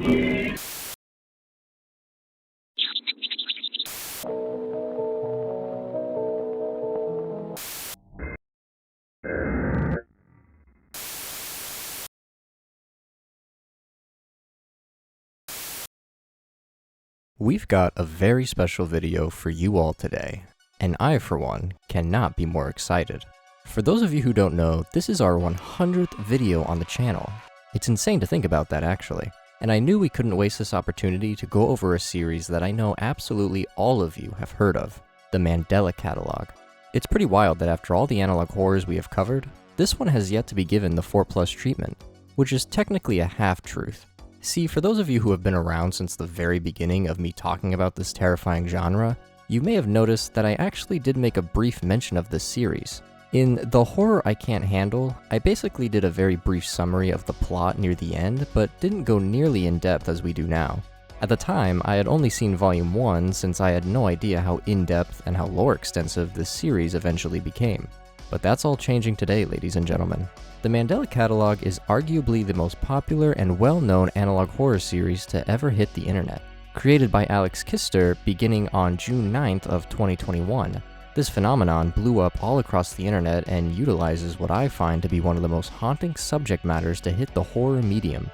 We've got a very special video for you all today, and I, for one, cannot be more excited. For those of you who don't know, this is our 100th video on the channel. It's insane to think about that, actually. And I knew we couldn't waste this opportunity to go over a series that I know absolutely all of you have heard of, the Mandela Catalogue. It's pretty wild that after all the analog horrors we have covered, this one has yet to be given the 4+ treatment, which is technically a half-truth. See, for those of you who have been around since the very beginning of me talking about this terrifying genre, you may have noticed that I actually did make a brief mention of this series. In The Horror I Can't Handle, I basically did a very brief summary of the plot near the end, but didn't go nearly in depth as we do now. At the time, I had only seen Volume 1 since I had no idea how in-depth and how lore extensive this series eventually became. But that's all changing today, ladies and gentlemen. The Mandela Catalogue is arguably the most popular and well-known analog horror series to ever hit the internet. Created by Alex Kister beginning on June 9th of 2021, this phenomenon blew up all across the internet and utilizes what I find to be one of the most haunting subject matters to hit the horror medium: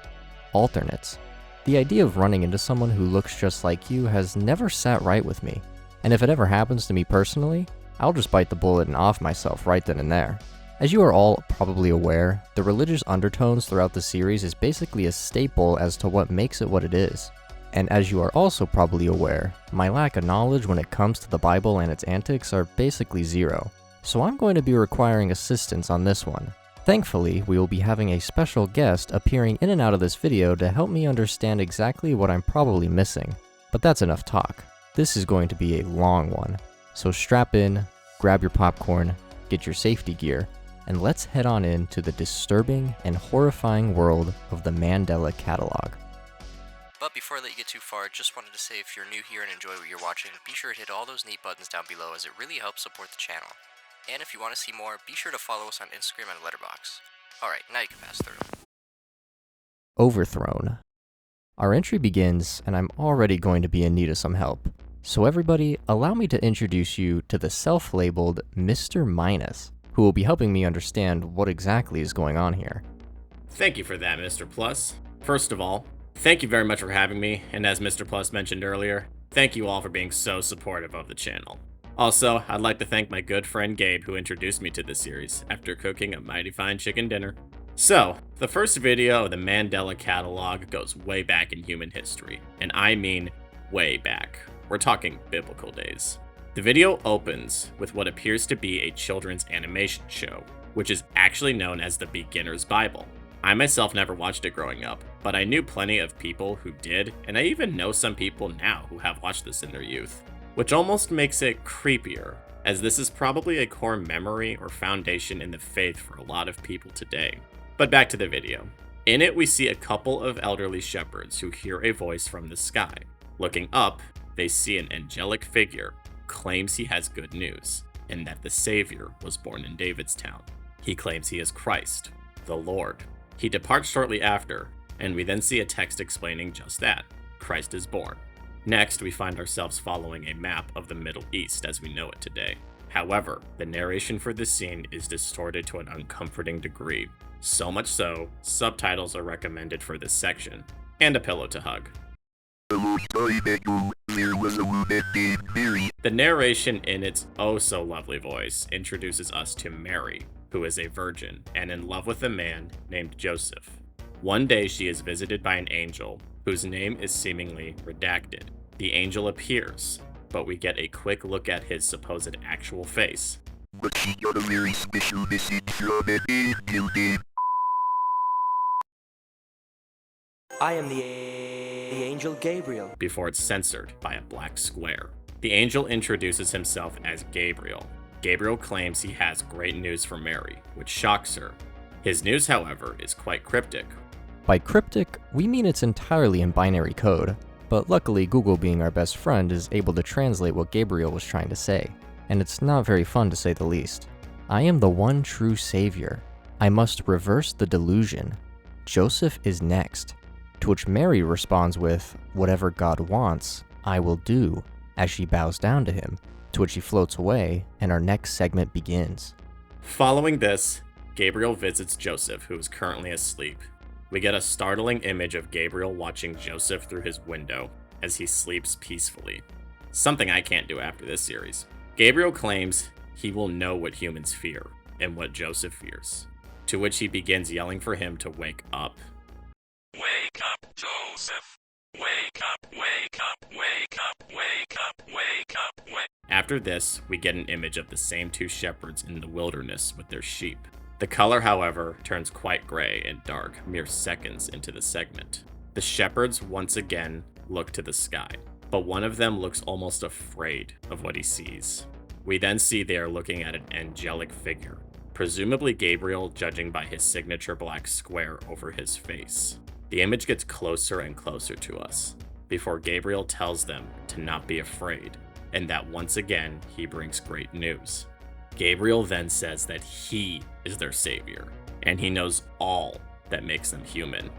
alternates. The idea of running into someone who looks just like you has never sat right with me, and if it ever happens to me personally, I'll just bite the bullet and off myself right then and there. As you are all probably aware, the religious undertones throughout the series is basically a staple as to what makes it what it is. And as you are also probably aware, my lack of knowledge when it comes to the Bible and its antics are basically zero, so I'm going to be requiring assistance on this one. Thankfully, we will be having a special guest appearing in and out of this video to help me understand exactly what I'm probably missing. But that's enough talk. This is going to be a long one, so strap in, grab your popcorn, get your safety gear, and let's head on into the disturbing and horrifying world of the Mandela Catalogue. But before I let you get too far, just wanted to say if you're new here and enjoy what you're watching, be sure to hit all those neat buttons down below as it really helps support the channel. And if you want to see more, be sure to follow us on Instagram and Letterboxd. Alright, now you can pass through. Overthrown. Our entry begins, and I'm already going to be in need of some help. So everybody, allow me to introduce you to the self-labeled Mr. Minus, who will be helping me understand what exactly is going on here. Thank you for that, Mr. Plus. First of all, thank you very much for having me, and as Mr. Plus mentioned earlier, thank you all for being so supportive of the channel. Also, I'd like to thank my good friend Gabe who introduced me to this series after cooking a mighty fine chicken dinner. So, the first video of the Mandela Catalogue goes way back in human history, and I mean way back. We're talking biblical days. The video opens with what appears to be a children's animation show, which is actually known as the Beginner's Bible. I myself never watched it growing up, but I knew plenty of people who did, and I even know some people now who have watched this in their youth, which almost makes it creepier, as this is probably a core memory or foundation in the faith for a lot of people today. But back to the video. In it, we see a couple of elderly shepherds who hear a voice from the sky. Looking up, they see an angelic figure claims he has good news, and that the Savior was born in David's town. He claims he is Christ, the Lord. He departs shortly after, and we then see a text explaining just that: Christ is born. Next, we find ourselves following a map of the Middle East as we know it today. However, the narration for this scene is distorted to an uncomforting degree. So much so, subtitles are recommended for this section, and a pillow to hug. The narration in its oh-so-lovely voice introduces us to Mary, who is a virgin and in love with a man named Joseph. One day she is visited by an angel, whose name is seemingly redacted. The angel appears, but we get a quick look at his supposed actual face. But she got a very special message from an angel. I am the angel Gabriel. Before it's censored by a black square. The angel introduces himself as Gabriel. Gabriel claims he has great news for Mary, which shocks her. His news, however, is quite cryptic. By cryptic, we mean it's entirely in binary code, but luckily Google, being our best friend, is able to translate what Gabriel was trying to say, and it's not very fun to say the least. I am the one true savior. I must reverse the delusion. Joseph is next. To which Mary responds with, "Whatever God wants, I will do," as she bows down to him, to which he floats away, and our next segment begins. Following this, Gabriel visits Joseph, who is currently asleep. We get a startling image of Gabriel watching Joseph through his window as he sleeps peacefully. Something I can't do after this series. Gabriel claims he will know what humans fear and what Joseph fears, to which he begins yelling for him to wake up. Wake up, Joseph. Wake up, wake up, wake up, wake up, wake up, wake. After this, we get an image of the same two shepherds in the wilderness with their sheep. The color, however, turns quite gray and dark mere seconds into the segment. The shepherds once again look to the sky, but one of them looks almost afraid of what he sees. We then see they are looking at an angelic figure, presumably Gabriel, judging by his signature black square over his face. The image gets closer and closer to us, before Gabriel tells them to not be afraid, and that once again he brings great news. Gabriel then says that he is their savior, and he knows all that makes them human.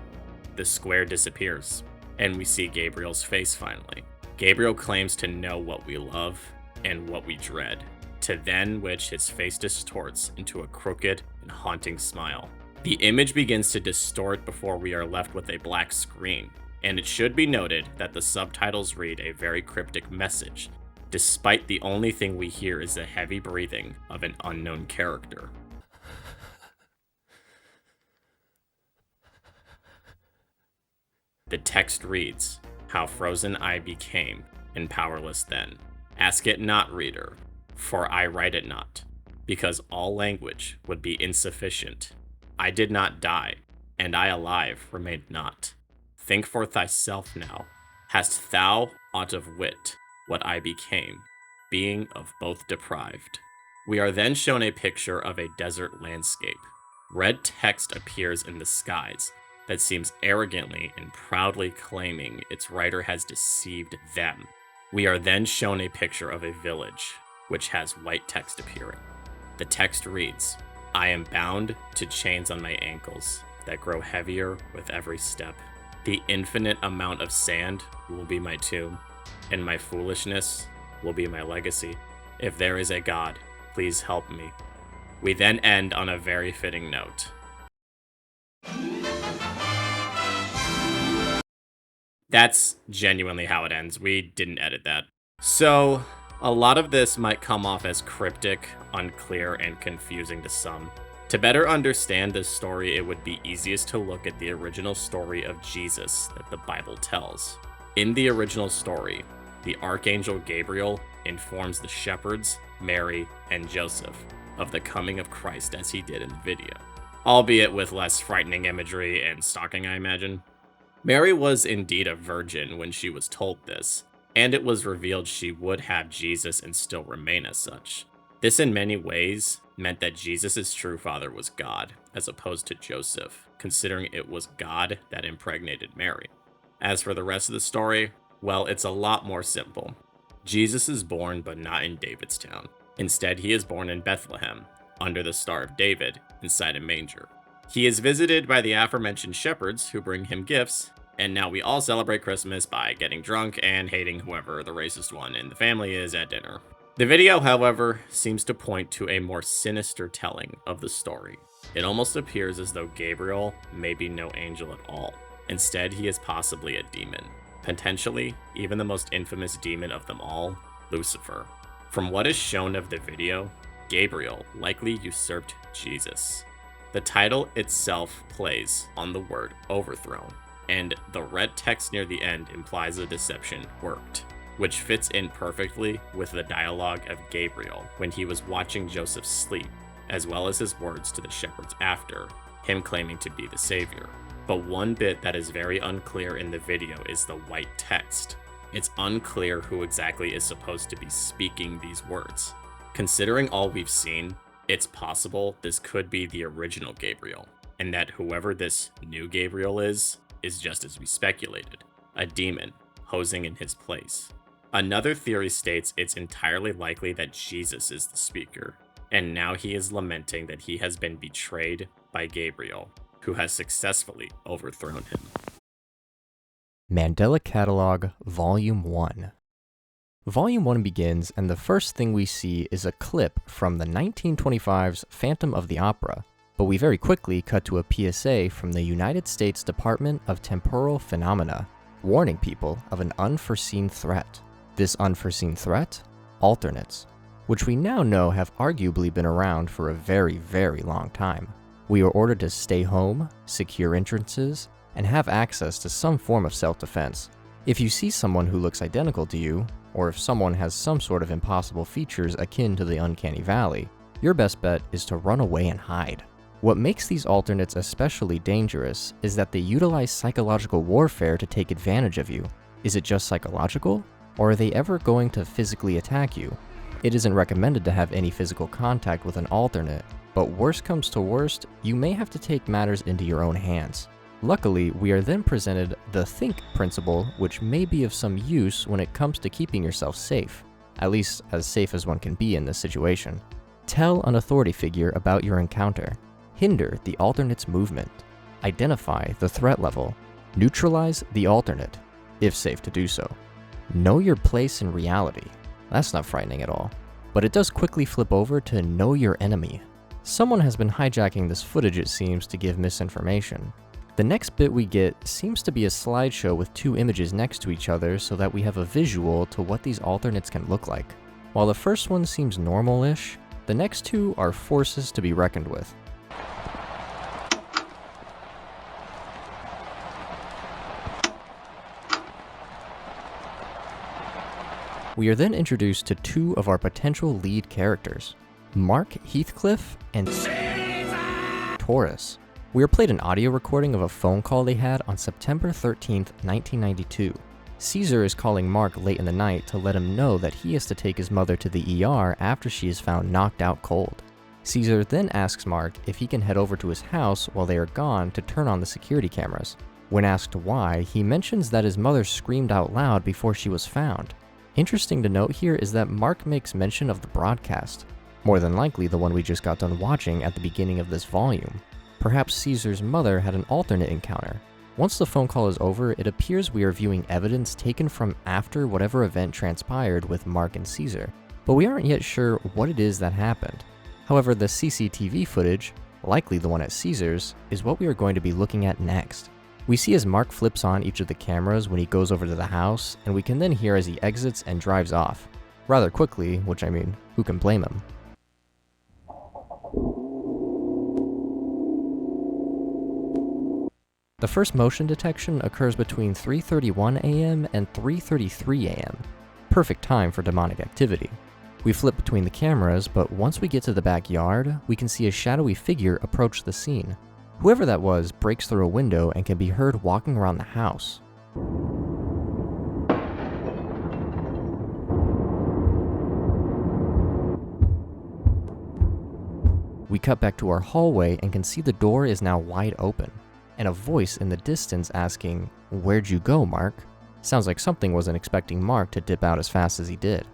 The square disappears, and we see Gabriel's face finally. Gabriel claims to know what we love and what we dread, to then which his face distorts into a crooked and haunting smile. The image begins to distort before we are left with a black screen, and it should be noted that the subtitles read a very cryptic message, despite the only thing we hear is the heavy breathing of an unknown character. The text reads, "How frozen I became, and powerless then. Ask it not, reader, for I write it not, because all language would be insufficient. I did not die, and I alive remained not. Think for thyself now. Hast thou aught of wit what I became, being of both deprived?" We are then shown a picture of a desert landscape. Red text appears in the skies that seems arrogantly and proudly claiming its writer has deceived them. We are then shown a picture of a village, which has white text appearing. The text reads, "I am bound to chains on my ankles that grow heavier with every step. The infinite amount of sand will be my tomb, and my foolishness will be my legacy. If there is a God, please help me." We then end on a very fitting note. That's genuinely how it ends. We didn't edit that. So, a lot of this might come off as cryptic, unclear, and confusing to some. To better understand this story, it would be easiest to look at the original story of Jesus that the Bible tells. In the original story, the Archangel Gabriel informs the shepherds, Mary, and Joseph of the coming of Christ as he did in the video, albeit with less frightening imagery and stalking, I imagine. Mary was indeed a virgin when she was told this, and it was revealed she would have Jesus and still remain as such. This in many ways meant that Jesus' true father was God, as opposed to Joseph, considering it was God that impregnated Mary. As for the rest of the story, well, it's a lot more simple. Jesus is born, but not in David's town. Instead, he is born in Bethlehem, under the Star of David, inside a manger. He is visited by the aforementioned shepherds who bring him gifts, and now we all celebrate Christmas by getting drunk and hating whoever the racist one in the family is at dinner. The video, however, seems to point to a more sinister telling of the story. It almost appears as though Gabriel may be no angel at all. Instead, he is possibly a demon. Potentially, even the most infamous demon of them all, Lucifer. From what is shown of the video, Gabriel likely usurped Jesus. The title itself plays on the word overthrown, and the red text near the end implies the deception worked, which fits in perfectly with the dialogue of Gabriel when he was watching Joseph sleep, as well as his words to the shepherds after, him claiming to be the savior. But one bit that is very unclear in the video is the white text. It's unclear who exactly is supposed to be speaking these words. Considering all we've seen, it's possible this could be the original Gabriel, and that whoever this new Gabriel is just as we speculated, a demon posing in his place. Another theory states it's entirely likely that Jesus is the speaker, and now he is lamenting that he has been betrayed by Gabriel, who has successfully overthrown him. Mandela Catalogue Volume 1. Volume 1 begins, and the first thing we see is a clip from the 1925's Phantom of the Opera, but we very quickly cut to a PSA from the United States Department of Temporal Phenomena, warning people of an unforeseen threat. This unforeseen threat? Alternates, which we now know have arguably been around for a very, very long time. We are ordered to stay home, secure entrances, and have access to some form of self-defense. If you see someone who looks identical to you, or if someone has some sort of impossible features akin to the uncanny valley, your best bet is to run away and hide. What makes these alternates especially dangerous is that they utilize psychological warfare to take advantage of you. Is it just psychological? Or are they ever going to physically attack you? It isn't recommended to have any physical contact with an alternate, but worst comes to worst, you may have to take matters into your own hands. Luckily, we are then presented the think principle, which may be of some use when it comes to keeping yourself safe, at least as safe as one can be in this situation. Tell an authority figure about your encounter. Hinder the alternate's movement. Identify the threat level. Neutralize the alternate, if safe to do so. Know your place in reality. That's not frightening at all. But it does quickly flip over to know your enemy. Someone has been hijacking this footage, it seems, to give misinformation. The next bit we get seems to be a slideshow with two images next to each other so that we have a visual to what these alternates can look like. While the first one seems normal-ish, the next two are forces to be reckoned with. We are then introduced to two of our potential lead characters, Mark Heathcliff and Taurus. We are played an audio recording of a phone call they had on September 13th, 1992. Caesar is calling Mark late in the night to let him know that he has to take his mother to the ER after she is found knocked out cold. Caesar then asks Mark if he can head over to his house while they are gone to turn on the security cameras. When asked why, he mentions that his mother screamed out loud before she was found. Interesting to note here is that Mark makes mention of the broadcast, more than likely the one we just got done watching at the beginning of this volume. Perhaps Caesar's mother had an alternate encounter. Once the phone call is over, it appears we are viewing evidence taken from after whatever event transpired with Mark and Caesar, but we aren't yet sure what it is that happened. However, the CCTV footage, likely the one at Caesar's, is what we are going to be looking at next. We see as Mark flips on each of the cameras when he goes over to the house, and we can then hear as he exits and drives off. Rather quickly, which I mean, who can blame him? The first motion detection occurs between 3:31 a.m. and 3:33 a.m. Perfect time for demonic activity. We flip between the cameras, but once we get to the backyard, we can see a shadowy figure approach the scene. Whoever that was breaks through a window and can be heard walking around the house. We cut back to our hallway and can see the door is now wide open, and a voice in the distance asking, "Where'd you go, Mark?" Sounds like something wasn't expecting Mark to dip out as fast as he did.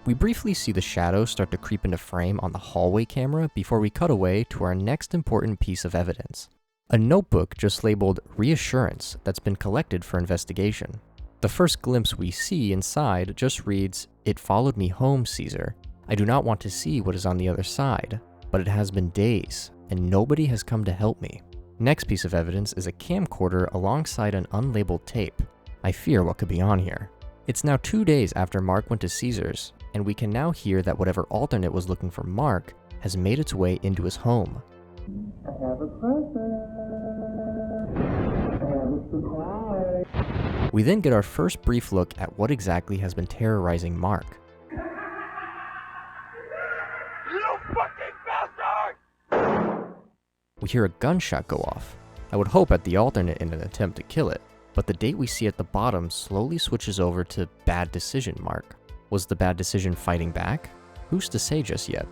We briefly see the shadows start to creep into frame on the hallway camera before we cut away to our next important piece of evidence. A notebook just labeled Reassurance that's been collected for investigation. The first glimpse we see inside just reads, "It followed me home, Caesar. I do not want to see what is on the other side, but it has been days, and nobody has come to help me." Next piece of evidence is a camcorder alongside an unlabeled tape. I fear what could be on here. It's now 2 days after Mark went to Caesar's, and we can now hear that whatever alternate was looking for Mark has made its way into his home. I have a present. I have a surprise. We then get our first brief look at what exactly has been terrorizing Mark. You fucking bastard! We hear a gunshot go off. I would hope at the alternate in an attempt to kill it, but the date we see at the bottom slowly switches over to bad decision Mark. Was the bad decision fighting back? Who's to say just yet?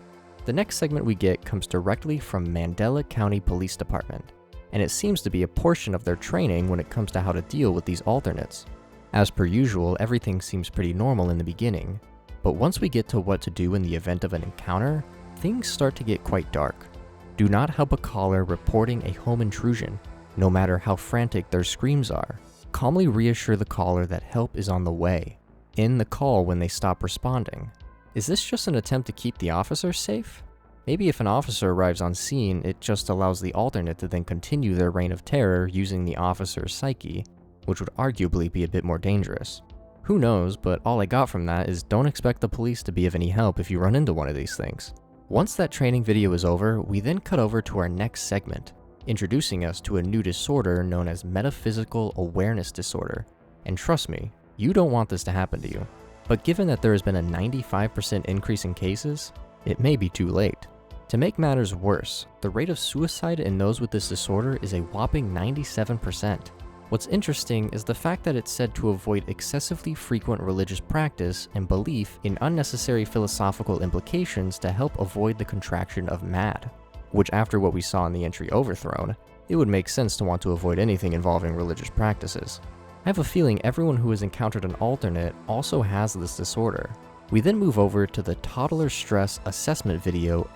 The next segment we get comes directly from Mandela County Police Department, and it seems to be a portion of their training when it comes to how to deal with these alternates. As per usual, everything seems pretty normal in the beginning, but once we get to what to do in the event of an encounter, things start to get quite dark. Do not help a caller reporting a home intrusion, no matter how frantic their screams are. Calmly reassure the caller that help is on the way. End the call when they stop responding. Is this just an attempt to keep the officers safe? Maybe if an officer arrives on scene, it just allows the alternate to then continue their reign of terror using the officer's psyche, which would arguably be a bit more dangerous. Who knows, but all I got from that is don't expect the police to be of any help if you run into one of these things. Once that training video is over, we then cut over to our next segment, introducing us to a new disorder known as metaphysical awareness disorder. And trust me, you don't want this to happen to you. But given that there has been a 95% increase in cases, it may be too late. To make matters worse, the rate of suicide in those with this disorder is a whopping 97%. What's interesting is the fact that it's said to avoid excessively frequent religious practice and belief in unnecessary philosophical implications to help avoid the contraction of MAD, which after what we saw in the entry Overthrown, it would make sense to want to avoid anything involving religious practices. I have a feeling everyone who has encountered an alternate also has this disorder. We then move over to the toddler stress assessment video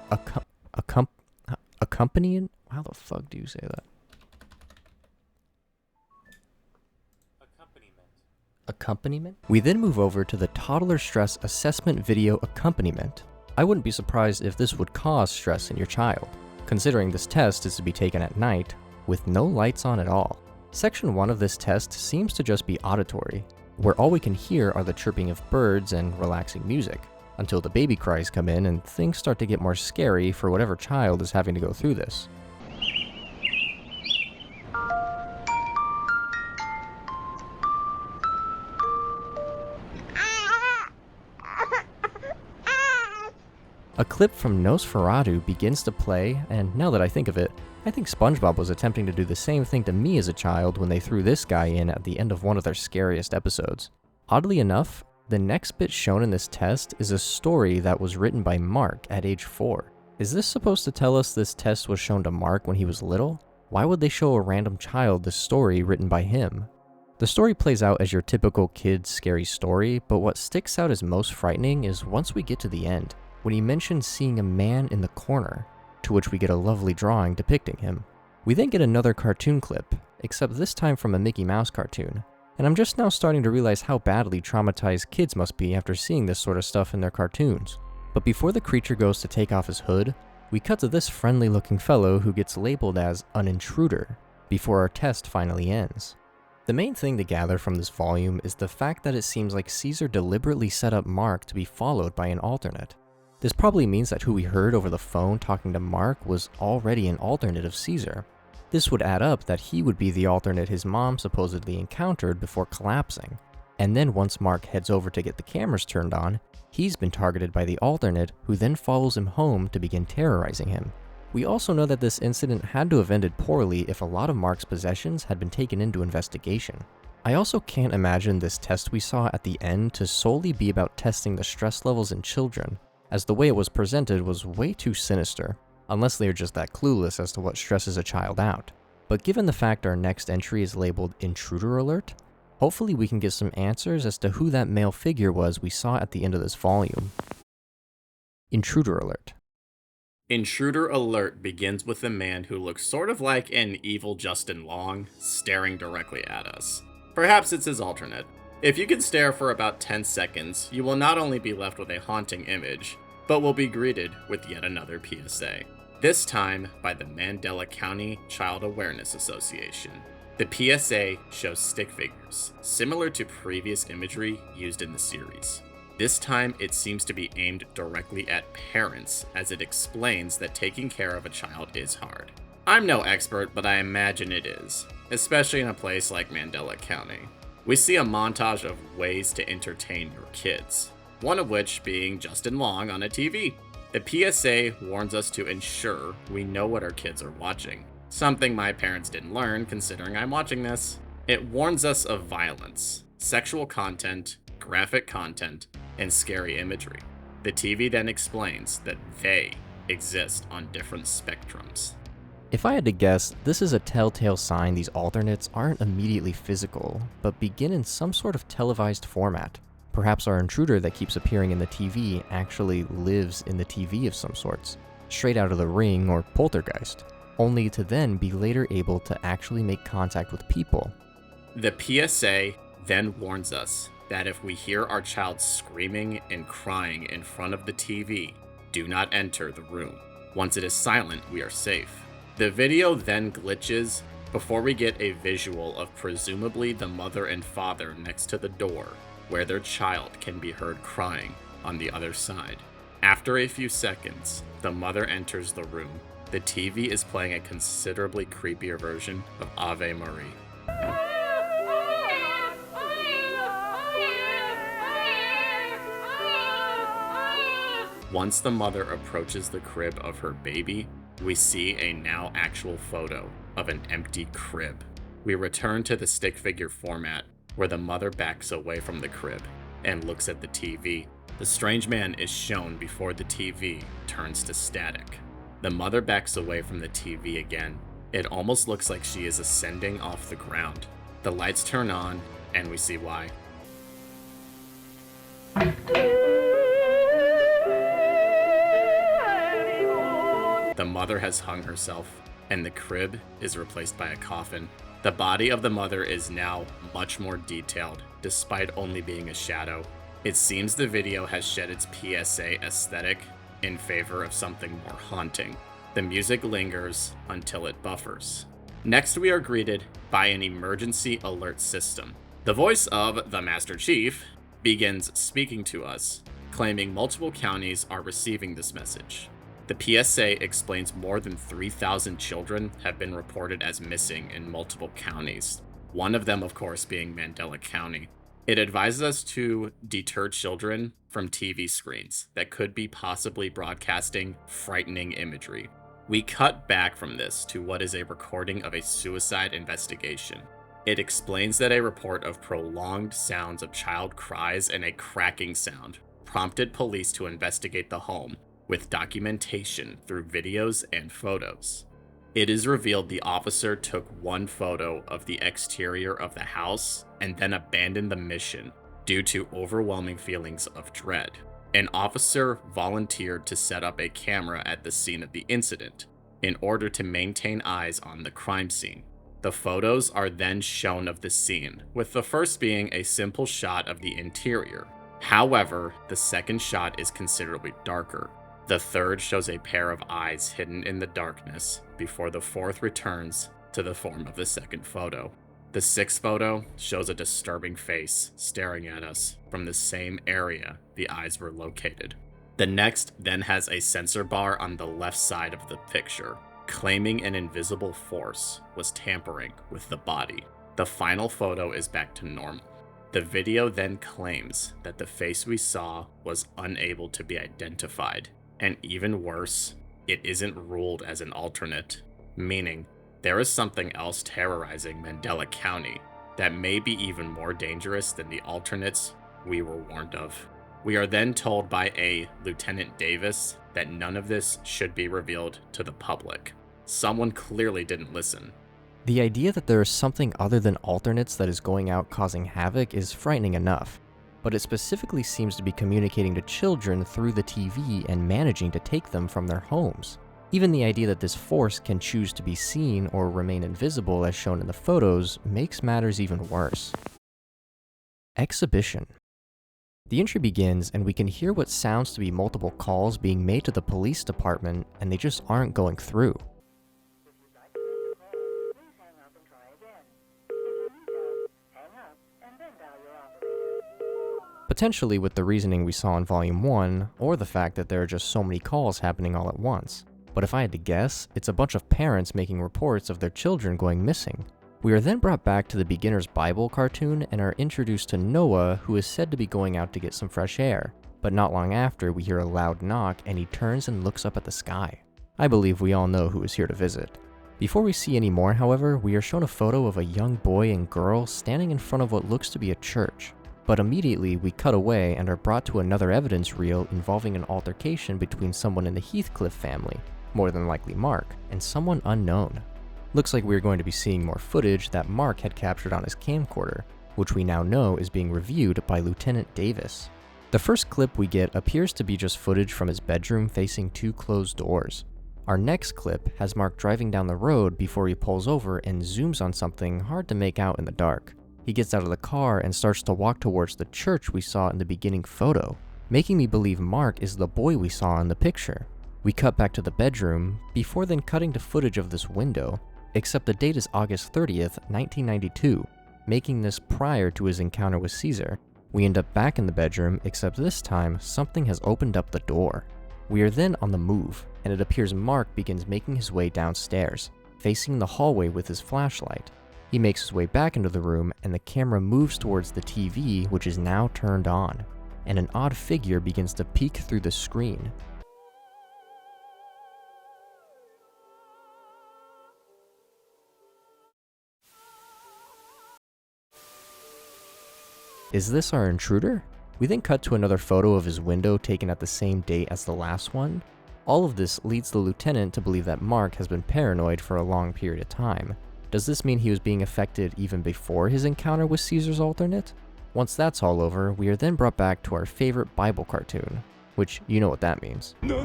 accompanying... How the fuck do you say that? Accompaniment? We then move over to the toddler stress assessment video accompaniment. I wouldn't be surprised if this would cause stress in your child, considering this test is to be taken at night with no lights on at all. Section 1 of this test seems to just be auditory, where all we can hear are the chirping of birds and relaxing music, until the baby cries come in and things start to get more scary for whatever child is having to go through this. A clip from Nosferatu begins to play, and now that I think of it, I think SpongeBob was attempting to do the same thing to me as a child when they threw this guy in at the end of one of their scariest episodes. Oddly enough, the next bit shown in this test is a story that was written by Mark at age 4. Is this supposed to tell us this test was shown to Mark when he was little? Why would they show a random child this story written by him? The story plays out as your typical kid's scary story, but what sticks out as most frightening is once we get to the end, when he mentions seeing a man in the corner, to which we get a lovely drawing depicting him. We then get another cartoon clip, except this time from a Mickey Mouse cartoon, and I'm just now starting to realize how badly traumatized kids must be after seeing this sort of stuff in their cartoons. But before the creature goes to take off his hood, we cut to this friendly looking fellow who gets labeled as an intruder, before our test finally ends. The main thing to gather from this volume is the fact that it seems like Caesar deliberately set up Mark to be followed by an alternate. This probably means that who we heard over the phone talking to Mark was already an alternate of Caesar. This would add up that he would be the alternate his mom supposedly encountered before collapsing. And then once Mark heads over to get the cameras turned on, he's been targeted by the alternate who then follows him home to begin terrorizing him. We also know that this incident had to have ended poorly if a lot of Mark's possessions had been taken into investigation. I also can't imagine this test we saw at the end to solely be about testing the stress levels in children, as the way it was presented was way too sinister, unless they are just that clueless as to what stresses a child out. But given the fact our next entry is labeled Intruder Alert, hopefully we can get some answers as to who that male figure was we saw at the end of this volume. Intruder Alert. Intruder Alert begins with a man who looks sort of like an evil Justin Long, staring directly at us. Perhaps it's his alternate. If you can stare for about 10 seconds, you will not only be left with a haunting image, but will be greeted with yet another PSA. This time by the Mandela County Child Awareness Association. The PSA shows stick figures, similar to previous imagery used in the series. This time it seems to be aimed directly at parents, as it explains that taking care of a child is hard. I'm no expert, but I imagine it is, especially in a place like Mandela County. We see a montage of ways to entertain your kids, one of which being Justin Long on a TV. The PSA warns us to ensure we know what our kids are watching, something my parents didn't learn considering I'm watching this. It warns us of violence, sexual content, graphic content, and scary imagery. The TV then explains that they exist on different spectrums. If I had to guess, this is a telltale sign these alternates aren't immediately physical, but begin in some sort of televised format. Perhaps our intruder that keeps appearing in the TV actually lives in the TV of some sorts, straight out of The Ring or Poltergeist, only to then be later able to actually make contact with people. The PSA then warns us that if we hear our child screaming and crying in front of the TV, do not enter the room. Once it is silent, we are safe. The video then glitches before we get a visual of presumably the mother and father next to the door, where their child can be heard crying on the other side. After a few seconds, the mother enters the room. The TV is playing a considerably creepier version of Ave Maria. Once the mother approaches the crib of her baby, we see a now actual photo of an empty crib. We return to the stick figure format, where the mother backs away from the crib and looks at the TV. The strange man is shown before the TV turns to static. The mother backs away from the TV again. It almost looks like she is ascending off the ground. The lights turn on, and we see why. The mother has hung herself, and the crib is replaced by a coffin. The body of the mother is now much more detailed, despite only being a shadow. It seems the video has shed its PSA aesthetic in favor of something more haunting. The music lingers until it buffers. Next, we are greeted by an emergency alert system. The voice of the Master Chief begins speaking to us, claiming multiple counties are receiving this message. The PSA explains more than 3,000 children have been reported as missing in multiple counties, one of them, of course, being Mandela County. It advises us to deter children from TV screens that could be possibly broadcasting frightening imagery. We cut back from this to what is a recording of a suicide investigation. It explains that a report of prolonged sounds of child cries and a cracking sound prompted police to investigate the home with documentation through videos and photos. It is revealed the officer took one photo of the exterior of the house and then abandoned the mission due to overwhelming feelings of dread. An officer volunteered to set up a camera at the scene of the incident in order to maintain eyes on the crime scene. The photos are then shown of the scene, with the first being a simple shot of the interior. However, the second shot is considerably darker. The third shows a pair of eyes hidden in the darkness before the fourth returns to the form of the second photo. The sixth photo shows a disturbing face staring at us from the same area the eyes were located. The next then has a censor bar on the left side of the picture, claiming an invisible force was tampering with the body. The final photo is back to normal. The video then claims that the face we saw was unable to be identified. And even worse, it isn't ruled as an alternate, meaning there is something else terrorizing Mandela County that may be even more dangerous than the alternates we were warned of. We are then told by a Lieutenant Davis that none of this should be revealed to the public. Someone clearly didn't listen. The idea that there is something other than alternates that is going out causing havoc is frightening enough, but it specifically seems to be communicating to children through the TV and managing to take them from their homes. Even the idea that this force can choose to be seen or remain invisible as shown in the photos makes matters even worse. Exhibition. The entry begins and we can hear what sounds to be multiple calls being made to the police department, and they just aren't going through. Potentially with the reasoning we saw in Volume 1, or the fact that there are just so many calls happening all at once. But if I had to guess, it's a bunch of parents making reports of their children going missing. We are then brought back to the Beginner's Bible cartoon and are introduced to Noah, who is said to be going out to get some fresh air. But not long after, we hear a loud knock and he turns and looks up at the sky. I believe we all know who is here to visit. Before we see any more, however, we are shown a photo of a young boy and girl standing in front of what looks to be a church. But immediately we cut away and are brought to another evidence reel involving an altercation between someone in the Heathcliff family, more than likely Mark, and someone unknown. Looks like we're going to be seeing more footage that Mark had captured on his camcorder, which we now know is being reviewed by Lieutenant Davis. The first clip we get appears to be just footage from his bedroom facing two closed doors. Our next clip has Mark driving down the road before he pulls over and zooms on something hard to make out in the dark. He gets out of the car and starts to walk towards the church we saw in the beginning photo, making me believe Mark is the boy we saw in the picture. We cut back to the bedroom, before then cutting to footage of this window, except the date is August 30th, 1992, making this prior to his encounter with Caesar. We end up back in the bedroom, except this time, something has opened up the door. We are then on the move, and it appears Mark begins making his way downstairs, facing the hallway with his flashlight. He makes his way back into the room, and the camera moves towards the TV, which is now turned on, and an odd figure begins to peek through the screen. Is this our intruder? We then cut to another photo of his window taken at the same date as the last one. All of this leads the lieutenant to believe that Mark has been paranoid for a long period of time. Does this mean he was being affected even before his encounter with Caesar's alternate? Once that's all over, we are then brought back to our favorite Bible cartoon, which you know what that means. No.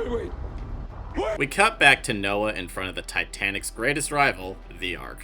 Wait. We cut back to Noah in front of the Titanic's greatest rival, the Ark.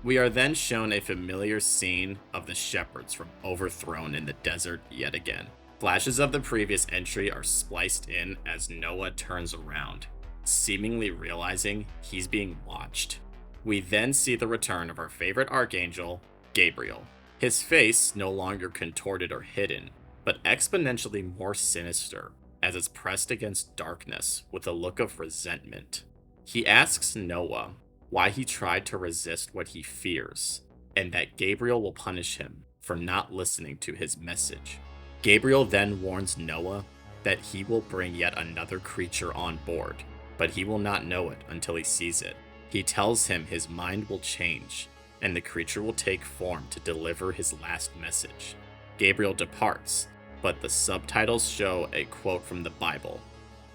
We are then shown a familiar scene of the shepherds from Overthrone in the desert yet again. Flashes of the previous entry are spliced in as Noah turns around, seemingly realizing he's being watched. We then see the return of our favorite archangel, Gabriel. His face no longer contorted or hidden, but exponentially more sinister as it's pressed against darkness with a look of resentment. He asks Noah why he tried to resist what he fears, and that Gabriel will punish him for not listening to his message. Gabriel then warns Noah that he will bring yet another creature on board, but he will not know it until he sees it. He tells him his mind will change, and the creature will take form to deliver his last message. Gabriel departs, but the subtitles show a quote from the Bible,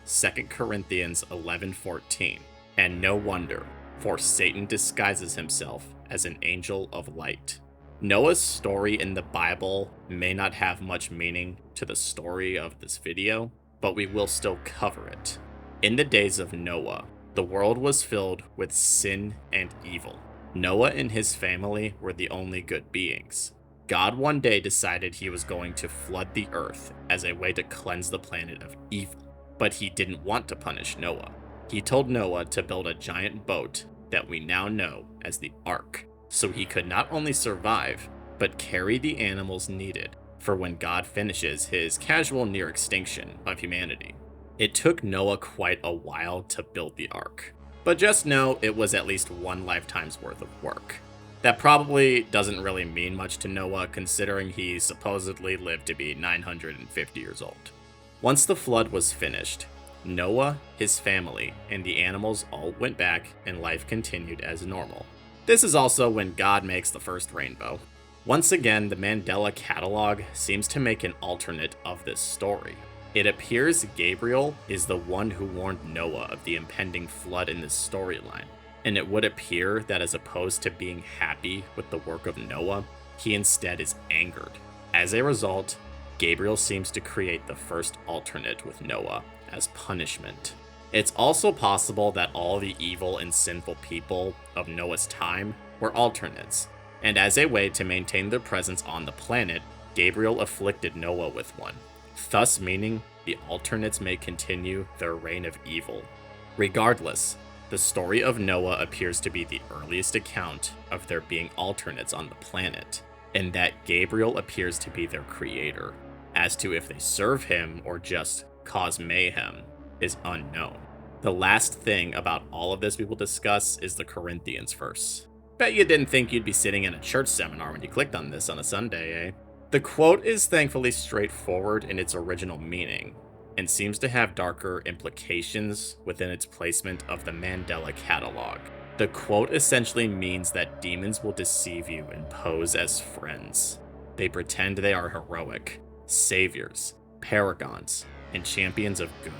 2 Corinthians 11:14, and no wonder, for Satan disguises himself as an angel of light. Noah's story in the Bible may not have much meaning to the story of this video, but we will still cover it. In the days of Noah, the world was filled with sin and evil. Noah and his family were the only good beings. God one day decided he was going to flood the earth as a way to cleanse the planet of evil, but he didn't want to punish Noah. He told Noah to build a giant boat that we now know as the Ark, so he could not only survive, but carry the animals needed for when God finishes his casual near extinction of humanity. It took Noah quite a while to build the Ark, but just know it was at least one lifetime's worth of work. That probably doesn't really mean much to Noah, considering he supposedly lived to be 950 years old. Once the flood was finished, Noah, his family, and the animals all went back and life continued as normal. This is also when God makes the first rainbow. Once again, the Mandela Catalogue seems to make an alternate of this story. It appears Gabriel is the one who warned Noah of the impending flood in this storyline, and it would appear that as opposed to being happy with the work of Noah, he instead is angered. As a result, Gabriel seems to create the first alternate with Noah as punishment. It's also possible that all the evil and sinful people of Noah's time were alternates, and as a way to maintain their presence on the planet, Gabriel afflicted Noah with one, thus meaning the alternates may continue their reign of evil. Regardless, the story of Noah appears to be the earliest account of there being alternates on the planet, and that Gabriel appears to be their creator. As to if they serve him or just cause mayhem is unknown. The last thing about all of this we will discuss is the Corinthians verse. Bet you didn't think you'd be sitting in a church seminar when you clicked on this on a Sunday, eh? The quote is thankfully straightforward in its original meaning, and seems to have darker implications within its placement of the Mandela Catalogue. The quote essentially means that demons will deceive you and pose as friends. They pretend they are heroic, saviors, paragons, and champions of good.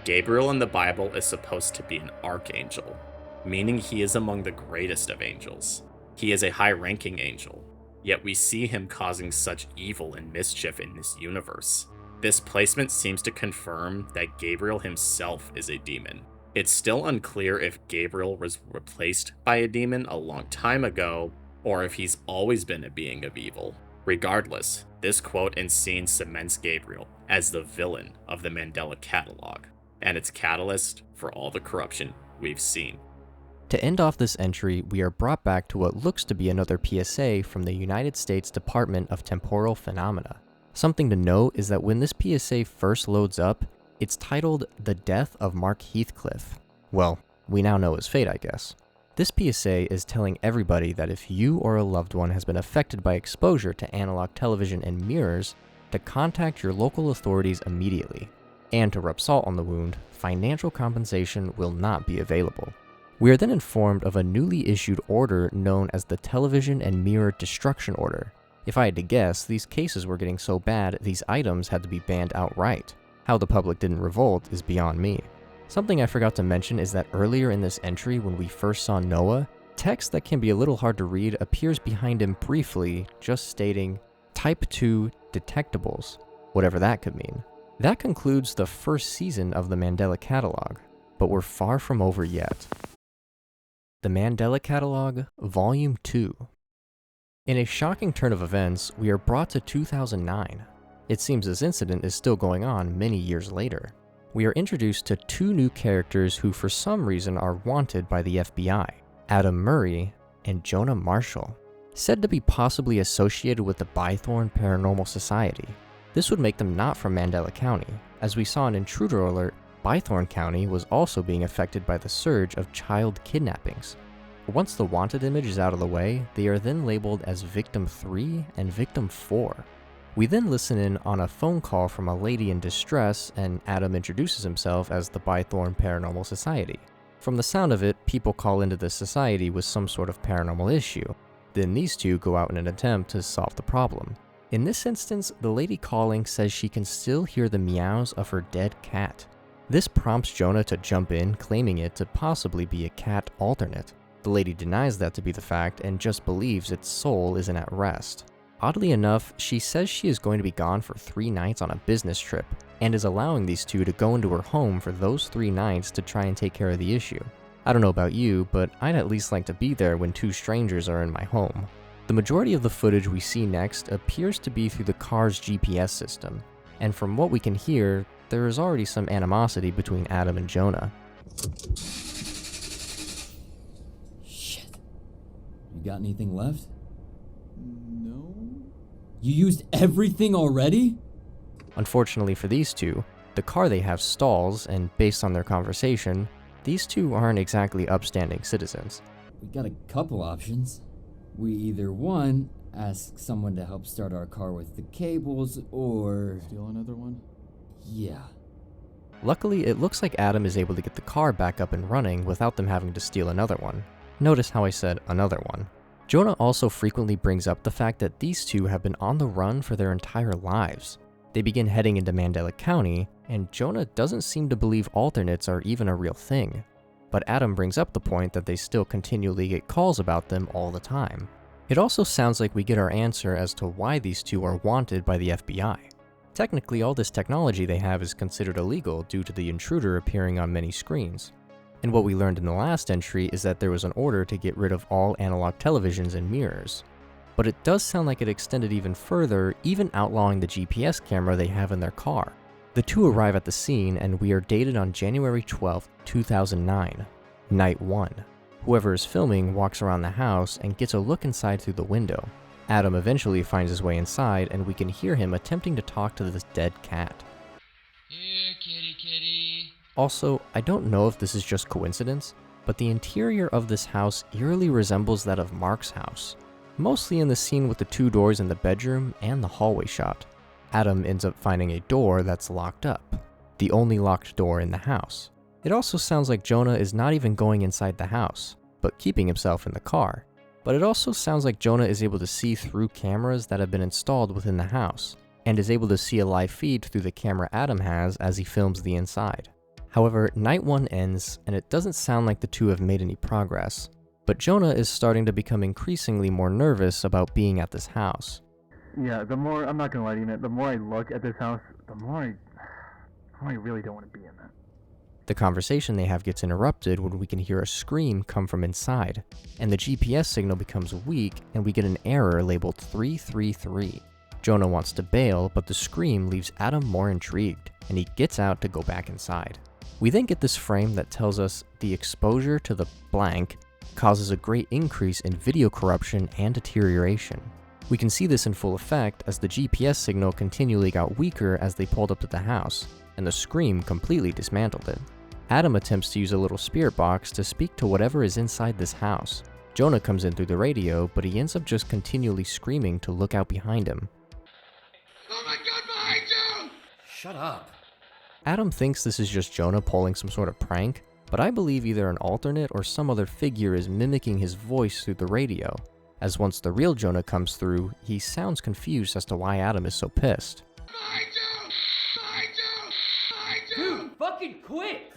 Gabriel in the Bible is supposed to be an archangel, meaning he is among the greatest of angels. He is a high-ranking angel, yet we see him causing such evil and mischief in this universe. This placement seems to confirm that Gabriel himself is a demon. It's still unclear if Gabriel was replaced by a demon a long time ago, or if he's always been a being of evil. Regardless, this quote and scene cements Gabriel as the villain of the Mandela Catalogue, and its catalyst for all the corruption we've seen. To end off this entry, we are brought back to what looks to be another PSA from the United States Department of Temporal Phenomena. Something to note is that when this PSA first loads up, it's titled The Death of Mark Heathcliff. Well, we now know his fate, I guess. This PSA is telling everybody that if you or a loved one has been affected by exposure to analog television and mirrors, to contact your local authorities immediately. And to rub salt on the wound, financial compensation will not be available. We are then informed of a newly issued order known as the Television and Mirror Destruction Order. If I had to guess, these cases were getting so bad these items had to be banned outright. How the public didn't revolt is beyond me. Something I forgot to mention is that earlier in this entry when we first saw Noah, text that can be a little hard to read appears behind him briefly, just stating, Type 2 detectables, whatever that could mean. That concludes the first season of the Mandela Catalogue, but we're far from over yet. The Mandela Catalogue, Volume 2. In a shocking turn of events, we are brought to 2009. It seems this incident is still going on many years later. We are introduced to two new characters who for some reason are wanted by the FBI, Adam Murray and Jonah Marshall, said to be possibly associated with the Bythorn Paranormal Society. This would make them not from Mandela County. As we saw in Intruder Alert, Bythorn County was also being affected by the surge of child kidnappings. Once the wanted image is out of the way, they are then labeled as Victim 3 and Victim 4. We then listen in on a phone call from a lady in distress, and Adam introduces himself as the Bythorn Paranormal Society. From the sound of it, people call into the society with some sort of paranormal issue. Then these two go out in an attempt to solve the problem. In this instance, the lady calling says she can still hear the meows of her dead cat. This prompts Jonah to jump in, claiming it to possibly be a cat alternate. The lady denies that to be the fact and just believes its soul isn't at rest. Oddly enough, she says she is going to be gone for 3 nights on a business trip, and is allowing these two to go into her home for those 3 nights to try and take care of the issue. I don't know about you, but I'd at least like to be there when 2 strangers are in my home. The majority of the footage we see next appears to be through the car's GPS system, and from what we can hear, there is already some animosity between Adam and Jonah. Shit. You got anything left? No? You used everything already? Unfortunately for these two, the car they have stalls, and based on their conversation, these two aren't exactly upstanding citizens. We got a couple options. We either, 1, ask someone to help start our car with the cables, or... Steal another one? Yeah. Luckily, it looks like Adam is able to get the car back up and running without them having to steal another one. Notice how I said another one. Jonah also frequently brings up the fact that these two have been on the run for their entire lives. They begin heading into Mandela County, and Jonah doesn't seem to believe alternates are even a real thing. But Adam brings up the point that they still continually get calls about them all the time. It also sounds like we get our answer as to why these two are wanted by the FBI. Technically, all this technology they have is considered illegal due to the intruder appearing on many screens. And what we learned in the last entry is that there was an order to get rid of all analog televisions and mirrors. But it does sound like it extended even further, even outlawing the GPS camera they have in their car. The two arrive at the scene, and we are dated on January 12, 2009, Night 1. Whoever is filming walks around the house and gets a look inside through the window. Adam eventually finds his way inside, and we can hear him attempting to talk to this dead cat. Here, kitty, kitty. Also, I don't know if this is just coincidence, but the interior of this house eerily resembles that of Mark's house, mostly in the scene with the 2 doors in the bedroom and the hallway shot. Adam ends up finding a door that's locked up, the only locked door in the house. It also sounds like Jonah is not even going inside the house, but keeping himself in the car. But it also sounds like Jonah is able to see through cameras that have been installed within the house, and is able to see a live feed through the camera Adam has as he films the inside. However, Night 1 ends, and it doesn't sound like the two have made any progress, but Jonah is starting to become increasingly more nervous about being at this house. Yeah, the more, I'm not gonna lie to you, man, the more I look at this house, the more I really don't want to be in that. The conversation they have gets interrupted when we can hear a scream come from inside, and the GPS signal becomes weak and we get an error labeled 333. Jonah wants to bail, but the scream leaves Adam more intrigued, and he gets out to go back inside. We then get this frame that tells us the exposure to the blank causes a great increase in video corruption and deterioration. We can see this in full effect as the GPS signal continually got weaker as they pulled up to the house, and the scream completely dismantled it. Adam attempts to use a little spirit box to speak to whatever is inside this house. Jonah comes in through the radio, but he ends up just continually screaming to look out behind him. Oh my god, behind you! Shut up. Adam thinks this is just Jonah pulling some sort of prank, but I believe either an alternate or some other figure is mimicking his voice through the radio, as once the real Jonah comes through, he sounds confused as to why Adam is so pissed. Behind you! Behind you! Behind you! Dude, fucking quit!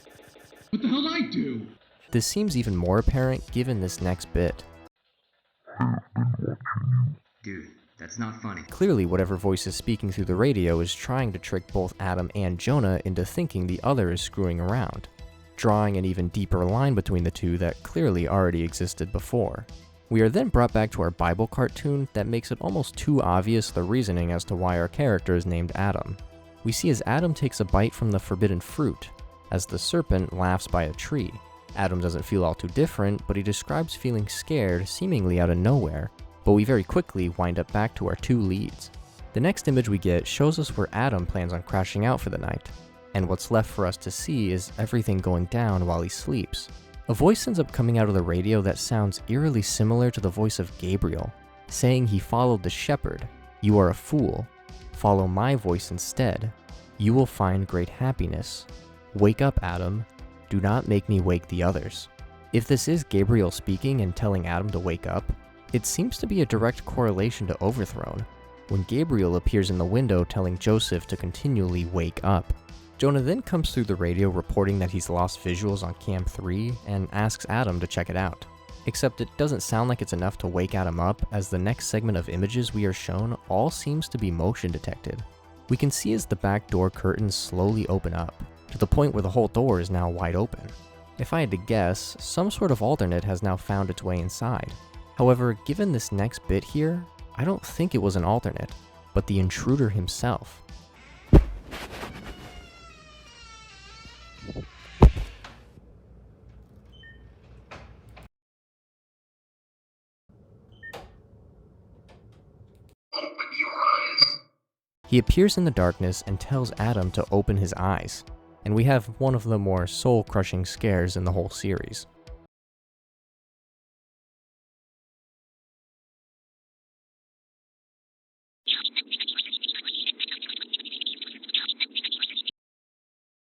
What the hell did I do? This seems even more apparent given this next bit. Dude, that's not funny. Clearly, whatever voice is speaking through the radio is trying to trick both Adam and Jonah into thinking the other is screwing around, drawing an even deeper line between the two that clearly already existed before. We are then brought back to our Bible cartoon that makes it almost too obvious the reasoning as to why our character is named Adam. We see as Adam takes a bite from the forbidden fruit, as the serpent laughs by a tree. Adam doesn't feel all too different, but he describes feeling scared seemingly out of nowhere, but we very quickly wind up back to our two leads. The next image we get shows us where Adam plans on crashing out for the night, and what's left for us to see is everything going down while he sleeps. A voice ends up coming out of the radio that sounds eerily similar to the voice of Gabriel, saying he followed the shepherd. You are a fool. Follow my voice instead. You will find great happiness. Wake up, Adam. Do not make me wake the others. If this is Gabriel speaking and telling Adam to wake up, it seems to be a direct correlation to Overthrown, when Gabriel appears in the window telling Joseph to continually wake up. Jonah then comes through the radio reporting that he's lost visuals on Cam 3 and asks Adam to check it out. Except it doesn't sound like it's enough to wake Adam up, as the next segment of images we are shown all seems to be motion detected. We can see as the back door curtains slowly open up, to the point where the whole door is now wide open. If I had to guess, some sort of alternate has now found its way inside. However, given this next bit here, I don't think it was an alternate, but the intruder himself. He appears in the darkness and tells Adam to open his eyes, and we have one of the more soul-crushing scares in the whole series.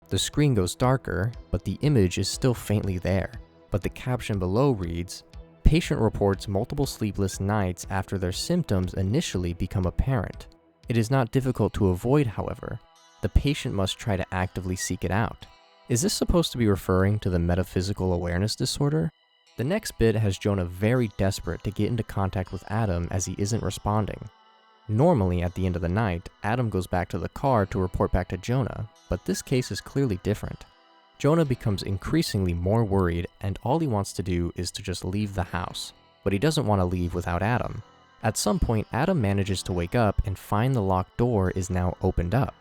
The screen goes darker, but the image is still faintly there, but the caption below reads, "Patient reports multiple sleepless nights after their symptoms initially become apparent. It is not difficult to avoid, however. The patient must try to actively seek it out." Is this supposed to be referring to the metaphysical awareness disorder? The next bit has Jonah very desperate to get into contact with Adam as he isn't responding. Normally, at the end of the night, Adam goes back to the car to report back to Jonah, but this case is clearly different. Jonah becomes increasingly more worried, and all he wants to do is to just leave the house, but he doesn't want to leave without Adam. At some point, Adam manages to wake up and find the locked door is now opened up,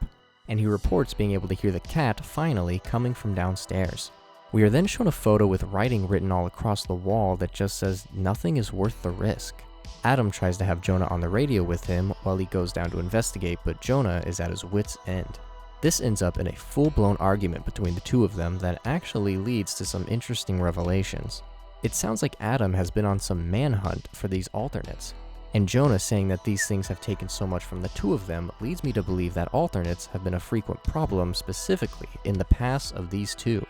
and he reports being able to hear the cat finally coming from downstairs. We are then shown a photo with writing written all across the wall that just says, "Nothing is worth the risk." Adam tries to have Jonah on the radio with him while he goes down to investigate, but Jonah is at his wit's end. This ends up in a full-blown argument between the two of them that actually leads to some interesting revelations. It sounds like Adam has been on some manhunt for these alternates, and Jonah saying that these things have taken so much from the two of them leads me to believe that alternates have been a frequent problem specifically in the past of these two.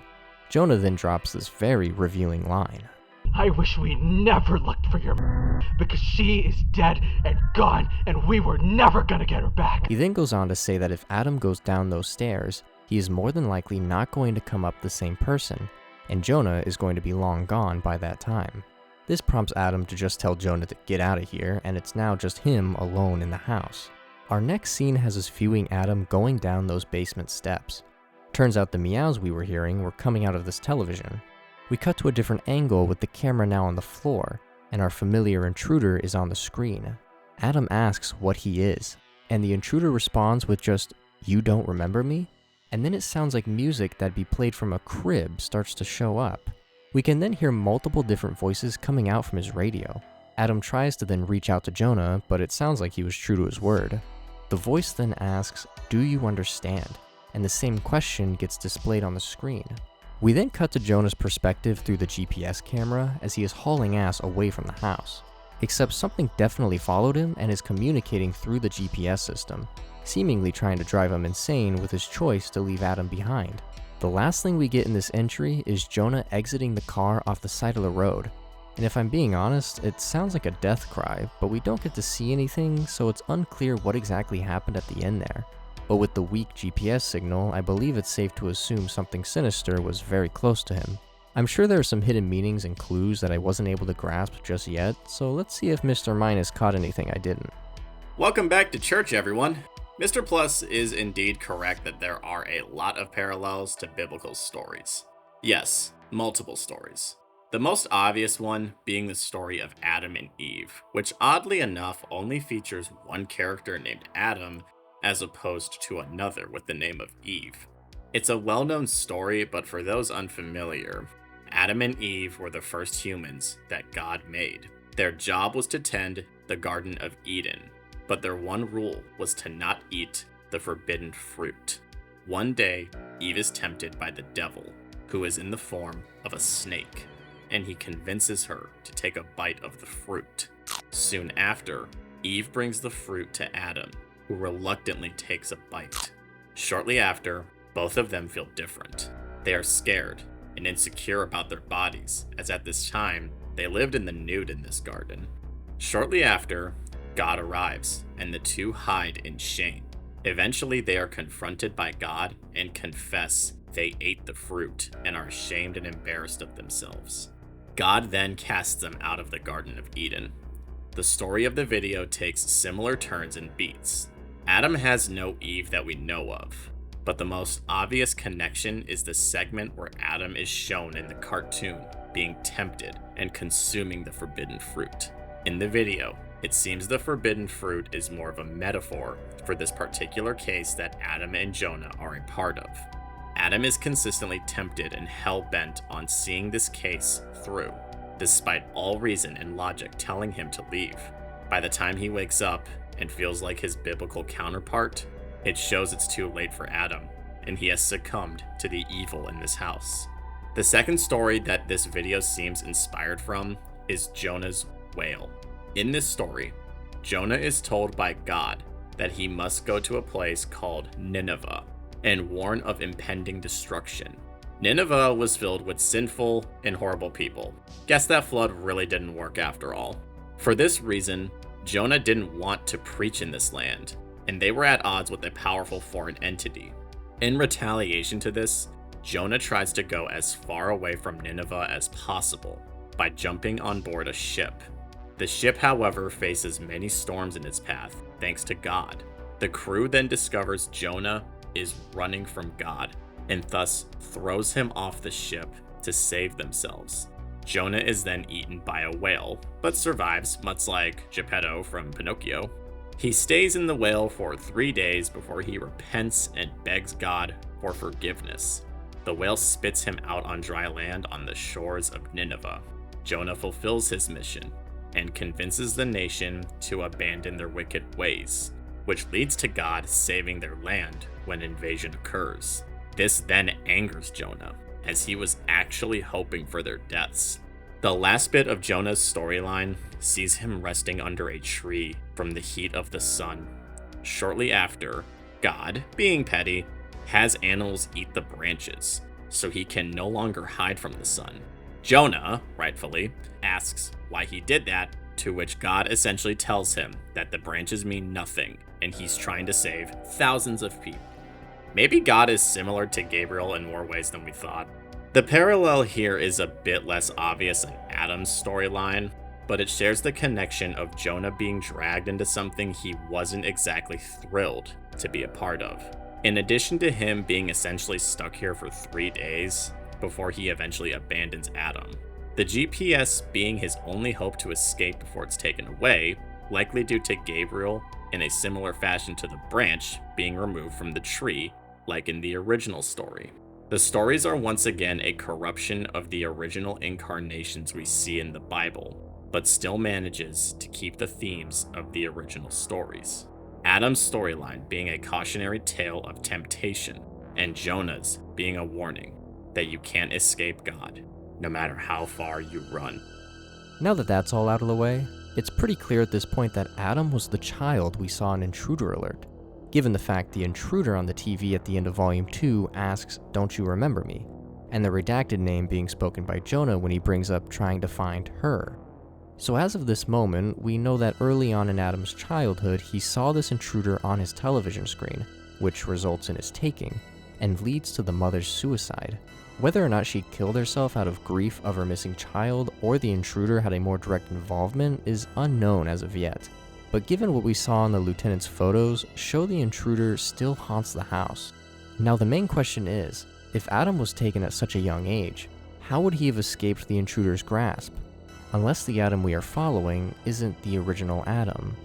Jonah then drops this very revealing line. I wish we never looked for your because she is dead and gone, and we were never gonna get her back. He then goes on to say that if Adam goes down those stairs, he is more than likely not going to come up the same person, and Jonah is going to be long gone by that time. This prompts Adam to just tell Jonah to get out of here, and it's now just him alone in the house. Our next scene has us viewing Adam going down those basement steps. Turns out the meows we were hearing were coming out of this television. We cut to a different angle with the camera now on the floor, and our familiar intruder is on the screen. Adam asks what he is, and the intruder responds with just, "You don't remember me?" And then it sounds like music that'd be played from a crib starts to show up. We can then hear multiple different voices coming out from his radio. Adam tries to then reach out to Jonah, but it sounds like he was true to his word. The voice then asks, "Do you understand?" And the same question gets displayed on the screen. We then cut to Jonah's perspective through the GPS camera as he is hauling ass away from the house. Except something definitely followed him and is communicating through the GPS system, seemingly trying to drive him insane with his choice to leave Adam behind. The last thing we get in this entry is Jonah exiting the car off the side of the road. And if I'm being honest, it sounds like a death cry, but we don't get to see anything, so it's unclear what exactly happened at the end there. But with the weak GPS signal, I believe it's safe to assume something sinister was very close to him. I'm sure there are some hidden meanings and clues that I wasn't able to grasp just yet, so let's see if Mr. Minus caught anything I didn't. Welcome back to church, everyone. Mr. Plus is indeed correct that there are a lot of parallels to biblical stories. Yes, multiple stories. The most obvious one being the story of Adam and Eve, which oddly enough only features one character named Adam as opposed to another with the name of Eve. It's a well-known story, but for those unfamiliar, Adam and Eve were the first humans that God made. Their job was to tend the Garden of Eden, but their one rule was to not eat the forbidden fruit. One day, Eve is tempted by the devil, who is in the form of a snake, and he convinces her to take a bite of the fruit. Soon after, Eve brings the fruit to Adam, who reluctantly takes a bite. Shortly after, both of them feel different. They are scared and insecure about their bodies, as at this time, they lived in the nude in this garden. Shortly after, God arrives, and the two hide in shame. Eventually, they are confronted by God and confess they ate the fruit and are ashamed and embarrassed of themselves. God then casts them out of the Garden of Eden. The story of the video takes similar turns and beats. Adam has no Eve that we know of, but the most obvious connection is the segment where Adam is shown in the cartoon being tempted and consuming the forbidden fruit. In the video, it seems the forbidden fruit is more of a metaphor for this particular case that Adam and Jonah are a part of. Adam is consistently tempted and hell-bent on seeing this case through, despite all reason and logic telling him to leave. By the time he wakes up and feels like his biblical counterpart, it shows it's too late for Adam, and he has succumbed to the evil in this house. The second story that this video seems inspired from is Jonah's whale. In this story, Jonah is told by God that he must go to a place called Nineveh and warn of impending destruction. Nineveh was filled with sinful and horrible people. Guess that flood really didn't work after all. For this reason, Jonah didn't want to preach in this land, and they were at odds with a powerful foreign entity. In retaliation to this, Jonah tries to go as far away from Nineveh as possible by jumping on board a ship. The ship, however, faces many storms in its path, thanks to God. The crew then discovers Jonah is running from God, and thus throws him off the ship to save themselves. Jonah is then eaten by a whale, but survives, much like Geppetto from Pinocchio. He stays in the whale for 3 days before he repents and begs God for forgiveness. The whale spits him out on dry land on the shores of Nineveh. Jonah fulfills his mission and convinces the nation to abandon their wicked ways, which leads to God saving their land when invasion occurs. This then angers Jonah, as he was actually hoping for their deaths. The last bit of Jonah's storyline sees him resting under a tree from the heat of the sun. Shortly after, God, being petty, has animals eat the branches, so he can no longer hide from the sun. Jonah, rightfully, asks why he did that, to which God essentially tells him that the branches mean nothing, and he's trying to save thousands of people. Maybe God is similar to Gabriel in more ways than we thought. The parallel here is a bit less obvious in Adam's storyline, but it shares the connection of Jonah being dragged into something he wasn't exactly thrilled to be a part of. In addition to him being essentially stuck here for 3 days before he eventually abandons Adam, the GPS being his only hope to escape before it's taken away, likely due to Gabriel, in a similar fashion to the branch, being removed from the tree, like in the original story. The stories are once again a corruption of the original incarnations we see in the Bible, but still manages to keep the themes of the original stories. Adam's storyline being a cautionary tale of temptation, and Jonah's being a warning that you can't escape God, no matter how far you run. Now that that's all out of the way, it's pretty clear at this point that Adam was the child we saw in Intruder Alert, given the fact the intruder on the TV at the end of Volume 2 asks, "Don't you remember me?" and the redacted name being spoken by Jonah when he brings up trying to find her. So as of this moment, we know that early on in Adam's childhood, he saw this intruder on his television screen, which results in his taking, and leads to the mother's suicide. Whether or not she killed herself out of grief of her missing child, or the intruder had a more direct involvement, is unknown as of yet. But given what we saw in the lieutenant's photos, show the intruder still haunts the house. Now the main question is, if Adam was taken at such a young age, how would he have escaped the intruder's grasp? Unless the Adam we are following isn't the original Adam,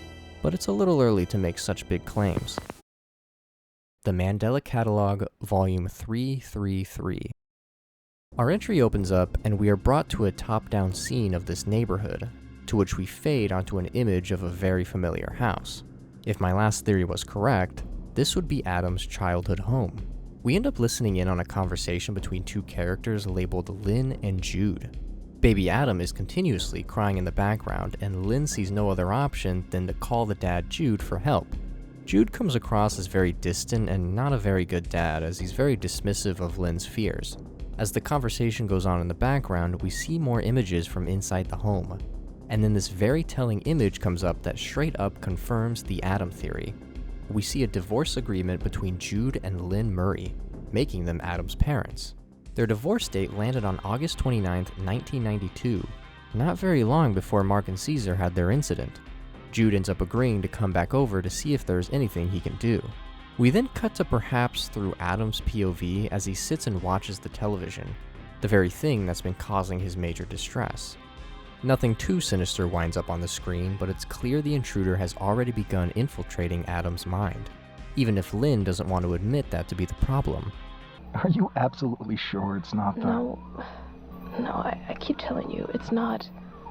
but it's a little early to make such big claims. The Mandela Catalogue, Volume 333. Our entry opens up and we are brought to a top-down scene of this neighborhood, to which we fade onto an image of a very familiar house. If my last theory was correct, this would be Adam's childhood home. We end up listening in on a conversation between two characters labeled Lynn and Jude. Baby Adam is continuously crying in the background, and Lynn sees no other option than to call the dad Jude for help. Jude comes across as very distant and not a very good dad, as he's very dismissive of Lynn's fears. As the conversation goes on in the background, we see more images from inside the home. And then this very telling image comes up that straight up confirms the Adam theory. We see a divorce agreement between Jude and Lynn Murray, making them Adam's parents. Their divorce date landed on August 29, 1992, not very long before Mark and Caesar had their incident. Jude ends up agreeing to come back over to see if there's anything he can do. We then cut to perhaps through Adam's POV as he sits and watches the television, the very thing that's been causing his major distress. Nothing too sinister winds up on the screen, but it's clear the intruder has already begun infiltrating Adam's mind, even if Lynn doesn't want to admit that to be the problem. Are you absolutely sure it's not the... No, I keep telling you, it's not.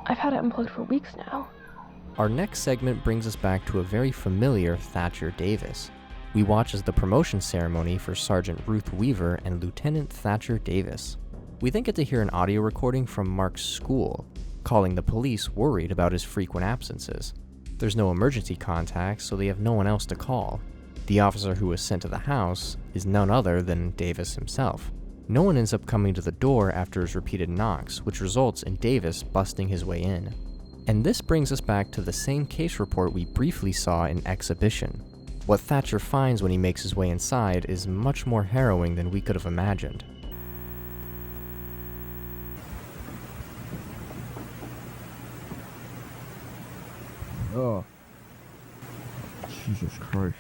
I've had it unplugged for weeks now. Our next segment brings us back to a very familiar Thatcher Davis. We watch as the promotion ceremony for Sergeant Ruth Weaver and Lieutenant Thatcher Davis. We then get to hear an audio recording from Mark's school, calling the police worried about his frequent absences. There's no emergency contacts, so they have no one else to call. The officer who was sent to the house is none other than Davis himself. No one ends up coming to the door after his repeated knocks, which results in Davis busting his way in. And this brings us back to the same case report we briefly saw in Exhibition. What Thatcher finds when he makes his way inside is much more harrowing than we could have imagined. Oh. Jesus Christ.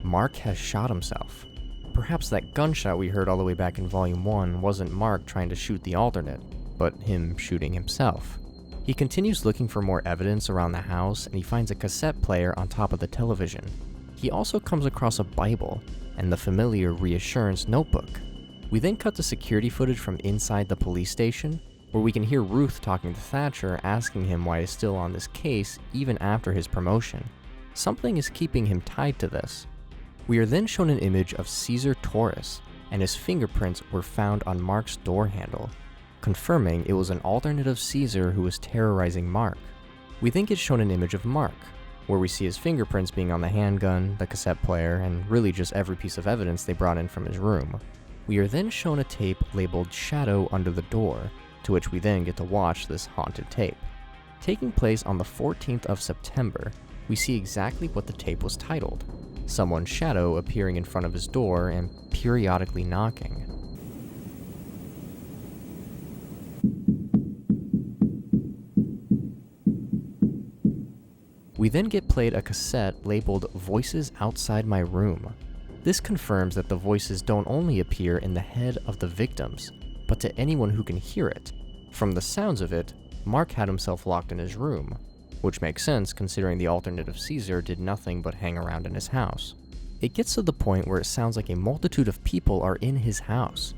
Mark has shot himself. Perhaps that gunshot we heard all the way back in Volume 1 wasn't Mark trying to shoot the alternate, but him shooting himself. He continues looking for more evidence around the house, and he finds a cassette player on top of the television. He also comes across a Bible, and the familiar reassurance notebook. We then cut to security footage from inside the police station, where we can hear Ruth talking to Thatcher, asking him why he's still on this case even after his promotion. Something is keeping him tied to this. We are then shown an image of Caesar Taurus, and his fingerprints were found on Mark's door handle, confirming it was an alternative Caesar who was terrorizing Mark. We then get shown an image of Mark, where we see his fingerprints being on the handgun, the cassette player, and really just every piece of evidence they brought in from his room. We are then shown a tape labeled Shadow Under the Door, to which we then get to watch this haunted tape. Taking place on the 14th of September, we see exactly what the tape was titled: someone's shadow appearing in front of his door and periodically knocking. We then get played a cassette labeled Voices Outside My Room. This confirms that the voices don't only appear in the head of the victims, but to anyone who can hear it. From the sounds of it, Mark had himself locked in his room, which makes sense considering the alternative Caesar did nothing but hang around in his house. It gets to the point where it sounds like a multitude of people are in his house.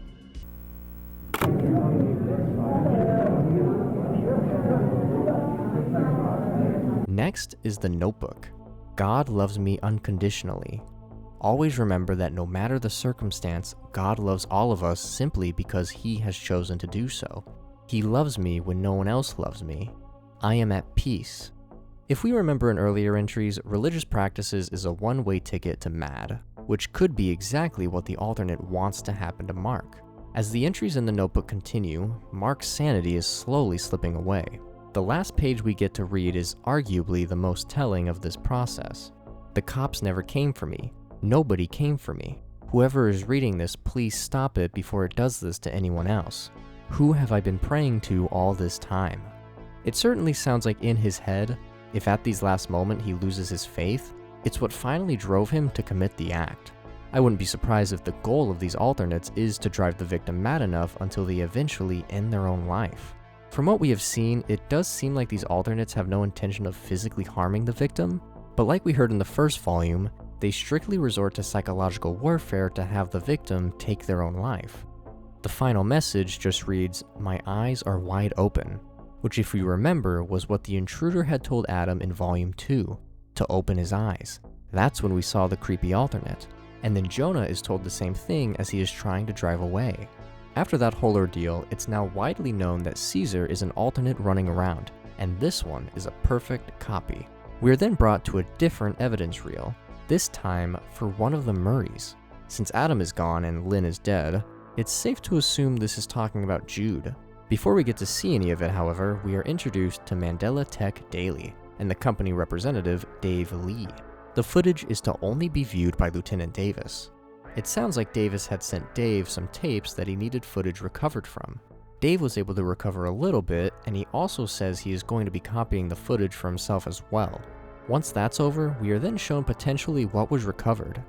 Next is the Notebook. God loves me unconditionally. Always remember that no matter the circumstance, God loves all of us simply because He has chosen to do so. He loves me when no one else loves me. I am at peace. If we remember in earlier entries, religious practices is a one-way ticket to mad, which could be exactly what the alternate wants to happen to Mark. As the entries in the Notebook continue, Mark's sanity is slowly slipping away. The last page we get to read is arguably the most telling of this process. The cops never came for me. Nobody came for me. Whoever is reading this, please stop it before it does this to anyone else. Who have I been praying to all this time? It certainly sounds like in his head, if at these last moments he loses his faith, it's what finally drove him to commit the act. I wouldn't be surprised if the goal of these alternates is to drive the victim mad enough until they eventually end their own life. From what we have seen, it does seem like these alternates have no intention of physically harming the victim, but like we heard in the first volume, they strictly resort to psychological warfare to have the victim take their own life. The final message just reads, "My eyes are wide open," which if you remember was what the intruder had told Adam in Volume 2, to open his eyes. That's when we saw the creepy alternate. And then Jonah is told the same thing as he is trying to drive away. After that whole ordeal, it's now widely known that Caesar is an alternate running around, and this one is a perfect copy. We are then brought to a different evidence reel, this time for one of the Murrays. Since Adam is gone and Lynn is dead, it's safe to assume this is talking about Jude. Before we get to see any of it, however, we are introduced to Mandela Tech Daily and the company representative, Dave Lee. The footage is to only be viewed by Lieutenant Davis. It sounds like Davis had sent Dave some tapes that he needed footage recovered from. Dave was able to recover a little bit, and he also says he is going to be copying the footage for himself as well. Once that's over, we are then shown potentially what was recovered.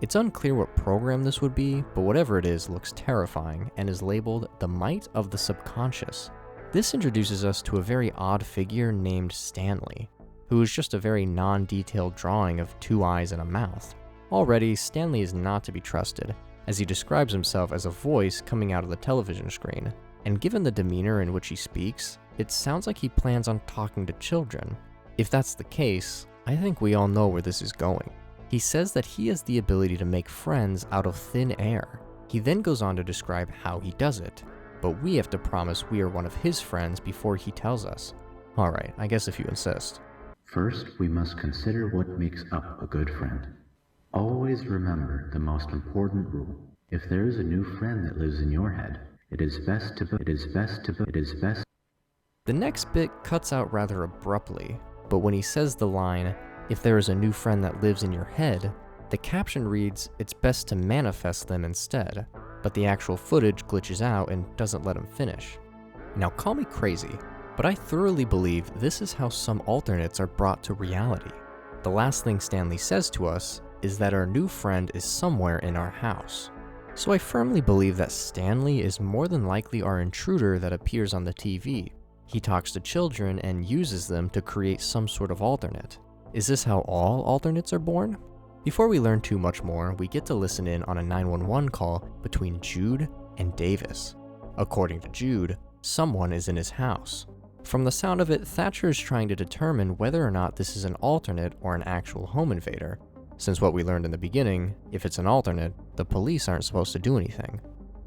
It's unclear what program this would be, but whatever it is looks terrifying and is labeled the Might of the Subconscious. This introduces us to a very odd figure named Stanley, who is just a very non-detailed drawing of 2 eyes and a mouth. Already, Stanley is not to be trusted, as he describes himself as a voice coming out of the television screen, and given the demeanor in which he speaks, it sounds like he plans on talking to children. If that's the case, I think we all know where this is going. He says that he has the ability to make friends out of thin air. He then goes on to describe how he does it, but we have to promise we are one of his friends before he tells us. Alright, I guess if you insist. First, we must consider what makes up a good friend. Always remember the most important rule. If there is a new friend that lives in your head, it is best to. The next bit cuts out rather abruptly, but when he says the line, "If there is a new friend that lives in your head," the caption reads, "It's best to manifest them instead," but the actual footage glitches out and doesn't let him finish. Now call me crazy, but I thoroughly believe this is how some alternates are brought to reality. The last thing Stanley says to us is that our new friend is somewhere in our house. So I firmly believe that Stanley is more than likely our intruder that appears on the TV. He talks to children and uses them to create some sort of alternate. Is this how all alternates are born? Before we learn too much more, we get to listen in on a 911 call between Jude and Davis. According to Jude, someone is in his house. From the sound of it, Thatcher is trying to determine whether or not this is an alternate or an actual home invader, since what we learned in the beginning, if it's an alternate, the police aren't supposed to do anything.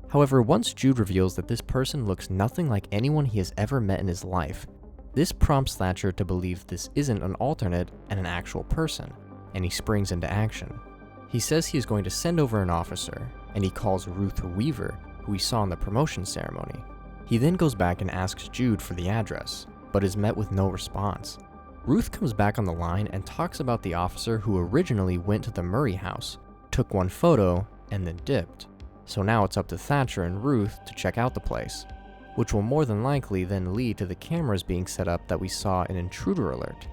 However, once Jude reveals that this person looks nothing like anyone he has ever met in his life, this prompts Thatcher to believe this isn't an alternate and an actual person, and he springs into action. He says he is going to send over an officer, and he calls Ruth Weaver, who we saw in the promotion ceremony. He then goes back and asks Jude for the address, but is met with no response. Ruth comes back on the line and talks about the officer who originally went to the Murray house, took one photo, and then dipped. So now it's up to Thatcher and Ruth to check out the place, which will more than likely then lead to the cameras being set up that we saw in Intruder Alert.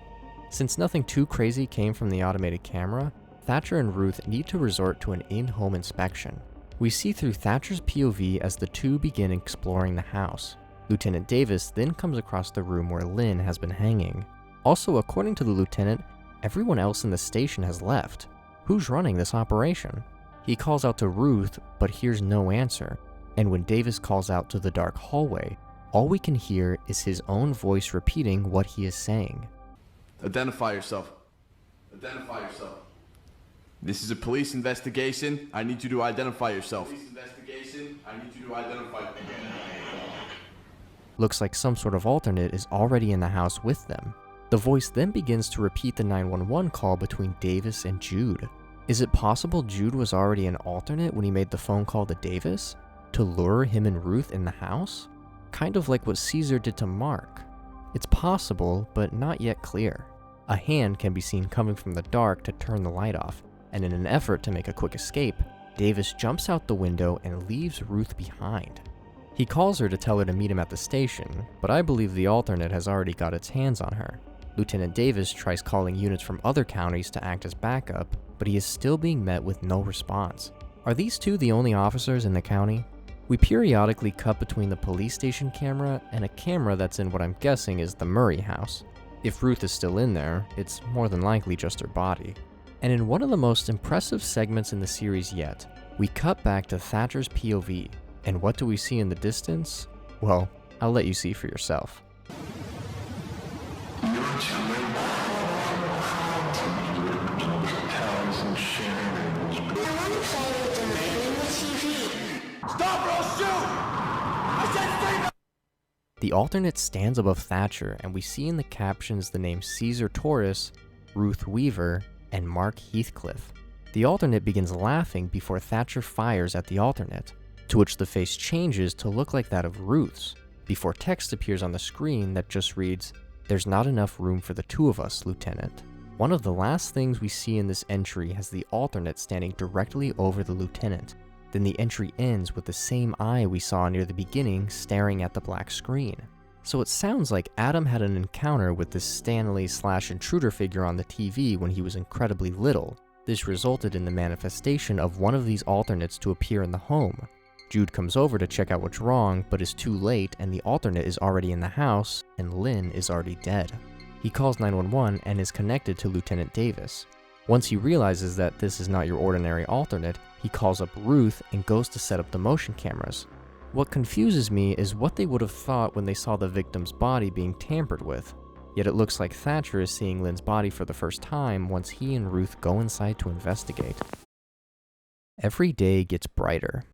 Since nothing too crazy came from the automated camera, Thatcher and Ruth need to resort to an in-home inspection. We see through Thatcher's POV as the two begin exploring the house. Lieutenant Davis then comes across the room where Lynn has been hanging. Also, according to the lieutenant, everyone else in the station has left. Who's running this operation? He calls out to Ruth, but hears no answer. And when Davis calls out to the dark hallway, all we can hear is his own voice repeating what he is saying. Identify yourself. Identify yourself. This is a police investigation. I need you to identify yourself. Police investigation. I need you to identify yourself. Looks like some sort of alternate is already in the house with them. The voice then begins to repeat the 911 call between Davis and Jude. Is it possible Jude was already an alternate when he made the phone call to Davis? To lure him and Ruth in the house? Kind of like what Caesar did to Mark. It's possible, but not yet clear. A hand can be seen coming from the dark to turn the light off, and in an effort to make a quick escape, Davis jumps out the window and leaves Ruth behind. He calls her to tell her to meet him at the station, but I believe the alternate has already got its hands on her. Lieutenant Davis tries calling units from other counties to act as backup, but he is still being met with no response. Are these two the only officers in the county? We periodically cut between the police station camera and a camera that's in what I'm guessing is the Murray house. If Ruth is still in there, it's more than likely just her body. And in one of the most impressive segments in the series yet, we cut back to Thatcher's POV. And what do we see in the distance? Well, I'll let you see for yourself. Stop or I'll shoot! I said stay. The alternate stands above Thatcher, and we see in the captions the names Caesar Torres, Ruth Weaver, and Mark Heathcliff. The alternate begins laughing before Thatcher fires at the alternate, to which the face changes to look like that of Ruth's, before text appears on the screen that just reads, "There's not enough room for the two of us, Lieutenant." One of the last things we see in this entry has the alternate standing directly over the lieutenant. Then the entry ends with the same eye we saw near the beginning staring at the black screen. So it sounds like Adam had an encounter with this Stanley/intruder figure on the TV when he was incredibly little. This resulted in the manifestation of one of these alternates to appear in the home. Jude comes over to check out what's wrong, but is too late and the alternate is already in the house, and Lynn is already dead. He calls 911 and is connected to Lieutenant Davis. Once he realizes that this is not your ordinary alternate, he calls up Ruth and goes to set up the motion cameras. What confuses me is what they would have thought when they saw the victim's body being tampered with. Yet it looks like Thatcher is seeing Lynn's body for the first time once he and Ruth go inside to investigate. Every day gets brighter.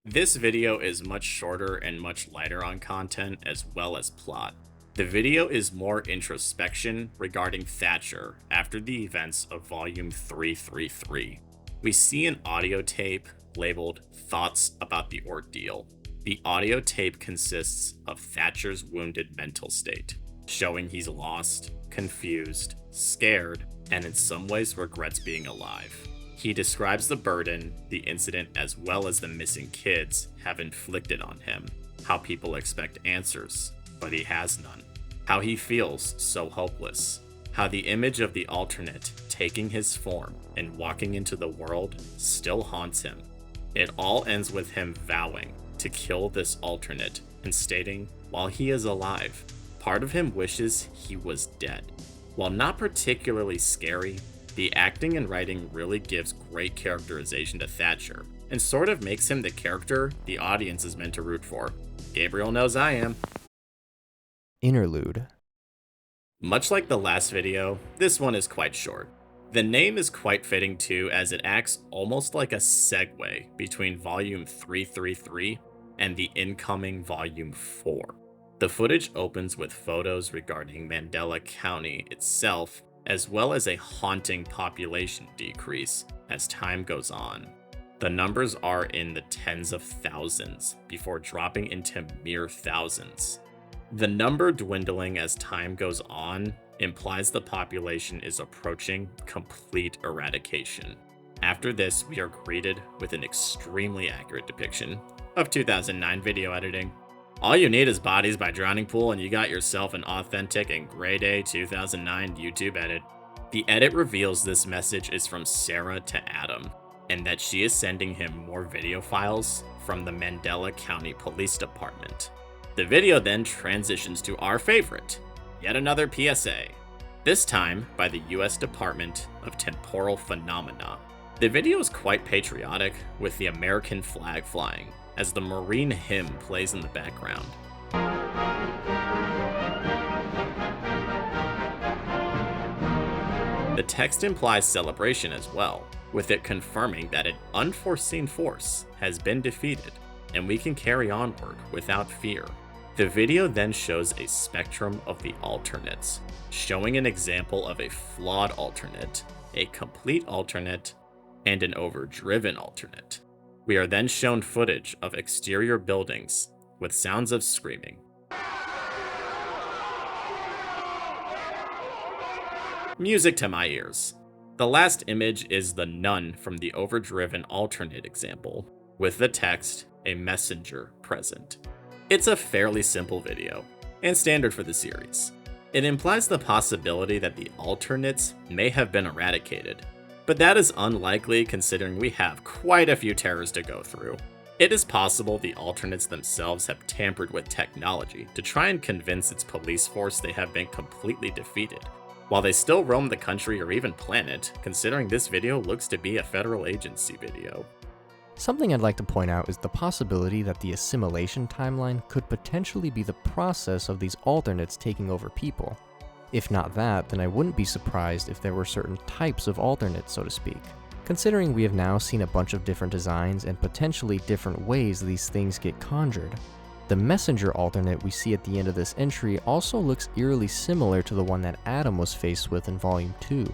This video is much shorter and much lighter on content as well as plot. The video is more introspection regarding Thatcher after the events of Volume 333. We see an audio tape labeled Thoughts About the Ordeal. The audio tape consists of Thatcher's wounded mental state, showing he's lost, confused, scared, and in some ways regrets being alive. He describes the burden the incident as well as the missing kids have inflicted on him, how people expect answers, but he has none, how he feels so hopeless, how the image of the alternate taking his form and walking into the world still haunts him. It all ends with him vowing to kill this alternate and stating, while he is alive, part of him wishes he was dead. While not particularly scary, the acting and writing really gives great characterization to Thatcher and sort of makes him the character the audience is meant to root for. Gabriel knows I am. Interlude. Much like the last video, this one is quite short. The name is quite fitting too, as it acts almost like a segue between Volume 333 and the incoming Volume 4. The footage opens with photos regarding Mandela County itself, as well as a haunting population decrease as time goes on. The numbers are in the tens of thousands before dropping into mere thousands. The number dwindling as time goes on implies the population is approaching complete eradication. After this, we are greeted with an extremely accurate depiction of 2009 video editing. All you need is Bodies by Drowning Pool and you got yourself an authentic and grade A 2009 YouTube edit. The edit reveals this message is from Sarah to Adam, and that she is sending him more video files from the Mandela County Police Department. The video then transitions to our favorite, yet another PSA, this time by the US Department of Temporal Phenomena. The video is quite patriotic, with the American flag flying, as the Marine hymn plays in the background. The text implies celebration as well, with it confirming that an unforeseen force has been defeated, and we can carry onward without fear. The video then shows a spectrum of the alternates, showing an example of a flawed alternate, a complete alternate, and an overdriven alternate. We are then shown footage of exterior buildings with sounds of screaming. Music to my ears. The last image is the nun from the overdriven alternate example, with the text, "A messenger present." It's a fairly simple video, and standard for the series. It implies the possibility that the alternates may have been eradicated, but that is unlikely considering we have quite a few terrors to go through. It is possible the alternates themselves have tampered with technology to try and convince its police force they have been completely defeated, while they still roam the country or even planet, considering this video looks to be a federal agency video. Something I'd like to point out is the possibility that the assimilation timeline could potentially be the process of these alternates taking over people. If not that, then I wouldn't be surprised if there were certain types of alternates, so to speak. Considering we have now seen a bunch of different designs and potentially different ways these things get conjured. The messenger alternate we see at the end of this entry also looks eerily similar to the one that Adam was faced with in Volume 2.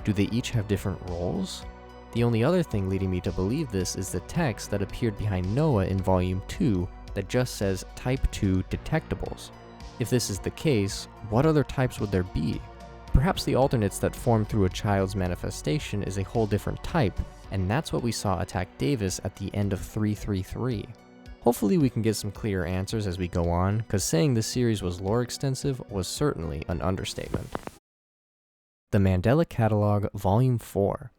Do they each have different roles? The only other thing leading me to believe this is the text that appeared behind Noah in Volume 2 that just says Type 2 Detectables. If this is the case, what other types would there be? Perhaps the alternates that form through a child's manifestation is a whole different type, and that's what we saw attack Davis at the end of 333. Hopefully we can get some clearer answers as we go on, because saying this series was lore extensive was certainly an understatement. The Mandela Catalogue, Volume 4.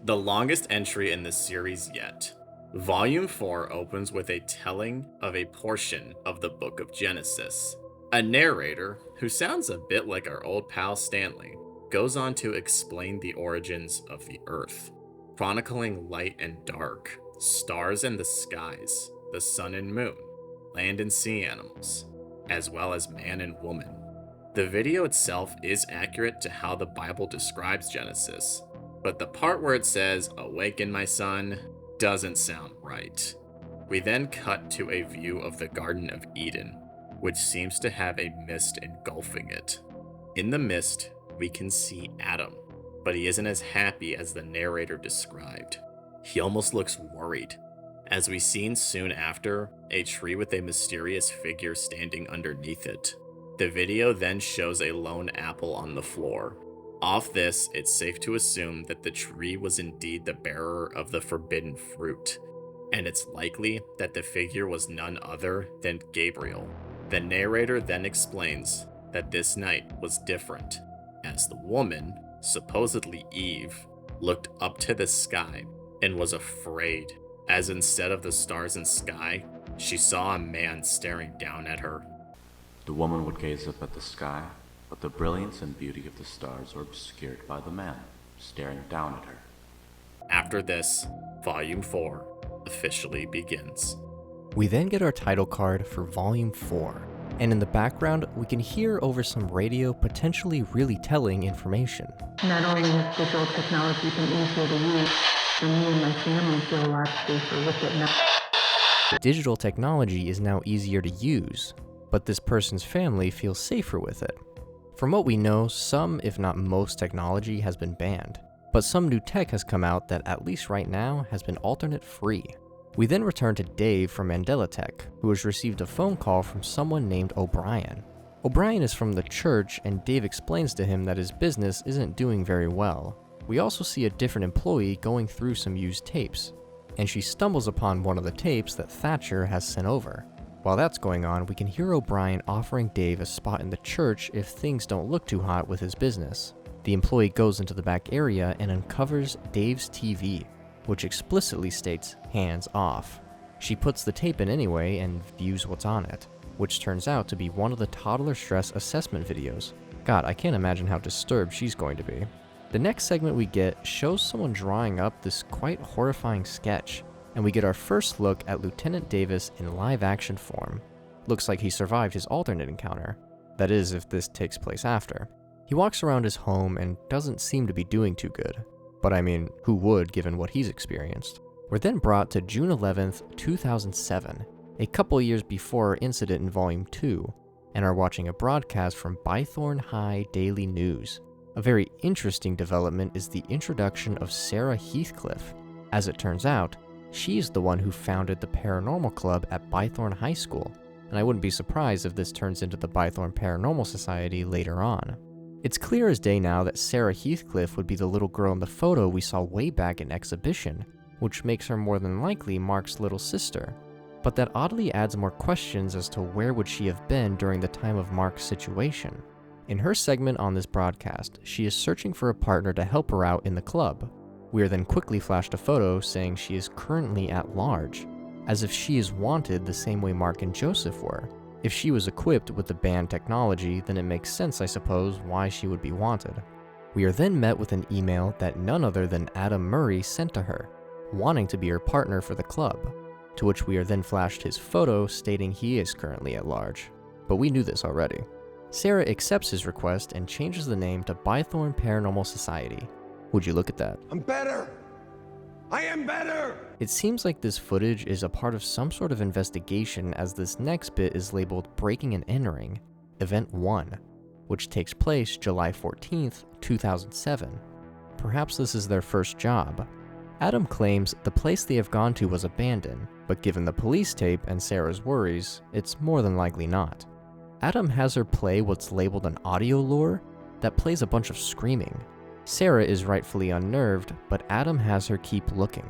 The longest entry in the series yet. Volume 4 opens with a telling of a portion of the Book of Genesis. A narrator, who sounds a bit like our old pal Stanley, goes on to explain the origins of the Earth, chronicling light and dark, stars and the skies, the sun and moon, land and sea animals, as well as man and woman. The video itself is accurate to how the Bible describes Genesis, but the part where it says, "Awaken my son," doesn't sound right. We then cut to a view of the Garden of Eden, which seems to have a mist engulfing it. In the mist, we can see Adam, but he isn't as happy as the narrator described. He almost looks worried. As we seen soon after, a tree with a mysterious figure standing underneath it. The video then shows a lone apple on the floor. Off this, it's safe to assume that the tree was indeed the bearer of the forbidden fruit, and it's likely that the figure was none other than Gabriel. The narrator then explains that this night was different, as the woman, supposedly Eve, looked up to the sky and was afraid, as instead of the stars and sky, she saw a man staring down at her. The woman would gaze up at the sky, but the brilliance and beauty of the stars were obscured by the man staring down at her. After this, Volume 4 officially begins. We then get our title card for Volume 4, and in the background, we can hear over some radio potentially really telling information. Not only has digital technology been easier to use, for me and my family feel a lot safer with it now. Digital technology is now easier to use, but this person's family feels safer with it. From what we know, some, if not most, technology has been banned, but some new tech has come out that, at least right now, has been alternate-free. We then return to Dave from Mandela Tech, who has received a phone call from someone named O'Brien. O'Brien is from the church, and Dave explains to him that his business isn't doing very well. We also see a different employee going through some used tapes, and she stumbles upon one of the tapes that Thatcher has sent over. While that's going on, we can hear O'Brien offering Dave a spot in the church if things don't look too hot with his business. The employee goes into the back area and uncovers Dave's TV, which explicitly states hands off. She puts the tape in anyway and views what's on it, which turns out to be one of the toddler stress assessment videos. God, I can't imagine how disturbed she's going to be. The next segment we get shows someone drawing up this quite horrifying sketch, and we get our first look at Lieutenant Davis in live action form. Looks like he survived his alternate encounter. That is, if this takes place after. He walks around his home and doesn't seem to be doing too good. But I mean, who would given what he's experienced? We're then brought to June 11th, 2007, a couple years before our incident in Volume 2, and are watching a broadcast from Bythorn High Daily News. A very interesting development is the introduction of Sarah Heathcliff. As it turns out, she's the one who founded the Paranormal Club at Bythorn High School, and I wouldn't be surprised if this turns into the Bythorn Paranormal Society later on. It's clear as day now that Sarah Heathcliff would be the little girl in the photo we saw way back in Exhibition, which makes her more than likely Mark's little sister. But that oddly adds more questions as to where would she have been during the time of Mark's situation. In her segment on this broadcast, she is searching for a partner to help her out in the club. We are then quickly flashed a photo saying she is currently at large, as if she is wanted the same way Mark and Joseph were. If she was equipped with the banned technology, then it makes sense, I suppose, why she would be wanted. We are then met with an email that none other than Adam Murray sent to her, wanting to be her partner for the club, to which we are then flashed his photo stating he is currently at large. But we knew this already. Sarah accepts his request and changes the name to Bythorn Paranormal Society. Would you look at that? I'm better! I am better! It seems like this footage is a part of some sort of investigation, as this next bit is labeled Breaking and Entering, Event 1, which takes place July 14th, 2007. Perhaps this is their first job. Adam claims the place they have gone to was abandoned, but given the police tape and Sarah's worries, it's more than likely not. Adam has her play what's labeled an audio lure that plays a bunch of screaming. Sarah is rightfully unnerved, but Adam has her keep looking.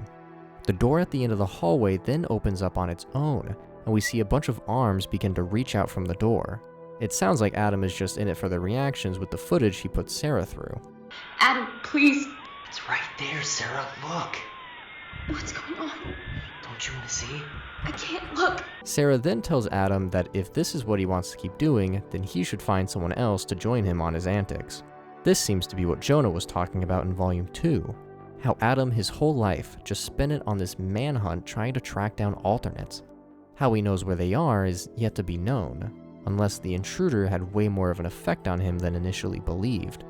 The door at the end of the hallway then opens up on its own, and we see a bunch of arms begin to reach out from the door. It sounds like Adam is just in it for the reactions with the footage he put Sarah through. Adam, please! It's right there, Sarah. Look. What's going on? Don't you want to see? I can't look. Sarah then tells Adam that if this is what he wants to keep doing, then he should find someone else to join him on his antics. This seems to be what Jonah was talking about in Volume 2. How Adam, his whole life, just spent it on this manhunt trying to track down alternates. How he knows where they are is yet to be known, unless the intruder had way more of an effect on him than initially believed.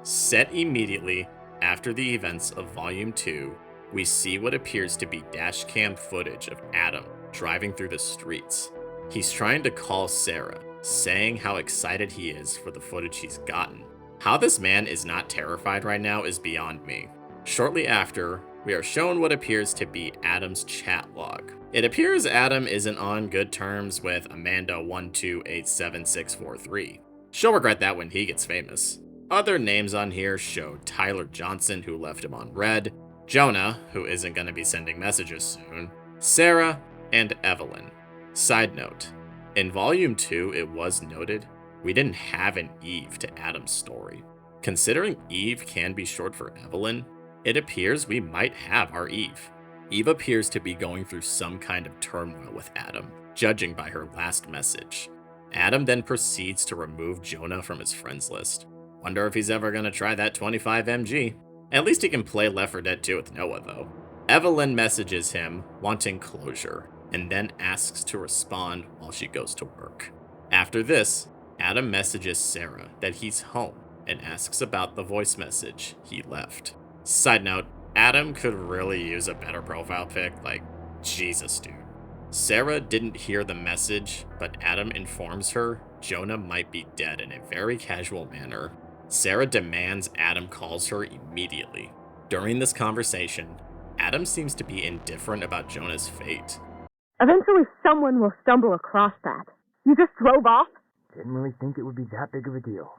Set immediately after the events of Volume 2, we see what appears to be dashcam footage of Adam driving through the streets. He's trying to call Sarah, saying how excited he is for the footage he's gotten. How this man is not terrified right now is beyond me. Shortly after, we are shown what appears to be Adam's chat log. It appears Adam isn't on good terms with Amanda1287643. She'll regret that when he gets famous. Other names on here show Tyler Johnson, who left him on red, Jonah, who isn't going to be sending messages soon, Sarah, and Evelyn. Side note, in Volume 2 it was noted we didn't have an Eve to Adam's story. Considering Eve can be short for Evelyn, it appears we might have our Eve. Eve appears to be going through some kind of turmoil with Adam, judging by her last message. Adam then proceeds to remove Jonah from his friends list. Wonder if he's ever gonna try that 25 mg. At least he can play Left 4 Dead 2 with Noah though. Evelyn messages him, wanting closure, and then asks to respond while she goes to work. After this, Adam messages Sarah that he's home and asks about the voice message he left. Side note, Adam could really use a better profile pic, like, Jesus dude. Sarah didn't hear the message, but Adam informs her Jonah might be dead in a very casual manner. Sarah demands Adam calls her immediately. During this conversation, Adam seems to be indifferent about Jonah's fate. Eventually someone will stumble across that. You just drove off? Didn't really think it would be that big of a deal.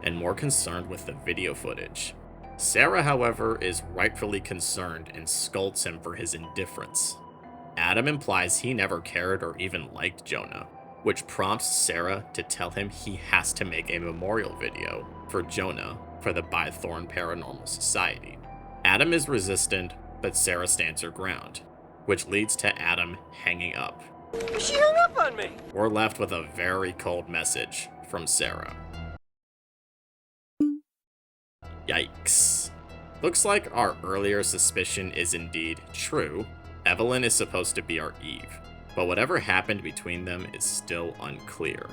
And more concerned with the video footage. Sarah, however, is rightfully concerned and scolds him for his indifference. Adam implies he never cared or even liked Jonah, which prompts Sarah to tell him he has to make a memorial video for Jonah for the Bythorn Paranormal Society. Adam is resistant, but Sarah stands her ground, which leads to Adam hanging up. She hung up on me! We're left with a very cold message from Sarah. Yikes. Looks like our earlier suspicion is indeed true. Evelyn is supposed to be our Eve, but whatever happened between them is still unclear.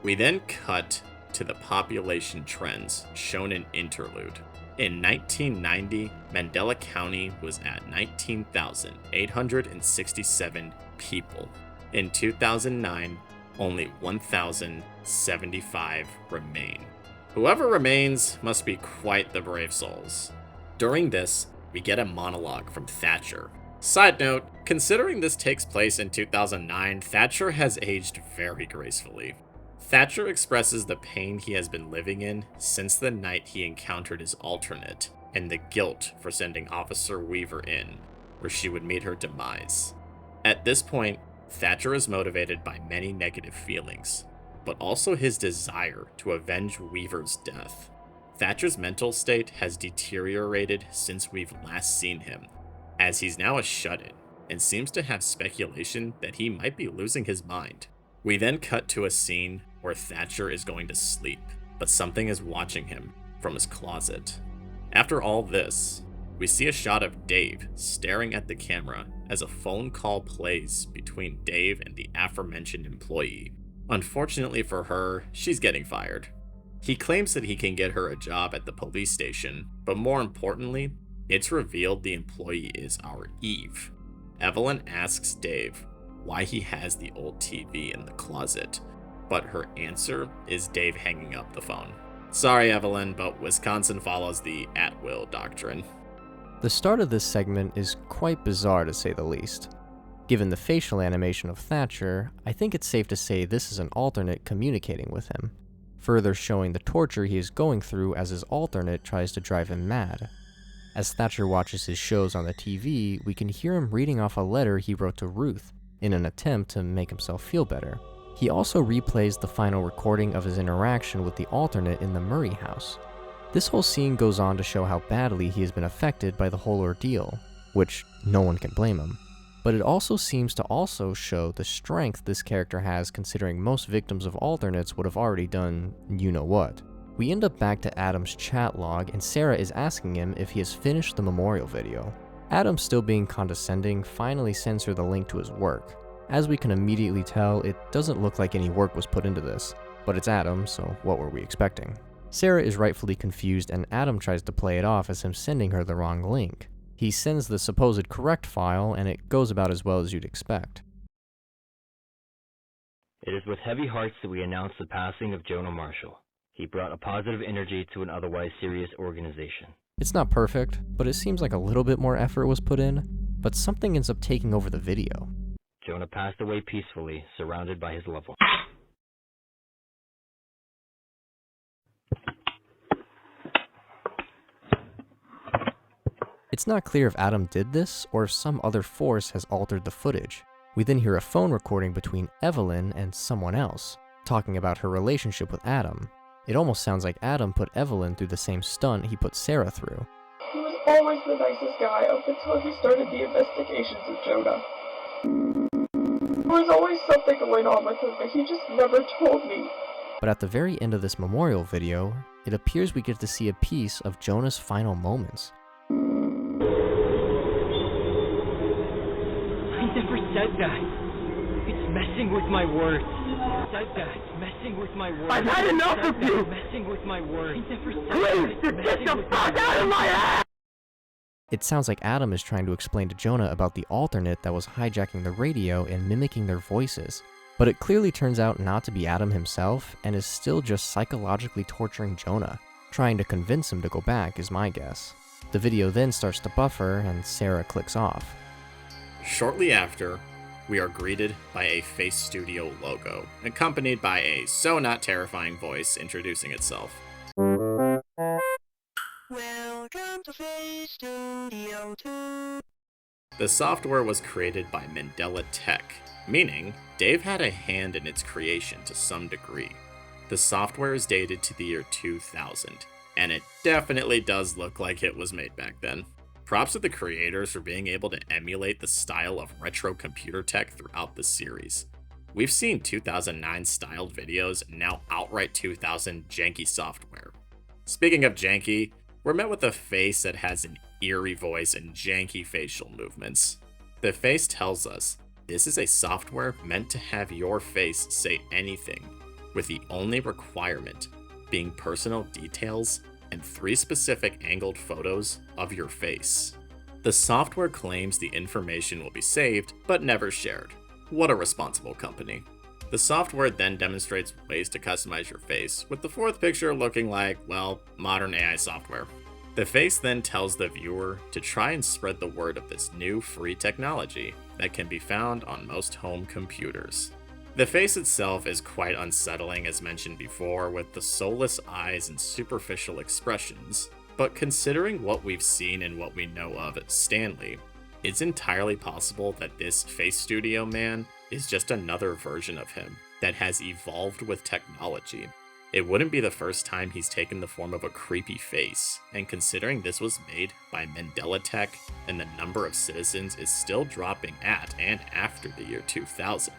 We then cut to the population trends shown in Interlude. In 1990, Mandela County was at 19,867 people. In 2009, only 1,075 remain. Whoever remains must be quite the brave souls. During this, we get a monologue from Thatcher. Side note, considering this takes place in 2009, Thatcher has aged very gracefully. Thatcher expresses the pain he has been living in since the night he encountered his alternate, and the guilt for sending Officer Weaver in, where she would meet her demise. At this point, Thatcher is motivated by many negative feelings, but also his desire to avenge Weaver's death. Thatcher's mental state has deteriorated since we've last seen him, as he's now a shut-in, and seems to have speculation that he might be losing his mind. We then cut to a scene where Thatcher is going to sleep, but something is watching him from his closet. After all this, we see a shot of Dave staring at the camera as a phone call plays between Dave and the aforementioned employee. Unfortunately for her, she's getting fired. He claims that he can get her a job at the police station, but more importantly, it's revealed the employee is our Eve. Evelyn asks Dave why he has the old TV in the closet, but her answer is Dave hanging up the phone. Sorry, Evelyn, but Wisconsin follows the at-will doctrine. The start of this segment is quite bizarre to say the least. Given the facial animation of Thatcher, I think it's safe to say this is an alternate communicating with him, further showing the torture he is going through as his alternate tries to drive him mad. As Thatcher watches his shows on the TV, we can hear him reading off a letter he wrote to Ruth, in an attempt to make himself feel better. He also replays the final recording of his interaction with the alternate in the Murray house. This whole scene goes on to show how badly he has been affected by the whole ordeal, which no one can blame him. But it also seems to also show the strength this character has, considering most victims of alternates would have already done you-know-what. We end up back to Adam's chat log, and Sarah is asking him if he has finished the memorial video. Adam, still being condescending, finally sends her the link to his work. As we can immediately tell, it doesn't look like any work was put into this, but it's Adam, so what were we expecting? Sarah is rightfully confused, and Adam tries to play it off as him sending her the wrong link. He sends the supposed correct file, and it goes about as well as you'd expect. It is with heavy hearts that we announce the passing of Jonah Marshall. He brought a positive energy to an otherwise serious organization. It's not perfect, but it seems like a little bit more effort was put in, but something ends up taking over the video. Jonah passed away peacefully, surrounded by his loved ones. It's not clear if Adam did this, or if some other force has altered the footage. We then hear a phone recording between Evelyn and someone else, talking about her relationship with Adam. It almost sounds like Adam put Evelyn through the same stunt he put Sarah through. He was always the nicest guy up until he started the investigations of Jonah. There was always something going on with him, but he just never told me. But at the very end of this memorial video, it appears we get to see a piece of Jonah's final moments. I never said that. It's messing with my words. I said that. It's messing with my words. I've had enough of you! It's messing with my words. I never said Please, that. just get the fuck out of my head! It sounds like Adam is trying to explain to Jonah about the alternate that was hijacking the radio and mimicking their voices. But it clearly turns out not to be Adam himself, and is still just psychologically torturing Jonah. Trying to convince him to go back is my guess. The video then starts to buffer, and Sarah clicks off. Shortly after, we are greeted by a Face Studio logo, accompanied by a so not terrifying voice introducing itself. Welcome to Face Studio 2. The software was created by Mandela Tech, meaning Dave had a hand in its creation to some degree. The software is dated to the year 2000, and it definitely does look like it was made back then. Props to the creators for being able to emulate the style of retro computer tech throughout the series. We've seen 2009 styled videos and now outright 2000 janky software. Speaking of janky, we're met with a face that has an eerie voice and janky facial movements. The face tells us this is a software meant to have your face say anything, with the only requirement being personal details and 3 specific angled photos of your face. The software claims the information will be saved, but never shared. What a responsible company. The software then demonstrates ways to customize your face, with the 4th picture looking like, well, modern AI software. The face then tells the viewer to try and spread the word of this new free technology that can be found on most home computers. The face itself is quite unsettling as mentioned before, with the soulless eyes and superficial expressions, but considering what we've seen and what we know of Stanley, it's entirely possible that this face studio man is just another version of him that has evolved with technology. It wouldn't be the first time he's taken the form of a creepy face, and considering this was made by Mandela Tech and the number of citizens is still dropping at and after the year 2000,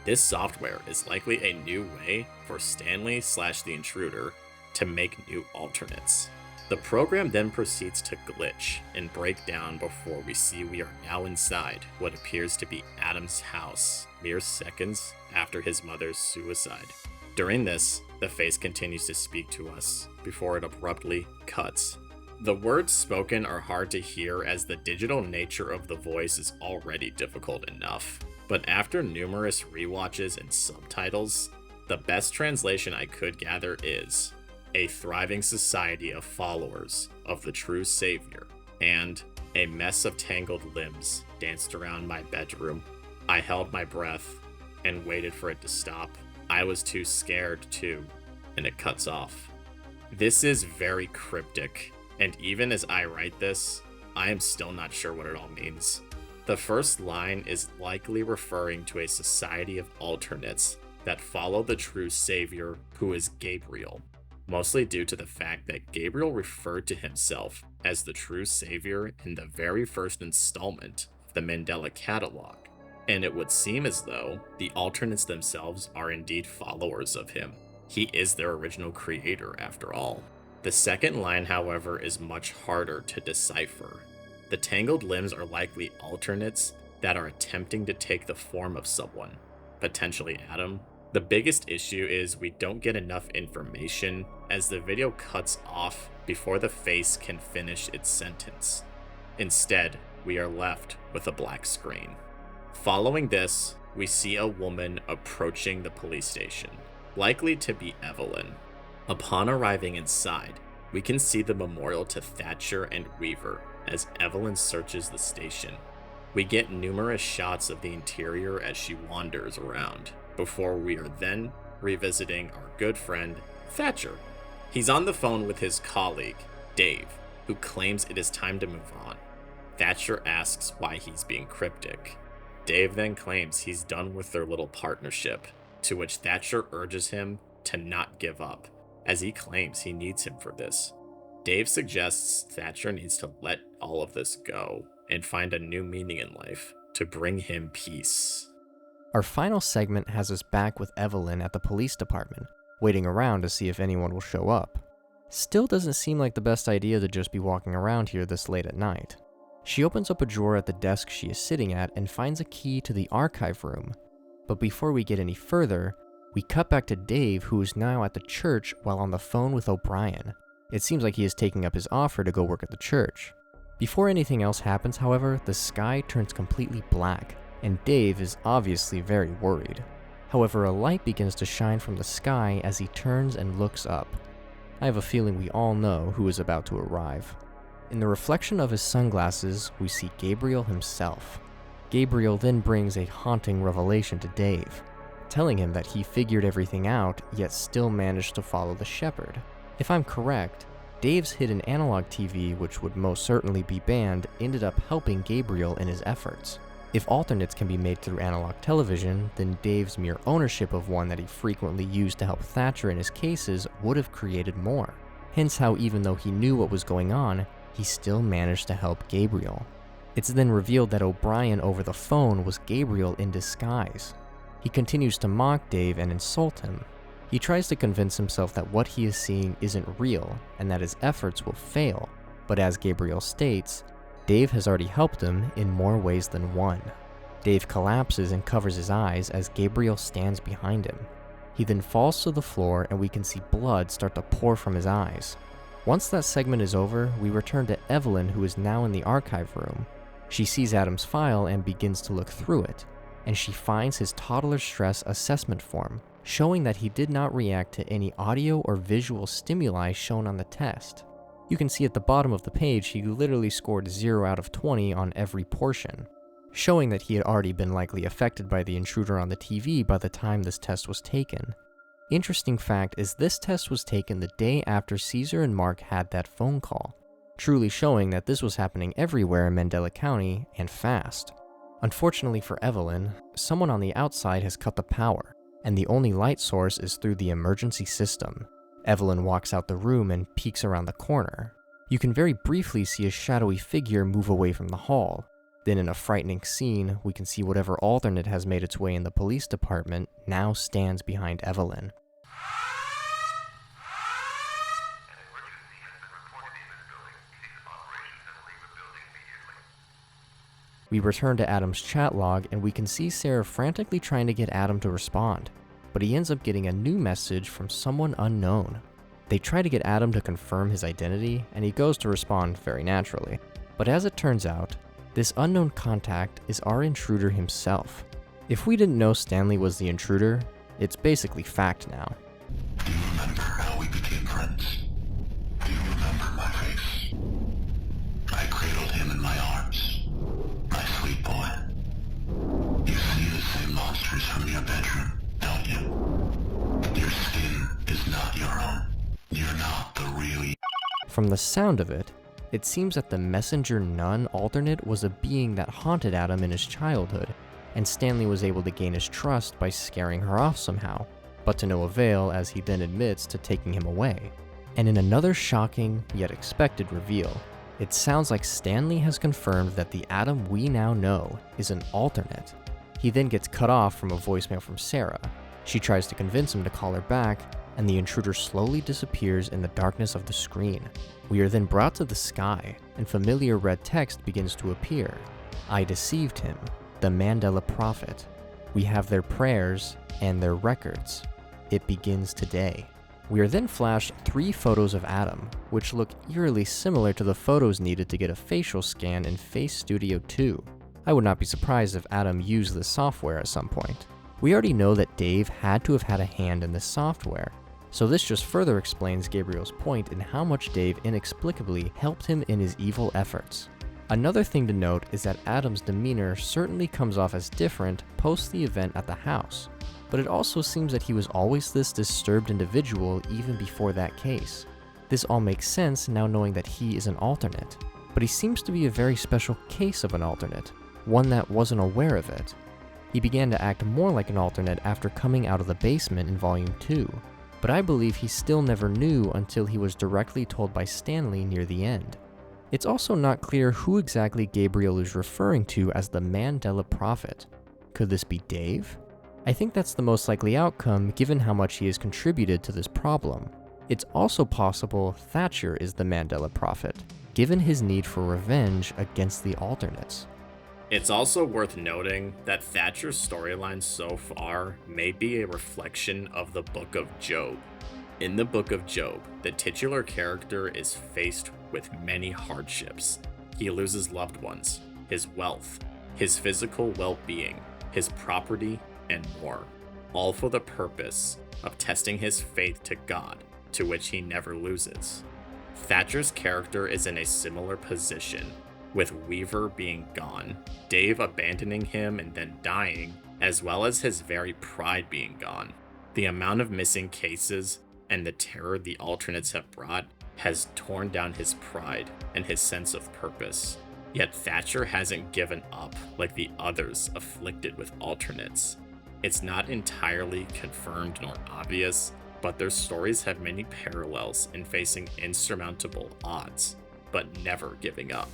this software is likely a new way for Stanley/the intruder to make new alternates. The program then proceeds to glitch and break down before we see we are now inside what appears to be Adam's house, mere seconds after his mother's suicide. During this, the face continues to speak to us before it abruptly cuts. The words spoken are hard to hear as the digital nature of the voice is already difficult enough. But after numerous rewatches and subtitles, the best translation I could gather is a thriving society of followers of the true savior, and a mess of tangled limbs danced around my bedroom. I held my breath and waited for it to stop. I was too scared too, and it cuts off. This is very cryptic, and even as I write this, I am still not sure what it all means. The first line is likely referring to a society of alternates that follow the true savior, who is Gabriel, mostly due to the fact that Gabriel referred to himself as the true savior in the very first installment of the Mandela Catalogue, and it would seem as though the alternates themselves are indeed followers of him. He is their original creator, after all. The second line, however, is much harder to decipher. The tangled limbs are likely alternates that are attempting to take the form of someone, potentially Adam. The biggest issue is we don't get enough information as the video cuts off before the face can finish its sentence. Instead, we are left with a black screen. Following this, we see a woman approaching the police station, likely to be Evelyn. Upon arriving inside, we can see the memorial to Thatcher and Weaver as Evelyn searches the station. We get numerous shots of the interior as she wanders around, before we are then revisiting our good friend, Thatcher. He's on the phone with his colleague, Dave, who claims it is time to move on. Thatcher asks why he's being cryptic. Dave then claims he's done with their little partnership, to which Thatcher urges him to not give up, as he claims he needs him for this. Dave suggests Thatcher needs to let all of this go and find a new meaning in life to bring him peace. Our final segment has us back with Evelyn at the police department, waiting around to see if anyone will show up. Still doesn't seem like the best idea to just be walking around here this late at night. She opens up a drawer at the desk she is sitting at and finds a key to the archive room. But before we get any further, we cut back to Dave, who is now at the church while on the phone with O'Brien. It seems like he is taking up his offer to go work at the church. Before anything else happens, however, the sky turns completely black, and Dave is obviously very worried. However, a light begins to shine from the sky as he turns and looks up. I have a feeling we all know who is about to arrive. In the reflection of his sunglasses, we see Gabriel himself. Gabriel then brings a haunting revelation to Dave, telling him that he figured everything out, yet still managed to follow the shepherd. If I'm correct, Dave's hidden analog TV, which would most certainly be banned, ended up helping Gabriel in his efforts. If alternates can be made through analog television, then Dave's mere ownership of one that he frequently used to help Thatcher in his cases would have created more. Hence how even though he knew what was going on, he still managed to help Gabriel. It's then revealed that O'Brien over the phone was Gabriel in disguise. He continues to mock Dave and insult him. He tries to convince himself that what he is seeing isn't real and that his efforts will fail, but as Gabriel states, Dave has already helped him in more ways than one. Dave collapses and covers his eyes as Gabriel stands behind him. He then falls to the floor and we can see blood start to pour from his eyes. Once that segment is over, we return to Evelyn, who is now in the archive room. She sees Adam's file and begins to look through it, and she finds his toddler stress assessment form, showing that he did not react to any audio or visual stimuli shown on the test. You can see at the bottom of the page he literally scored 0 out of 20 on every portion, showing that he had already been likely affected by the intruder on the TV by the time this test was taken. Interesting fact is this test was taken the day after Caesar and Mark had that phone call, truly showing that this was happening everywhere in Mandela County and fast. Unfortunately for Evelyn, someone on the outside has cut the power, and the only light source is through the emergency system. Evelyn walks out the room and peeks around the corner. You can very briefly see a shadowy figure move away from the hall. Then in a frightening scene, we can see whatever alternate has made its way in the police department now stands behind Evelyn. We return to Adam's chat log and we can see Sarah frantically trying to get Adam to respond, but he ends up getting a new message from someone unknown. They try to get Adam to confirm his identity and he goes to respond very naturally. But as it turns out, this unknown contact is our intruder himself. If we didn't know Stanley was the intruder, it's basically fact now. Do you remember how we became friends? Do you remember my face? I cradled him in my arms. My sweet boy. You see the same monsters from your bedroom, don't you? Your skin is not your own. You're not the real. From the sound of it, it seems that the messenger nun alternate was a being that haunted Adam in his childhood, and Stanley was able to gain his trust by scaring her off somehow, but to no avail as he then admits to taking him away. And in another shocking yet expected reveal, it sounds like Stanley has confirmed that the Adam we now know is an alternate. He then gets cut off from a voicemail from Sarah. She tries to convince him to call her back, and the intruder slowly disappears in the darkness of the screen. We are then brought to the sky, and familiar red text begins to appear. I deceived him, the Mandela Prophet. We have their prayers and their records. It begins today. We are then flashed 3 photos of Adam, which look eerily similar to the photos needed to get a facial scan in Face Studio 2. I would not be surprised if Adam used this software at some point. We already know that Dave had to have had a hand in this software, so this just further explains Gabriel's point in how much Dave inexplicably helped him in his evil efforts. Another thing to note is that Adam's demeanor certainly comes off as different post the event at the house, but it also seems that he was always this disturbed individual even before that case. This all makes sense now knowing that he is an alternate, but he seems to be a very special case of an alternate, one that wasn't aware of it. He began to act more like an alternate after coming out of the basement in Volume 2, but I believe he still never knew until he was directly told by Stanley near the end. It's also not clear who exactly Gabriel is referring to as the Mandela Prophet. Could this be Dave? I think that's the most likely outcome given how much he has contributed to this problem. It's also possible Thatcher is the Mandela Prophet, given his need for revenge against the alternates. It's also worth noting that Thatcher's storyline so far may be a reflection of the Book of Job. In the Book of Job, the titular character is faced with many hardships. He loses loved ones, his wealth, his physical well-being, his property, and more, all for the purpose of testing his faith to God, to which he never loses. Thatcher's character is in a similar position, with Weaver being gone, Dave abandoning him and then dying, as well as his very pride being gone. The amount of missing cases and the terror the alternates have brought has torn down his pride and his sense of purpose. Yet Thatcher hasn't given up like the others afflicted with alternates. It's not entirely confirmed nor obvious, but their stories have many parallels in facing insurmountable odds, but never giving up.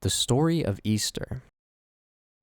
The story of Easter.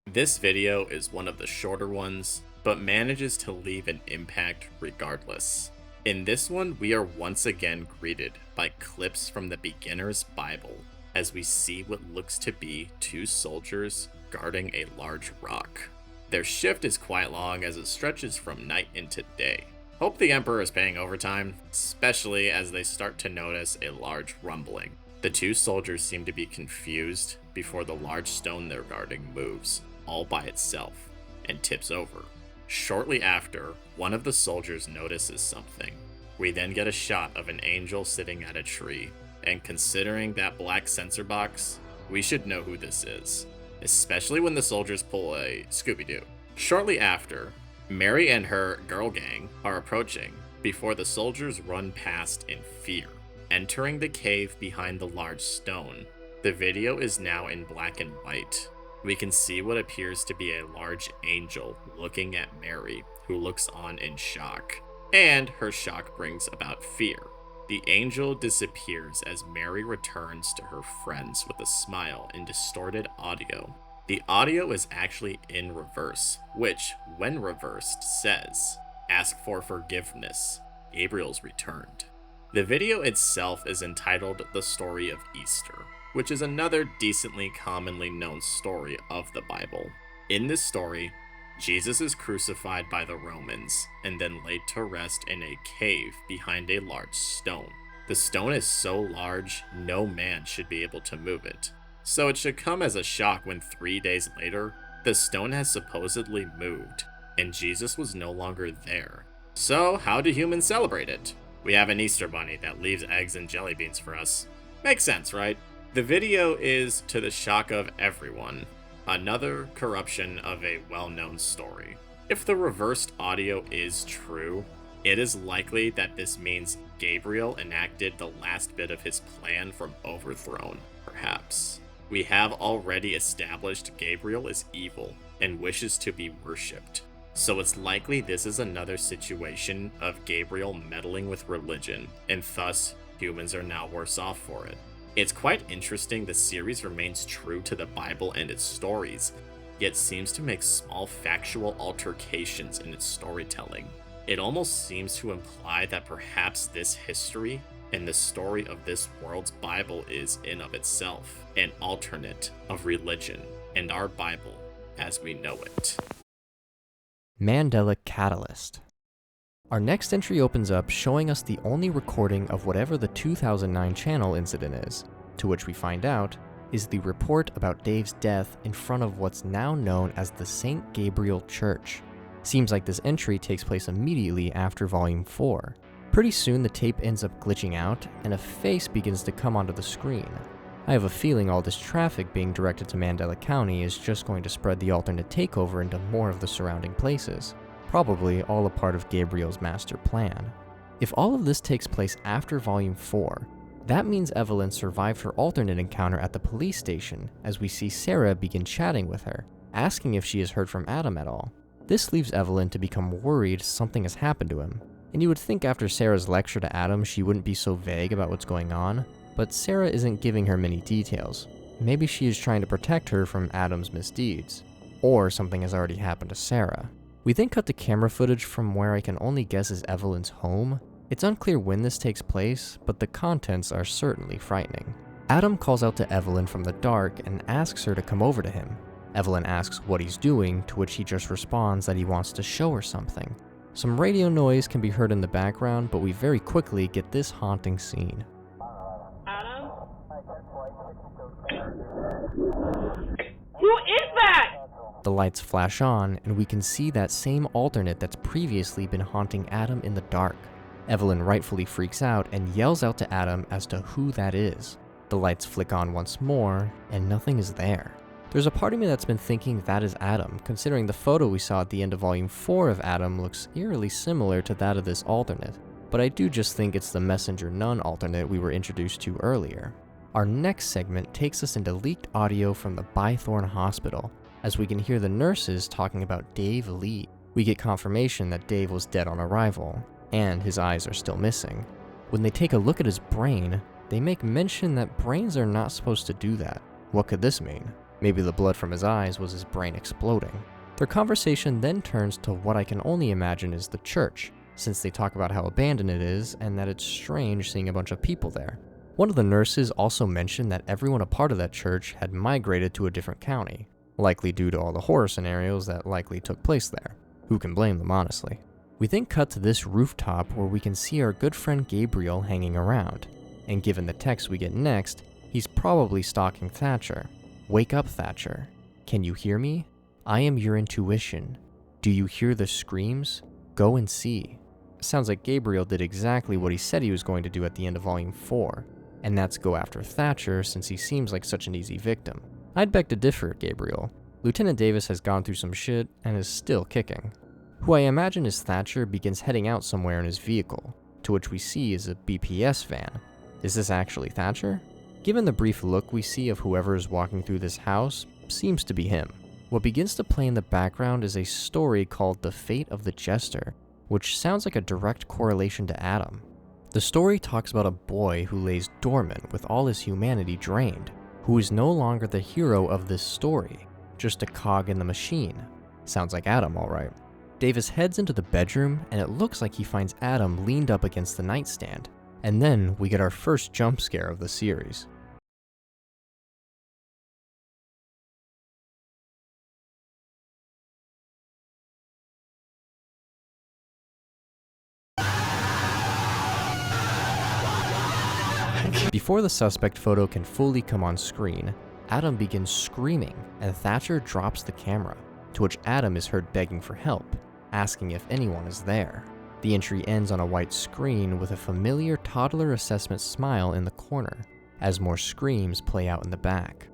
This video is one of the shorter ones, but manages to leave an impact regardless. In this one, we are once again greeted by clips from the beginner's Bible as we see what looks to be two soldiers guarding a large rock. Their shift is quite long as it stretches from night into day. Hope the Emperor is paying overtime, especially as they start to notice a large rumbling. The two soldiers seem to be confused before the large stone they're guarding moves, all by itself, and tips over. Shortly after, one of the soldiers notices something. We then get a shot of an angel sitting at a tree, and considering that black sensor box, we should know who this is, especially when the soldiers pull a Scooby-Doo. Shortly after, Mary and her girl gang are approaching before the soldiers run past in fear. Entering the cave behind the large stone, the video is now in black and white. We can see what appears to be a large angel looking at Mary, who looks on in shock, and her shock brings about fear. The angel disappears as Mary returns to her friends with a smile in distorted audio. The audio is actually in reverse, which, when reversed, says, "Ask for forgiveness. Gabriel's returned." The video itself is entitled The Story of Easter, which is another decently commonly known story of the Bible. In this story, Jesus is crucified by the Romans and then laid to rest in a cave behind a large stone. The stone is so large, no man should be able to move it. So it should come as a shock when 3 days later, the stone has supposedly moved, and Jesus was no longer there. So how do humans celebrate it? We have an Easter bunny that leaves eggs and jelly beans for us. Makes sense, right? The video is, to the shock of everyone, another corruption of a well-known story. If the reversed audio is true, it is likely that this means Gabriel enacted the last bit of his plan from Overthrone, perhaps. We have already established Gabriel is evil and wishes to be worshipped. So it's likely this is another situation of Gabriel meddling with religion, and thus humans are now worse off for it. It's quite interesting the series remains true to the Bible and its stories, yet seems to make small factual altercations in its storytelling. It almost seems to imply that perhaps this history and the story of this world's Bible is in of itself an alternate of religion and our Bible as we know it. Mandela Catalyst. Our next entry opens up showing us the only recording of whatever the 2009 channel incident is, to which we find out is the report about Dave's death in front of what's now known as the St. Gabriel Church. Seems like this entry takes place immediately after Volume 4. Pretty soon the tape ends up glitching out, and a face begins to come onto the screen. I have a feeling all this traffic being directed to Mandela County is just going to spread the alternate takeover into more of the surrounding places, probably all a part of Gabriel's master plan. If all of this takes place after Volume 4, that means Evelyn survived her alternate encounter at the police station, as we see Sarah begin chatting with her, asking if she has heard from Adam at all. This leaves Evelyn to become worried something has happened to him, and you would think after Sarah's lecture to Adam she wouldn't be so vague about what's going on, but Sarah isn't giving her many details. Maybe she is trying to protect her from Adam's misdeeds, or something has already happened to Sarah. We then cut to camera footage from where I can only guess is Evelyn's home. It's unclear when this takes place, but the contents are certainly frightening. Adam calls out to Evelyn from the dark and asks her to come over to him. Evelyn asks what he's doing, to which he just responds that he wants to show her something. Some radio noise can be heard in the background, but we very quickly get this haunting scene. Adam? Who is that? The lights flash on, and we can see that same alternate that's previously been haunting Adam in the dark. Evelyn rightfully freaks out and yells out to Adam as to who that is. The lights flick on once more, and nothing is there. There's a part of me that's been thinking that is Adam, considering the photo we saw at the end of Volume 4 of Adam looks eerily similar to that of this alternate, but I do just think it's the Messenger Nun alternate we were introduced to earlier. Our next segment takes us into leaked audio from the Bythorn Hospital, as we can hear the nurses talking about Dave Lee. We get confirmation that Dave was dead on arrival, and his eyes are still missing. When they take a look at his brain, they make mention that brains are not supposed to do that. What could this mean? Maybe the blood from his eyes was his brain exploding. Their conversation then turns to what I can only imagine is the church, since they talk about how abandoned it is and that it's strange seeing a bunch of people there. One of the nurses also mentioned that everyone a part of that church had migrated to a different county, likely due to all the horror scenarios that likely took place there. Who can blame them, honestly? We then cut to this rooftop where we can see our good friend Gabriel hanging around, and given the text we get next, he's probably stalking Thatcher. Wake up, Thatcher. Can you hear me? I am your intuition. Do you hear the screams? Go and see. Sounds like Gabriel did exactly what he said he was going to do at the end of Volume 4, and that's go after Thatcher since he seems like such an easy victim. I'd beg to differ, Gabriel. Lieutenant Davis has gone through some shit and is still kicking. Who I imagine is Thatcher begins heading out somewhere in his vehicle, to which we see is a BPS van. Is this actually Thatcher? Given the brief look we see of whoever is walking through this house, seems to be him. What begins to play in the background is a story called The Fate of the Jester, which sounds like a direct correlation to Adam. The story talks about a boy who lays dormant with all his humanity drained, who is no longer the hero of this story, just a cog in the machine. Sounds like Adam, alright. Davis heads into the bedroom, and it looks like he finds Adam leaned up against the nightstand, and then we get our first jump scare of the series. Before the suspect photo can fully come on screen, Adam begins screaming and Thatcher drops the camera, to which Adam is heard begging for help, asking if anyone is there. The entry ends on a white screen with a familiar toddler assessment smile in the corner, as more screams play out in the back.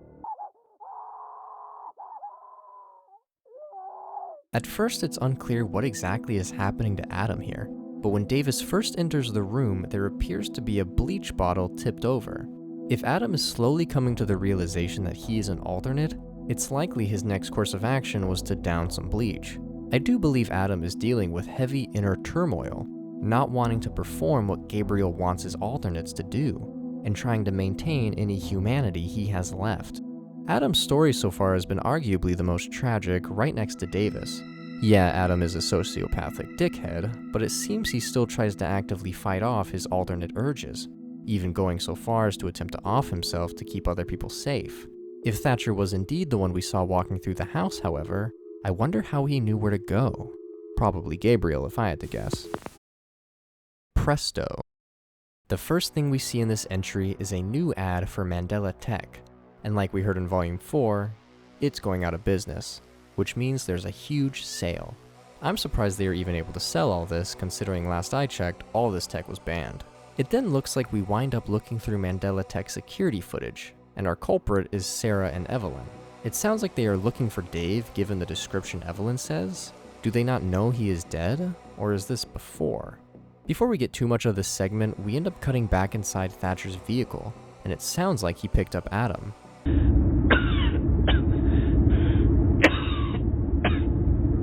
At first it's unclear what exactly is happening to Adam here, but when Davis first enters the room, there appears to be a bleach bottle tipped over. If Adam is slowly coming to the realization that he is an alternate, it's likely his next course of action was to down some bleach. I do believe Adam is dealing with heavy inner turmoil, not wanting to perform what Gabriel wants his alternates to do, and trying to maintain any humanity he has left. Adam's story so far has been arguably the most tragic, right next to Davis. Yeah, Adam is a sociopathic dickhead, but it seems he still tries to actively fight off his alternate urges, even going so far as to attempt to off himself to keep other people safe. If Thatcher was indeed the one we saw walking through the house, however, I wonder how he knew where to go. Probably Gabriel, if I had to guess. Presto. The first thing we see in this entry is a new ad for Mandela Tech, and like we heard in Volume 4, it's going out of business, which means there's a huge sale. I'm surprised they are even able to sell all this, considering last I checked, all this tech was banned. It then looks like we wind up looking through Mandela Tech security footage, and our culprit is Sarah and Evelyn. It sounds like they are looking for Dave given the description Evelyn says. Do they not know he is dead, or is this before? Before we get too much of this segment, we end up cutting back inside Thatcher's vehicle, and it sounds like he picked up Adam.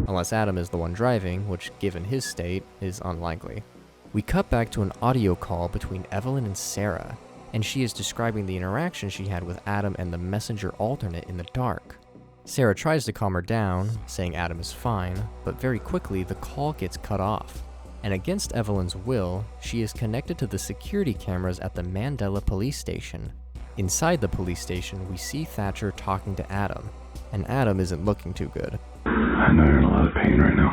Unless Adam is the one driving, which given his state, is unlikely. We cut back to an audio call between Evelyn and Sarah, and she is describing the interaction she had with Adam and the messenger alternate in the dark. Sarah tries to calm her down, saying Adam is fine, but very quickly the call gets cut off, and against Evelyn's will, she is connected to the security cameras at the Mandela police station. Inside the police station, we see Thatcher talking to Adam, and Adam isn't looking too good. I know you're in a lot of pain right now.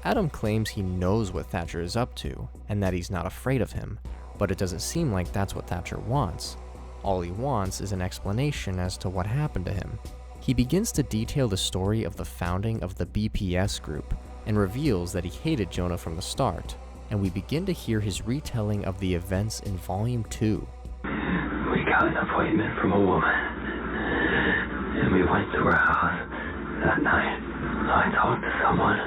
Adam claims he knows what Thatcher is up to, and that he's not afraid of him, but it doesn't seem like that's what Thatcher wants. All he wants is an explanation as to what happened to him. He begins to detail the story of the founding of the BPS group, and reveals that he hated Jonah from the start, and we begin to hear his retelling of the events in Volume 2. We got got an appointment from a woman, and we went to her house that night. I talked to someone.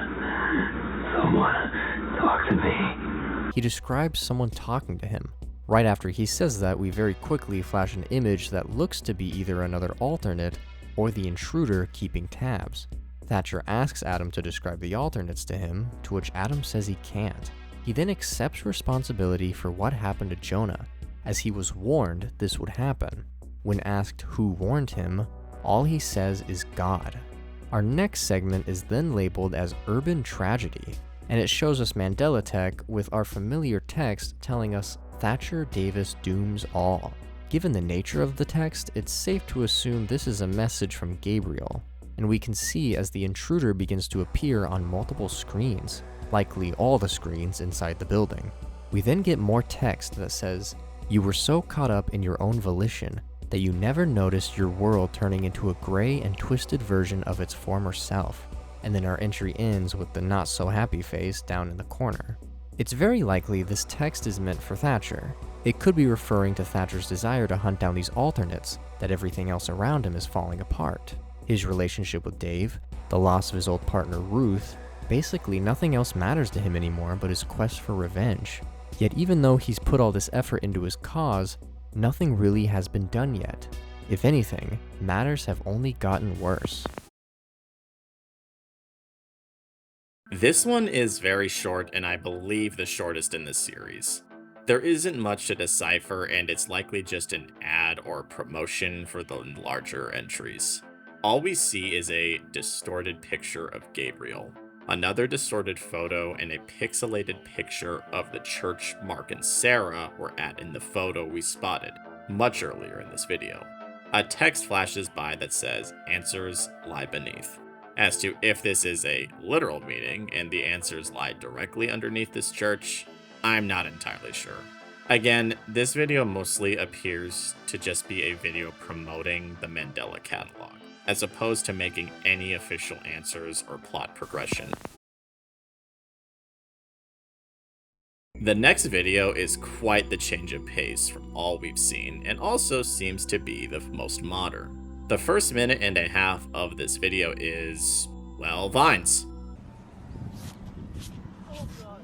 Someone talked to me. He describes someone talking to him. Right after he says that, we very quickly flash an image that looks to be either another alternate or the intruder keeping tabs. Thatcher asks Adam to describe the alternates to him, to which Adam says he can't. He then accepts responsibility for what happened to Jonah, as he was warned this would happen. When asked who warned him, all he says is God. Our next segment is then labeled as Urban Tragedy, and it shows us Mandela Tech with our familiar text telling us Thatcher Davis dooms all. Given the nature of the text, it's safe to assume this is a message from Gabriel, and we can see as the intruder begins to appear on multiple screens, likely all the screens inside the building. We then get more text that says, "You were so caught up in your own volition that you never noticed your world turning into a gray and twisted version of its former self." And then our entry ends with the not so happy face down in the corner. It's very likely this text is meant for Thatcher. It could be referring to Thatcher's desire to hunt down these alternates, that everything else around him is falling apart. His relationship with Dave, the loss of his old partner Ruth, basically nothing else matters to him anymore but his quest for revenge. Yet even though he's put all this effort into his cause, nothing really has been done yet. If anything, matters have only gotten worse. This one is very short, and I believe the shortest in this series. There isn't much to decipher, and it's likely just an ad or promotion for the larger entries. All we see is a distorted picture of Gabriel, another distorted photo, and a pixelated picture of the church Mark and Sarah were at in the photo we spotted much earlier in this video. A text flashes by that says, "Answers lie beneath." As to if this is a literal meaning and the answers lie directly underneath this church, I'm not entirely sure. Again, this video mostly appears to just be a video promoting the Mandela Catalogue, as opposed to making any official answers or plot progression. The next video is quite the change of pace from all we've seen, and also seems to be the most modern. The first minute and a half of this video is, well, vines.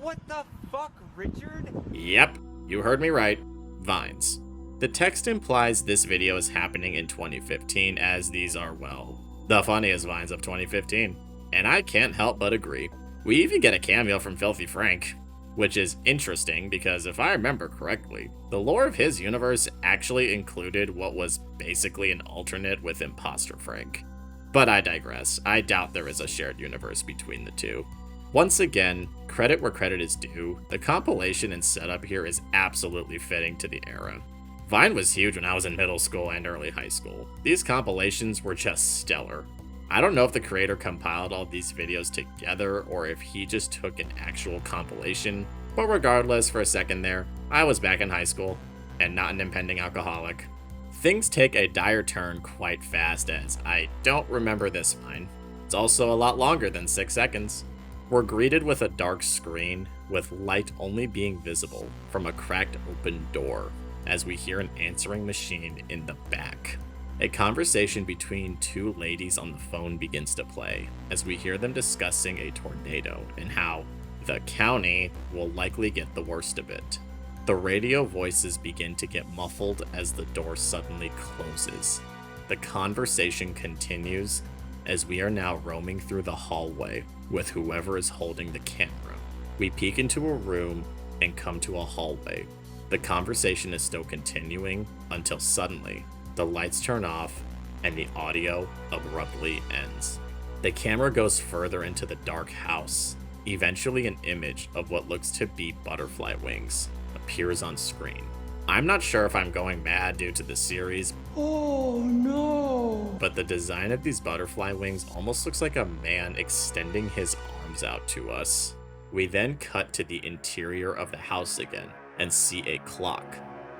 What the fuck, Richard? Yep, you heard me right. Vines. The text implies this video is happening in 2015, as these are, well, the funniest vines of 2015. And I can't help but agree. We even get a cameo from Filthy Frank, which is interesting because if I remember correctly, the lore of his universe actually included what was basically an alternate with Imposter Frank. But I digress. I doubt there is a shared universe between the two. Once again, credit where credit is due, the compilation and setup here is absolutely fitting to the era. Vine was huge when I was in middle school and early high school. These compilations were just stellar. I don't know if the creator compiled all these videos together or if he just took an actual compilation, but regardless, for a second there, I was back in high school and not an impending alcoholic. Things take a dire turn quite fast, as I don't remember this vine. It's also a lot longer than 6 seconds. We're greeted with a dark screen, with light only being visible from a cracked open door, as we hear an answering machine in the back. A conversation between two ladies on the phone begins to play, as we hear them discussing a tornado and how the county will likely get the worst of it. The radio voices begin to get muffled as the door suddenly closes. The conversation continues as we are now roaming through the hallway with whoever is holding the camera. We peek into a room and come to a hallway. The conversation is still continuing until suddenly the lights turn off and the audio abruptly ends. The camera goes further into the dark house. Eventually an image of what looks to be butterfly wings appears on screen. I'm not sure if I'm going mad due to the series. Oh no! But the design of these butterfly wings almost looks like a man extending his arms out to us. We then cut to the interior of the house again and see a clock.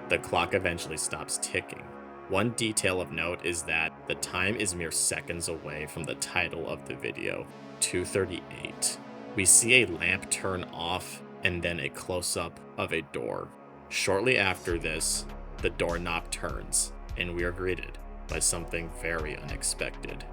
The clock eventually stops ticking. One detail of note is that the time is mere seconds away from the title of the video, 2:38. We see a lamp turn off and then a close-up of a door. Shortly after this, the doorknob turns and we are greeted by something very unexpected.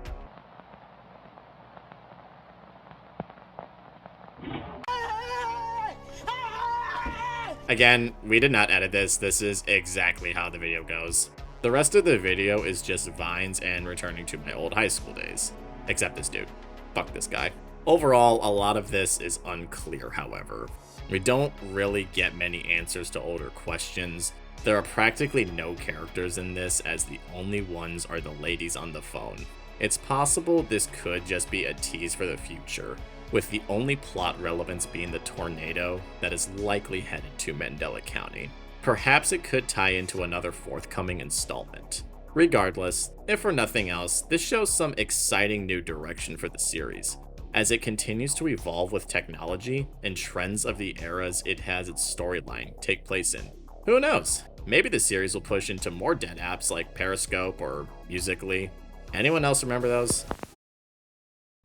Again, we did not edit this. This is exactly how the video goes. The rest of the video is just vines and returning to my old high school days. Except this dude. Fuck this guy. Overall, a lot of this is unclear, however. We don't really get many answers to older questions. There are practically no characters in this, as the only ones are the ladies on the phone. It's possible this could just be a tease for the future, with the only plot relevance being the tornado that is likely headed to Mandela County. Perhaps it could tie into another forthcoming installment. Regardless, if for nothing else, this shows some exciting new direction for the series, as it continues to evolve with technology and trends of the eras it has its storyline take place in. Who knows? Maybe the series will push into more dead apps like Periscope or Musical.ly. Anyone else remember those?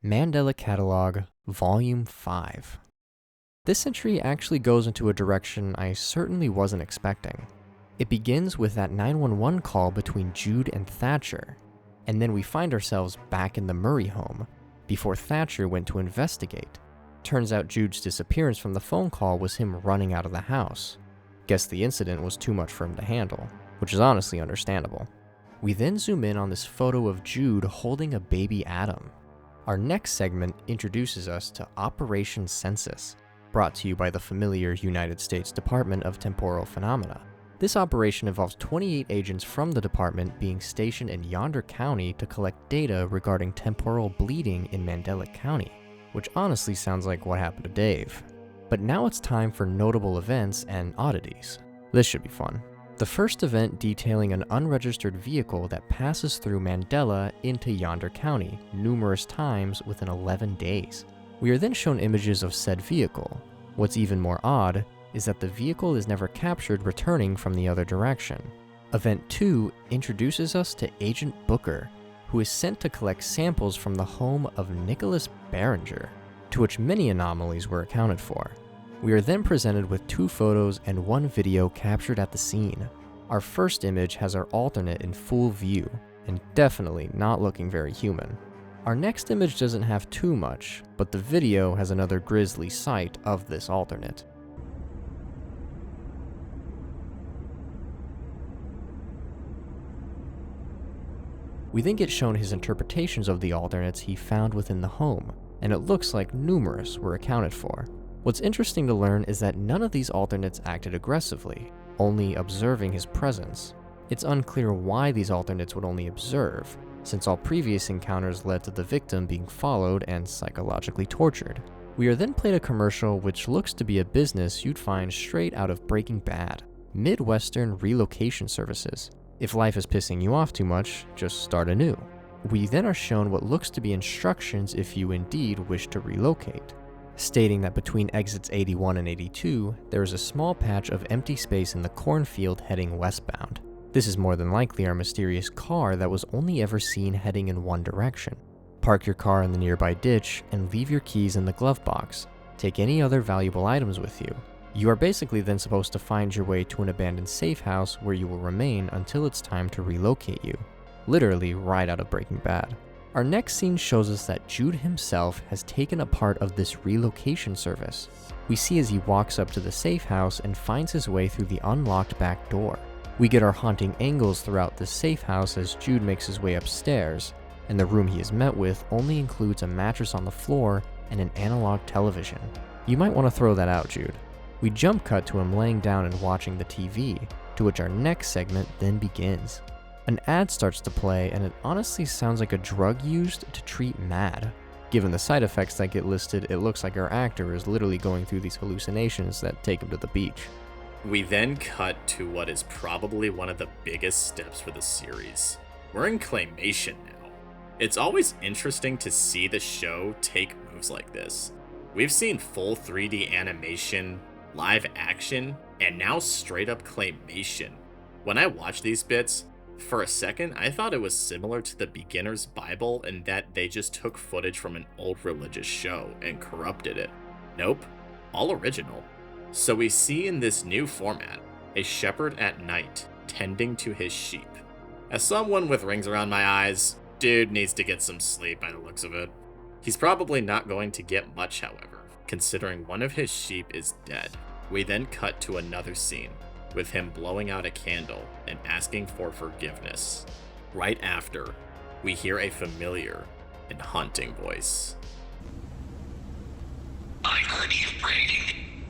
Mandela Catalogue, Volume 5. This entry actually goes into a direction I certainly wasn't expecting. It begins with that 911 call between Jude and Thatcher, and then we find ourselves back in the Murray home before Thatcher went to investigate. Turns out Jude's disappearance from the phone call was him running out of the house. Guess the incident was too much for him to handle, which is honestly understandable. We then zoom in on this photo of Jude holding a baby Adam. Our next segment introduces us to Operation Census, brought to you by the familiar United States Department of Temporal Phenomena. This operation involves 28 agents from the department being stationed in Yonder County to collect data regarding temporal bleeding in Mandela County, which honestly sounds like what happened to Dave. But now it's time for notable events and oddities. This should be fun. The first event detailing an unregistered vehicle that passes through Mandela into Yonder County numerous times within 11 days. We are then shown images of said vehicle. What's even more odd is that the vehicle is never captured returning from the other direction. Event 2 introduces us to Agent Booker, who is sent to collect samples from the home of Nicholas Barringer, to which many anomalies were accounted for. We are then presented with 2 photos and 1 video captured at the scene. Our first image has our alternate in full view, and definitely not looking very human. Our next image doesn't have too much, but the video has another grisly sight of this alternate. We then get shown his interpretations of the alternates he found within the home, and it looks like numerous were accounted for. What's interesting to learn is that none of these alternates acted aggressively, only observing his presence. It's unclear why these alternates would only observe, since all previous encounters led to the victim being followed and psychologically tortured. We are then played a commercial which looks to be a business you'd find straight out of Breaking Bad, Midwestern Relocation Services. If life is pissing you off too much, just start anew. We then are shown what looks to be instructions if you indeed wish to relocate, stating that between exits 81 and 82, there is a small patch of empty space in the cornfield heading westbound. This is more than likely our mysterious car that was only ever seen heading in one direction. Park your car in the nearby ditch and leave your keys in the glove box. Take any other valuable items with you. You are basically then supposed to find your way to an abandoned safe house where you will remain until it's time to relocate you. Literally right out of Breaking Bad. Our next scene shows us that Jude himself has taken a part of this relocation service. We see as he walks up to the safe house and finds his way through the unlocked back door. We get our haunting angles throughout the safe house as Jude makes his way upstairs, and the room he is met with only includes a mattress on the floor and an analog television. You might want to throw that out, Jude. We jump cut to him laying down and watching the TV, to which our next segment then begins. An ad starts to play, and it honestly sounds like a drug used to treat MAD. Given the side effects that get listed, it looks like our actor is literally going through these hallucinations that take him to the beach. We then cut to what is probably one of the biggest steps for the series. We're in claymation now. It's always interesting to see the show take moves like this. We've seen full 3D animation, live action, and now straight up claymation. When I watch these bits, for a second I thought it was similar to the Beginner's Bible in that they just took footage from an old religious show and corrupted it. Nope, all original. So we see in this new format, a shepherd at night tending to his sheep. As someone with rings around my eyes, dude needs to get some sleep by the looks of it. He's probably not going to get much, however, considering one of his sheep is dead. We then cut to another scene, with him blowing out a candle and asking for forgiveness. Right after, we hear a familiar and haunting voice. I heard you praying.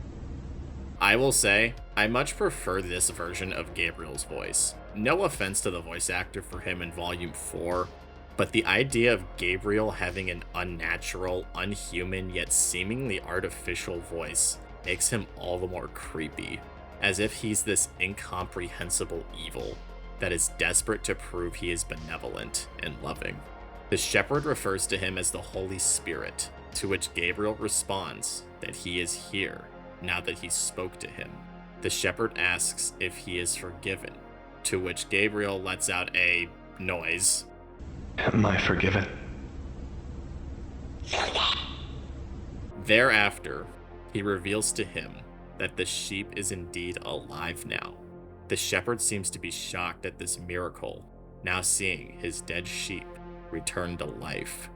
I will say, I much prefer this version of Gabriel's voice. No offense to the voice actor for him in Volume 4, but the idea of Gabriel having an unnatural, unhuman, yet seemingly artificial voice makes him all the more creepy, as if he's this incomprehensible evil that is desperate to prove he is benevolent and loving. The shepherd refers to him as the Holy Spirit, to which Gabriel responds that he is here now that he spoke to him. The shepherd asks if he is forgiven, to which Gabriel lets out a noise. Am I forgiven? Thereafter, he reveals to him that the sheep is indeed alive now. The shepherd seems to be shocked at this miracle, now seeing his dead sheep return to life.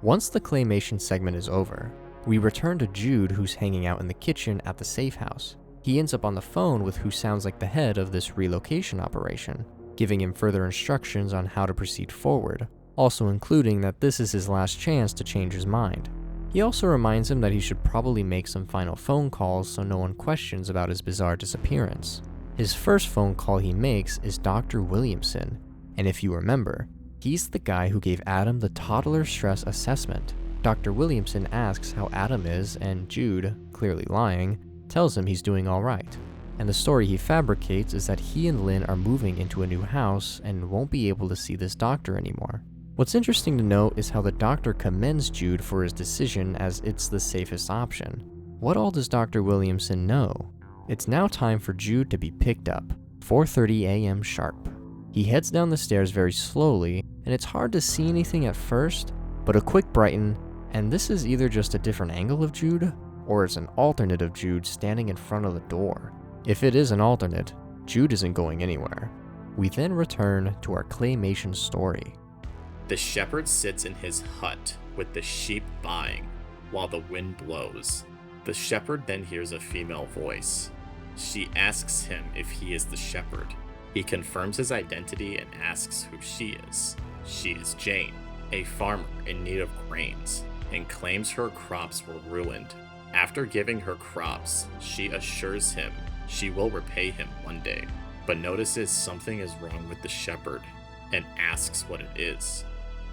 Once the claymation segment is over, we return to Jude, who's hanging out in the kitchen at the safe house. He ends up on the phone with who sounds like the head of this relocation operation, giving him further instructions on how to proceed forward, also including that this is his last chance to change his mind. He also reminds him that he should probably make some final phone calls so no one questions about his bizarre disappearance. His first phone call he makes is Dr. Williamson, and if you remember, he's the guy who gave Adam the toddler stress assessment. Dr. Williamson asks how Adam is, and Jude, clearly lying, tells him he's doing alright. And the story he fabricates is that he and Lynn are moving into a new house and won't be able to see this doctor anymore. What's interesting to note is how the doctor commends Jude for his decision, as it's the safest option. What all does Dr. Williamson know? It's now time for Jude to be picked up, 4:30 a.m. sharp. He heads down the stairs very slowly, and it's hard to see anything at first, but a quick brighten, and this is either just a different angle of Jude, or it's an alternate of Jude standing in front of the door. If it is an alternate, Jude isn't going anywhere. We then return to our claymation story. The shepherd sits in his hut with the sheep baaing while the wind blows. The shepherd then hears a female voice. She asks him if he is the shepherd. He confirms his identity and asks who she is. She is Jane, a farmer in need of grains, and claims her crops were ruined. After giving her crops, she assures him she will repay him one day, but notices something is wrong with the shepherd and asks what it is.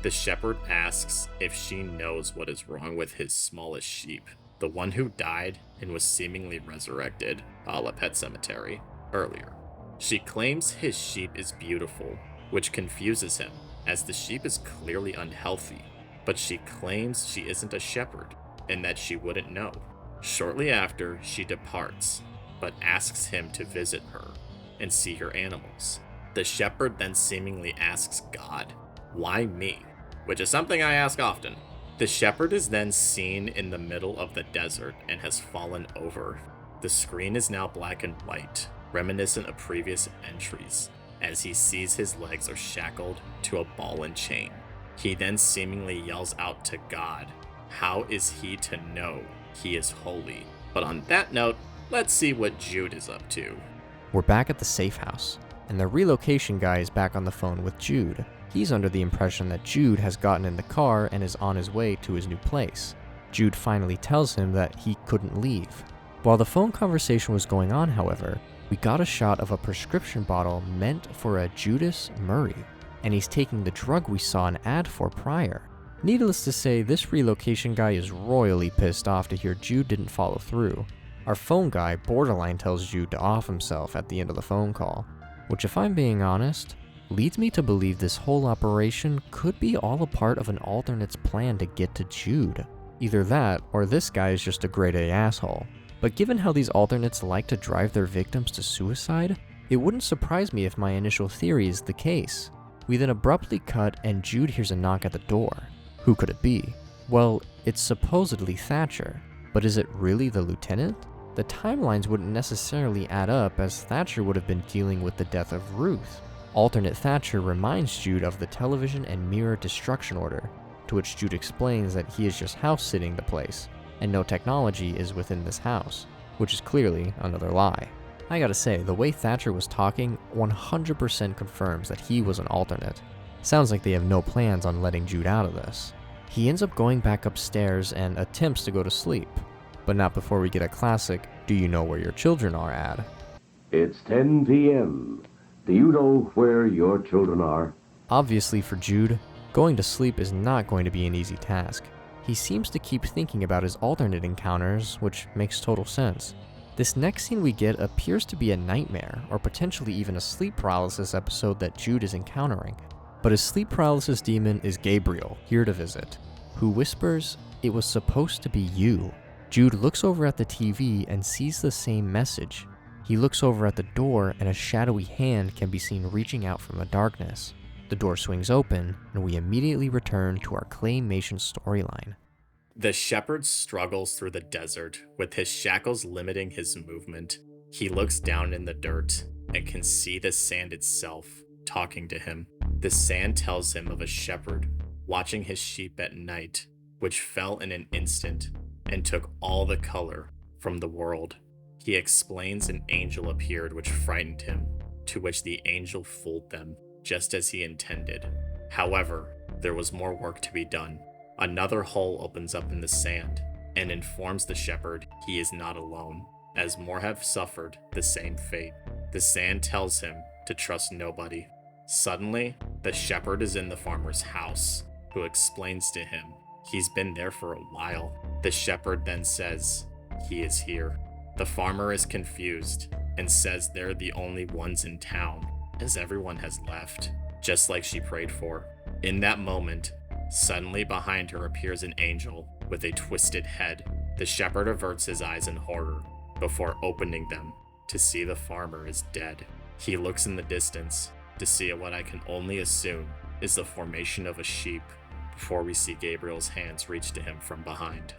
The shepherd asks if she knows what is wrong with his smallest sheep, the one who died and was seemingly resurrected, a la Pet Sematary, earlier. She claims his sheep is beautiful, which confuses him, as the sheep is clearly unhealthy, but she claims she isn't a shepherd, and that she wouldn't know. Shortly after, she departs, but asks him to visit her and see her animals. The shepherd then seemingly asks God, "Why me?" which is something I ask often. The shepherd is then seen in the middle of the desert and has fallen over. The screen is now black and white, reminiscent of previous entries, as he sees his legs are shackled to a ball and chain. He then seemingly yells out to God. How is he to know he is holy? But on that note, let's see what Jude is up to. We're back at the safe house, and the relocation guy is back on the phone with Jude. He's under the impression that Jude has gotten in the car and is on his way to his new place. Jude finally tells him that he couldn't leave. While the phone conversation was going on, however, we got a shot of a prescription bottle meant for a Judas Murray, and he's taking the drug we saw an ad for prior. Needless to say, this relocation guy is royally pissed off to hear Jude didn't follow through. Our phone guy borderline tells Jude to off himself at the end of the phone call, which, if I'm being honest, leads me to believe this whole operation could be all a part of an alternate's plan to get to Jude. Either that, or this guy is just a grade A asshole. But given how these alternates like to drive their victims to suicide, it wouldn't surprise me if my initial theory is the case. We then abruptly cut and Jude hears a knock at the door. Who could it be? Well, it's supposedly Thatcher, but is it really the lieutenant? The timelines wouldn't necessarily add up, as Thatcher would have been dealing with the death of Ruth. Alternate Thatcher reminds Jude of the television and mirror destruction order, to which Jude explains that he is just house-sitting the place, and no technology is within this house, which is clearly another lie. I gotta say, the way Thatcher was talking 100% confirms that he was an alternate. Sounds like they have no plans on letting Jude out of this. He ends up going back upstairs and attempts to go to sleep, but not before we get a classic, "Do you know where your children are" ad. It's 10 p.m. Do you know where your children are? Obviously for Jude, going to sleep is not going to be an easy task. He seems to keep thinking about his alternate encounters, which makes total sense. This next scene we get appears to be a nightmare, or potentially even a sleep paralysis episode that Jude is encountering. But his sleep paralysis demon is Gabriel, here to visit, who whispers, "It was supposed to be you." Jude looks over at the TV and sees the same message. He looks over at the door and a shadowy hand can be seen reaching out from the darkness. The door swings open, and we immediately return to our claymation storyline. The shepherd struggles through the desert, with his shackles limiting his movement. He looks down in the dirt and can see the sand itself talking to him. The sand tells him of a shepherd watching his sheep at night, which fell in an instant and took all the color from the world. He explains an angel appeared which frightened him, to which the angel fooled them, just as he intended. However, there was more work to be done. Another hole opens up in the sand and informs the shepherd he is not alone, as more have suffered the same fate. The sand tells him to trust nobody. Suddenly, the shepherd is in the farmer's house, who explains to him he's been there for a while. The shepherd then says he is here. The farmer is confused and says they're the only ones in town, as everyone has left, just like she prayed for. In that moment, suddenly behind her appears an angel with a twisted head. The shepherd averts his eyes in horror before opening them to see the farmer is dead. He looks in the distance to see what I can only assume is the formation of a sheep before we see Gabriel's hands reach to him from behind.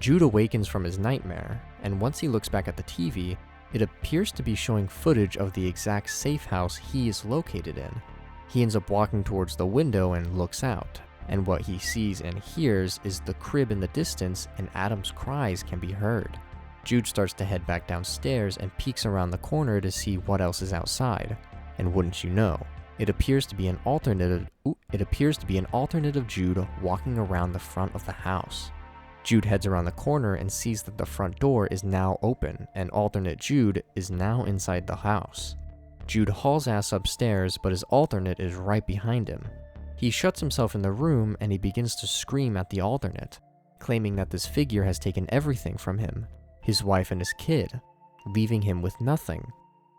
Jude awakens from his nightmare, and once he looks back at the TV, it appears to be showing footage of the exact safe house he is located in. He ends up walking towards the window and looks out, and what he sees and hears is the crib in the distance, and Adam's cries can be heard. Jude starts to head back downstairs and peeks around the corner to see what else is outside, and wouldn't you know, it appears to be an alternate of Jude walking around the front of the house. Jude heads around the corner and sees that the front door is now open, and alternate Jude is now inside the house. Jude hauls ass upstairs, but his alternate is right behind him. He shuts himself in the room and he begins to scream at the alternate, claiming that this figure has taken everything from him, his wife and his kid, leaving him with nothing.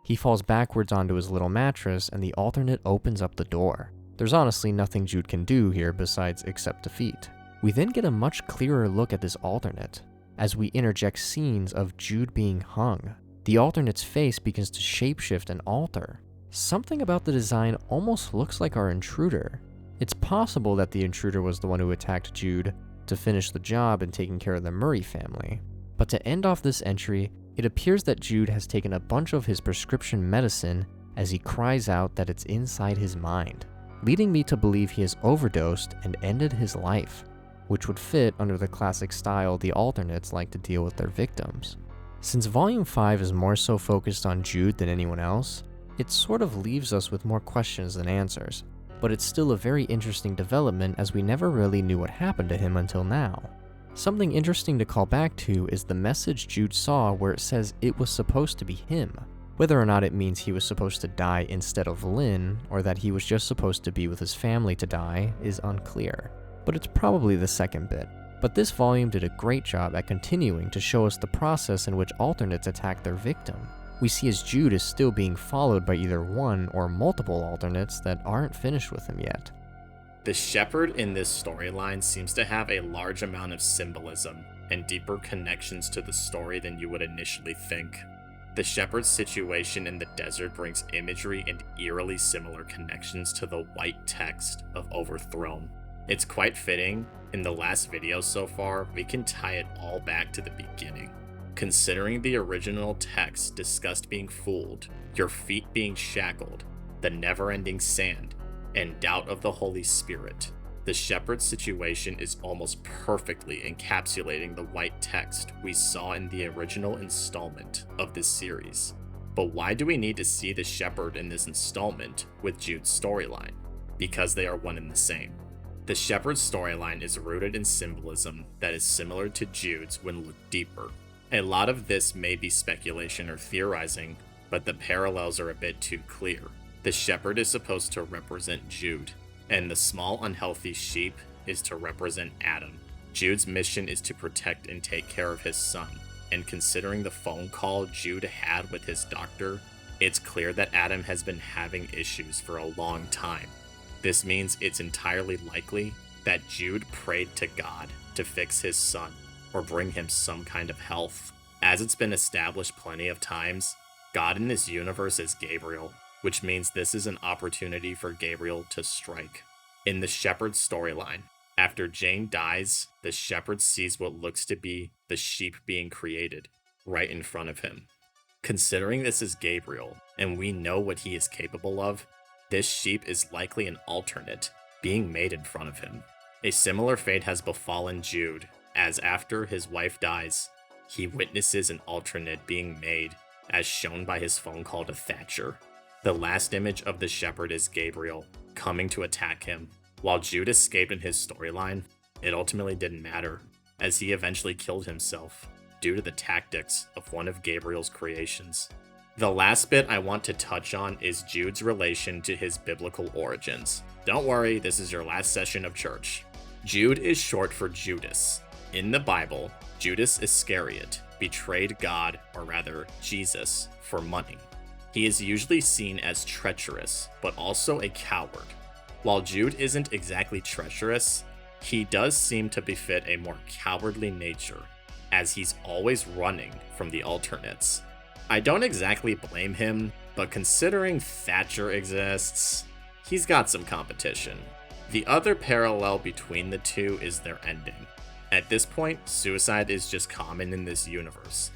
He falls backwards onto his little mattress and the alternate opens up the door. There's honestly nothing Jude can do here besides accept defeat. We then get a much clearer look at this alternate, as we interject scenes of Jude being hung. The alternate's face begins to shapeshift and alter. Something about the design almost looks like our intruder. It's possible that the intruder was the one who attacked Jude to finish the job in taking care of the Murray family. But to end off this entry, it appears that Jude has taken a bunch of his prescription medicine as he cries out that it's inside his mind, leading me to believe he has overdosed and ended his life, which would fit under the classic style the alternates like to deal with their victims. Since Volume 5 is more so focused on Jude than anyone else, it sort of leaves us with more questions than answers, but it's still a very interesting development as we never really knew what happened to him until now. Something interesting to call back to is the message Jude saw where it says it was supposed to be him. Whether or not it means he was supposed to die instead of Lynn, or that he was just supposed to be with his family to die, is unclear, but it's probably the second bit. But this volume did a great job at continuing to show us the process in which alternates attack their victim. We see as Jude is still being followed by either one or multiple alternates that aren't finished with him yet. The shepherd in this storyline seems to have a large amount of symbolism and deeper connections to the story than you would initially think. The shepherd's situation in the desert brings imagery and eerily similar connections to the white text of Overthrown. It's quite fitting. In the last video so far, we can tie it all back to the beginning. Considering the original text discussed being fooled, your feet being shackled, the never-ending sand, and doubt of the Holy Spirit. The shepherd's situation is almost perfectly encapsulating the white text we saw in the original installment of this series. But why do we need to see the shepherd in this installment with Jude's storyline? Because they are one and the same. The shepherd's storyline is rooted in symbolism that is similar to Jude's when looked deeper. A lot of this may be speculation or theorizing, but the parallels are a bit too clear. The shepherd is supposed to represent Jude, and the small unhealthy sheep is to represent Adam. Jude's mission is to protect and take care of his son, and considering the phone call Jude had with his doctor, it's clear that Adam has been having issues for a long time. This means it's entirely likely that Jude prayed to God to fix his son or bring him some kind of health. As it's been established plenty of times, God in this universe is Gabriel, which means this is an opportunity for Gabriel to strike. In the shepherd's storyline, after Jane dies, the shepherd sees what looks to be the sheep being created right in front of him. Considering this is Gabriel, and we know what he is capable of, this sheep is likely an alternate being made in front of him. A similar fate has befallen Jude, as after his wife dies, he witnesses an alternate being made, as shown by his phone call to Thatcher. The last image of the shepherd is Gabriel coming to attack him. While Jude escaped in his storyline, it ultimately didn't matter, as he eventually killed himself due to the tactics of one of Gabriel's creations. The last bit I want to touch on is Jude's relation to his biblical origins. Don't worry, this is your last session of church. Jude is short for Judas. In the Bible, Judas Iscariot betrayed God, or rather Jesus, for money. He is usually seen as treacherous, but also a coward. While Jude isn't exactly treacherous, he does seem to befit a more cowardly nature, as he's always running from the alternates. I don't exactly blame him, but considering Thatcher exists, he's got some competition. The other parallel between the two is their ending. At this point, suicide is just common in this universe,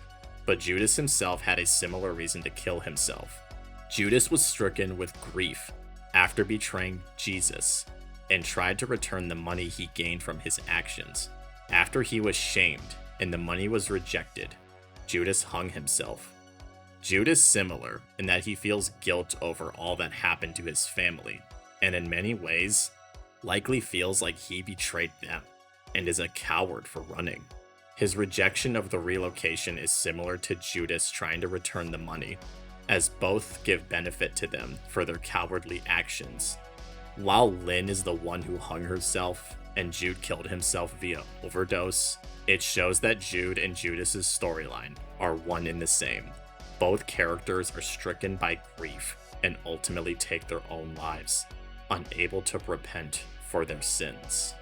but Judas himself had a similar reason to kill himself. Judas was stricken with grief after betraying Jesus and tried to return the money he gained from his actions. After he was shamed and the money was rejected, Judas hung himself. Jude is similar in that he feels guilt over all that happened to his family, and in many ways, likely feels like he betrayed them and is a coward for running. His rejection of the relocation is similar to Judas trying to return the money, as both give benefit to them for their cowardly actions. While Lynn is the one who hung herself and Jude killed himself via overdose, it shows that Jude and Judas's storyline are one and the same. Both characters are stricken by grief and ultimately take their own lives, unable to repent for their sins.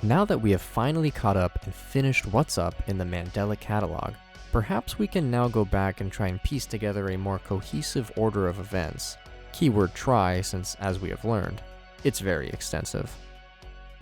Now that we have finally caught up and finished what's up in the Mandela Catalogue, perhaps we can now go back and try and piece together a more cohesive order of events. Keyword try, since as we have learned, it's very extensive.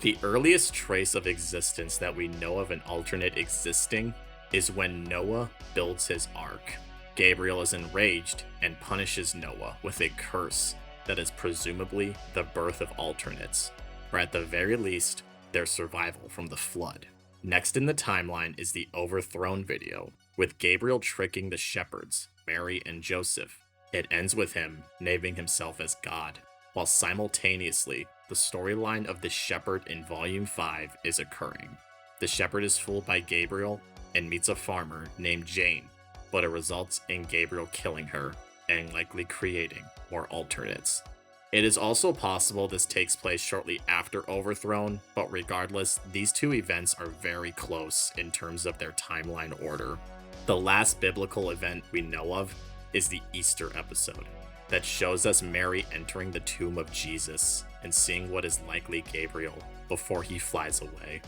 The earliest trace of existence that we know of an alternate existing is when Noah builds his ark. Gabriel is enraged and punishes Noah with a curse that is presumably the birth of alternates, or at the very least, their survival from the flood. Next in the timeline is the overthrown video, with Gabriel tricking the shepherds, Mary and Joseph. It ends with him naming himself as God, while simultaneously, the storyline of the shepherd in Volume 5 is occurring. The shepherd is fooled by Gabriel and meets a farmer named Jane, but it results in Gabriel killing her and likely creating more alternates. It is also possible this takes place shortly after Overthrown, but regardless, these two events are very close in terms of their timeline order. The last biblical event we know of is the Easter episode, that shows us Mary entering the tomb of Jesus and seeing what is likely Gabriel before he flies away.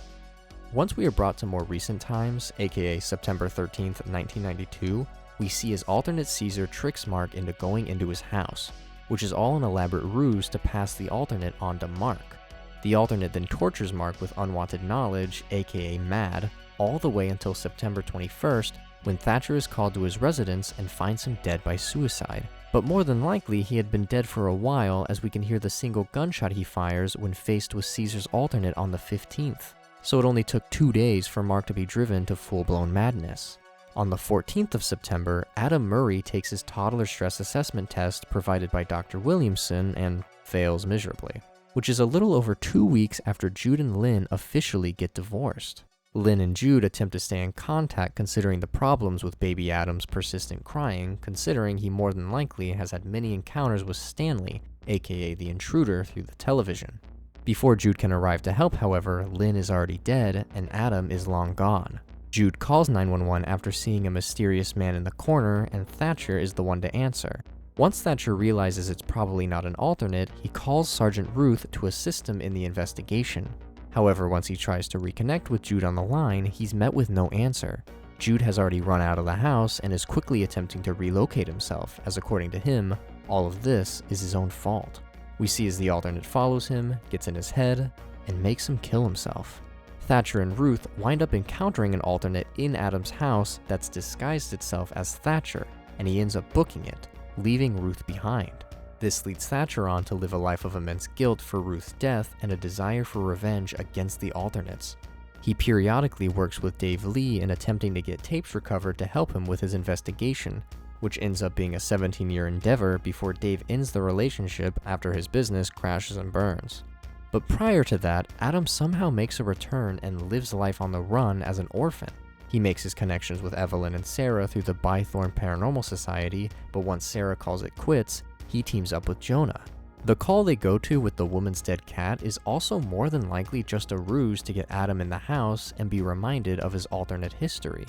Once we are brought to more recent times, aka September 13th, 1992, we see his alternate Caesar tricks Mark into going into his house, which is all an elaborate ruse to pass the alternate on to Mark. The alternate then tortures Mark with unwanted knowledge, aka MAD, all the way until September 21st, when Thatcher is called to his residence and finds him dead by suicide. But more than likely, he had been dead for a while, as we can hear the single gunshot he fires when faced with Caesar's alternate on the 15th. So it only took 2 days for Mark to be driven to full-blown madness. On the 14th of September, Adam Murray takes his toddler stress assessment test provided by Dr. Williamson and fails miserably, which is a little over 2 weeks after Jude and Lynn officially get divorced. Lynn and Jude attempt to stay in contact considering the problems with baby Adam's persistent crying, considering he more than likely has had many encounters with Stanley, aka the intruder, through the television. Before Jude can arrive to help, however, Lynn is already dead and Adam is long gone. Jude calls 911 after seeing a mysterious man in the corner, and Thatcher is the one to answer. Once Thatcher realizes it's probably not an alternate, he calls Sergeant Ruth to assist him in the investigation. However, once he tries to reconnect with Jude on the line, he's met with no answer. Jude has already run out of the house and is quickly attempting to relocate himself, as according to him, all of this is his own fault. We see as the alternate follows him, gets in his head, and makes him kill himself. Thatcher and Ruth wind up encountering an alternate in Adam's house that's disguised itself as Thatcher, and he ends up booking it, leaving Ruth behind. This leads Thatcher on to live a life of immense guilt for Ruth's death and a desire for revenge against the alternates. He periodically works with Dave Lee in attempting to get tapes recovered to help him with his investigation, which ends up being a 17-year endeavor before Dave ends the relationship after his business crashes and burns. But prior to that, Adam somehow makes a return and lives life on the run as an orphan. He makes his connections with Evelyn and Sarah through the Bythorn Paranormal Society, but once Sarah calls it quits, he teams up with Jonah. The call they go to with the woman's dead cat is also more than likely just a ruse to get Adam in the house and be reminded of his alternate history.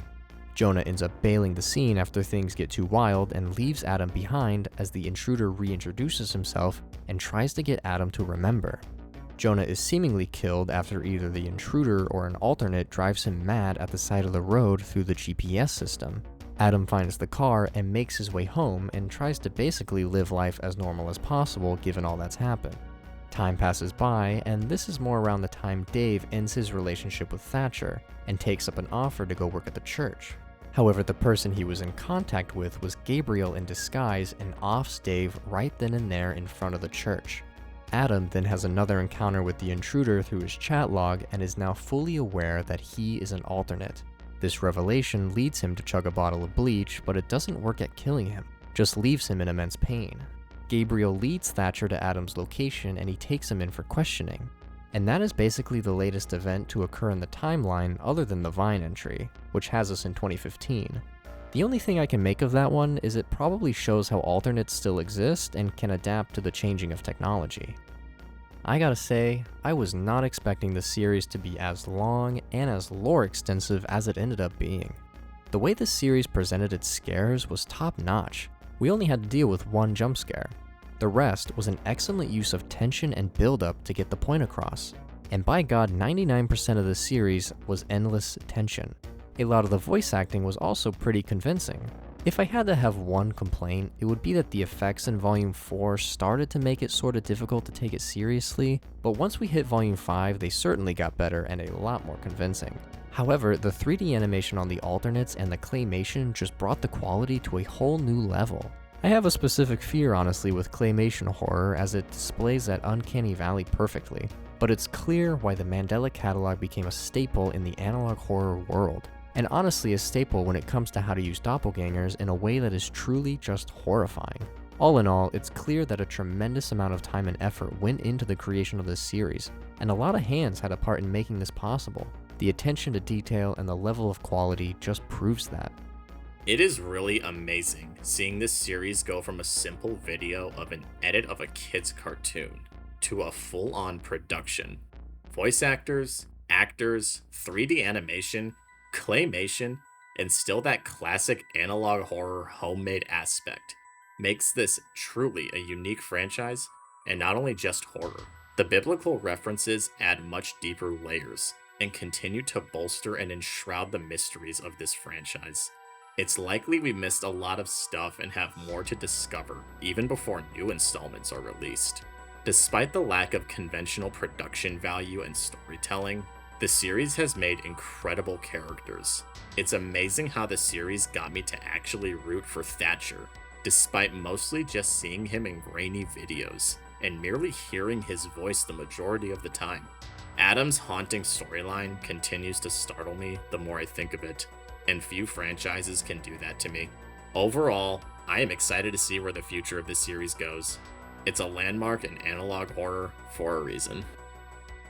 Jonah ends up bailing the scene after things get too wild and leaves Adam behind as the intruder reintroduces himself and tries to get Adam to remember. Jonah is seemingly killed after either the intruder or an alternate drives him mad at the side of the road through the GPS system. Adam finds the car and makes his way home and tries to basically live life as normal as possible given all that's happened. Time passes by, and this is more around the time Dave ends his relationship with Thatcher and takes up an offer to go work at the church. However, the person he was in contact with was Gabriel in disguise and offs Dave right then and there in front of the church. Adam then has another encounter with the intruder through his chat log and is now fully aware that he is an alternate. This revelation leads him to chug a bottle of bleach, but it doesn't work at killing him, just leaves him in immense pain. Gabriel leads Thatcher to Adam's location and he takes him in for questioning. And that is basically the latest event to occur in the timeline other than the Vine entry, which has us in 2015. The only thing I can make of that one is it probably shows how alternates still exist and can adapt to the changing of technology. I gotta say, I was not expecting the series to be as long and as lore extensive as it ended up being. The way the series presented its scares was top notch. We only had to deal with one jump scare. The rest was an excellent use of tension and build-up to get the point across. And by God, 99% of the series was endless tension. A lot of the voice acting was also pretty convincing. If I had to have one complaint, it would be that the effects in Volume 4 started to make it sorta difficult to take it seriously, but once we hit Volume 5, they certainly got better and a lot more convincing. However, the 3D animation on the alternates and the claymation just brought the quality to a whole new level. I have a specific fear, honestly, with claymation horror, as it displays that uncanny valley perfectly, but it's clear why the Mandela Catalogue became a staple in the analog horror world. And honestly a staple when it comes to how to use doppelgangers in a way that is truly just horrifying. All in all, it's clear that a tremendous amount of time and effort went into the creation of this series, and a lot of hands had a part in making this possible. The attention to detail and the level of quality just proves that. It is really amazing seeing this series go from a simple video of an edit of a kid's cartoon to a full-on production. Voice actors, 3D animation, claymation, and still that classic analog horror homemade aspect makes this truly a unique franchise, and not only just horror. The biblical references add much deeper layers and continue to bolster and enshroud the mysteries of this franchise. It's likely we missed a lot of stuff and have more to discover even before new installments are released. Despite the lack of conventional production value and storytelling, the series has made incredible characters. It's amazing how the series got me to actually root for Thatcher, despite mostly just seeing him in grainy videos and merely hearing his voice the majority of the time. Adam's haunting storyline continues to startle me the more I think of it, and few franchises can do that to me. Overall, I am excited to see where the future of this series goes. It's a landmark in analog horror for a reason.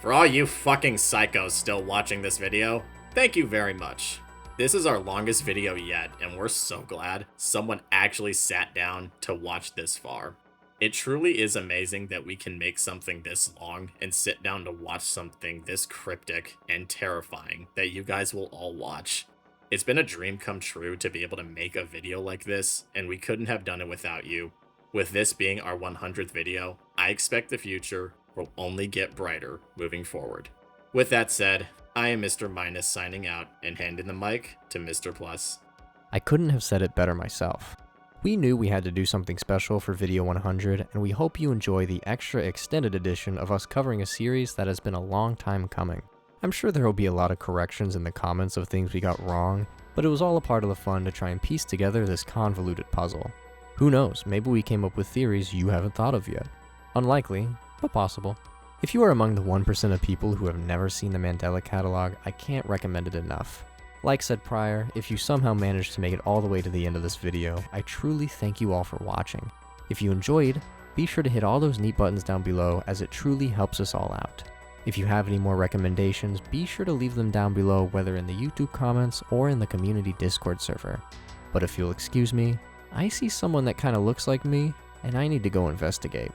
For all you fucking psychos still watching this video, thank you very much. This is our longest video yet, and we're so glad someone actually sat down to watch this far. It truly is amazing that we can make something this long and sit down to watch something this cryptic and terrifying that you guys will all watch. It's been a dream come true to be able to make a video like this, and we couldn't have done it without you. With this being our 100th video, I expect the future will only get brighter moving forward. With that said, I am Mr. Minus signing out and handing the mic to Mr. Plus. I couldn't have said it better myself. We knew we had to do something special for video 100, and we hope you enjoy the extra extended edition of us covering a series that has been a long time coming. I'm sure there will be a lot of corrections in the comments of things we got wrong, but it was all a part of the fun to try and piece together this convoluted puzzle. Who knows, maybe we came up with theories you haven't thought of yet. Unlikely, but possible. If you are among the 1% of people who have never seen the Mandela Catalogue, I can't recommend it enough. Like said prior, if you somehow managed to make it all the way to the end of this video, I truly thank you all for watching. If you enjoyed, be sure to hit all those neat buttons down below as it truly helps us all out. If you have any more recommendations, be sure to leave them down below, whether in the YouTube comments or in the community Discord server. But if you'll excuse me, I see someone that kinda looks like me, and I need to go investigate.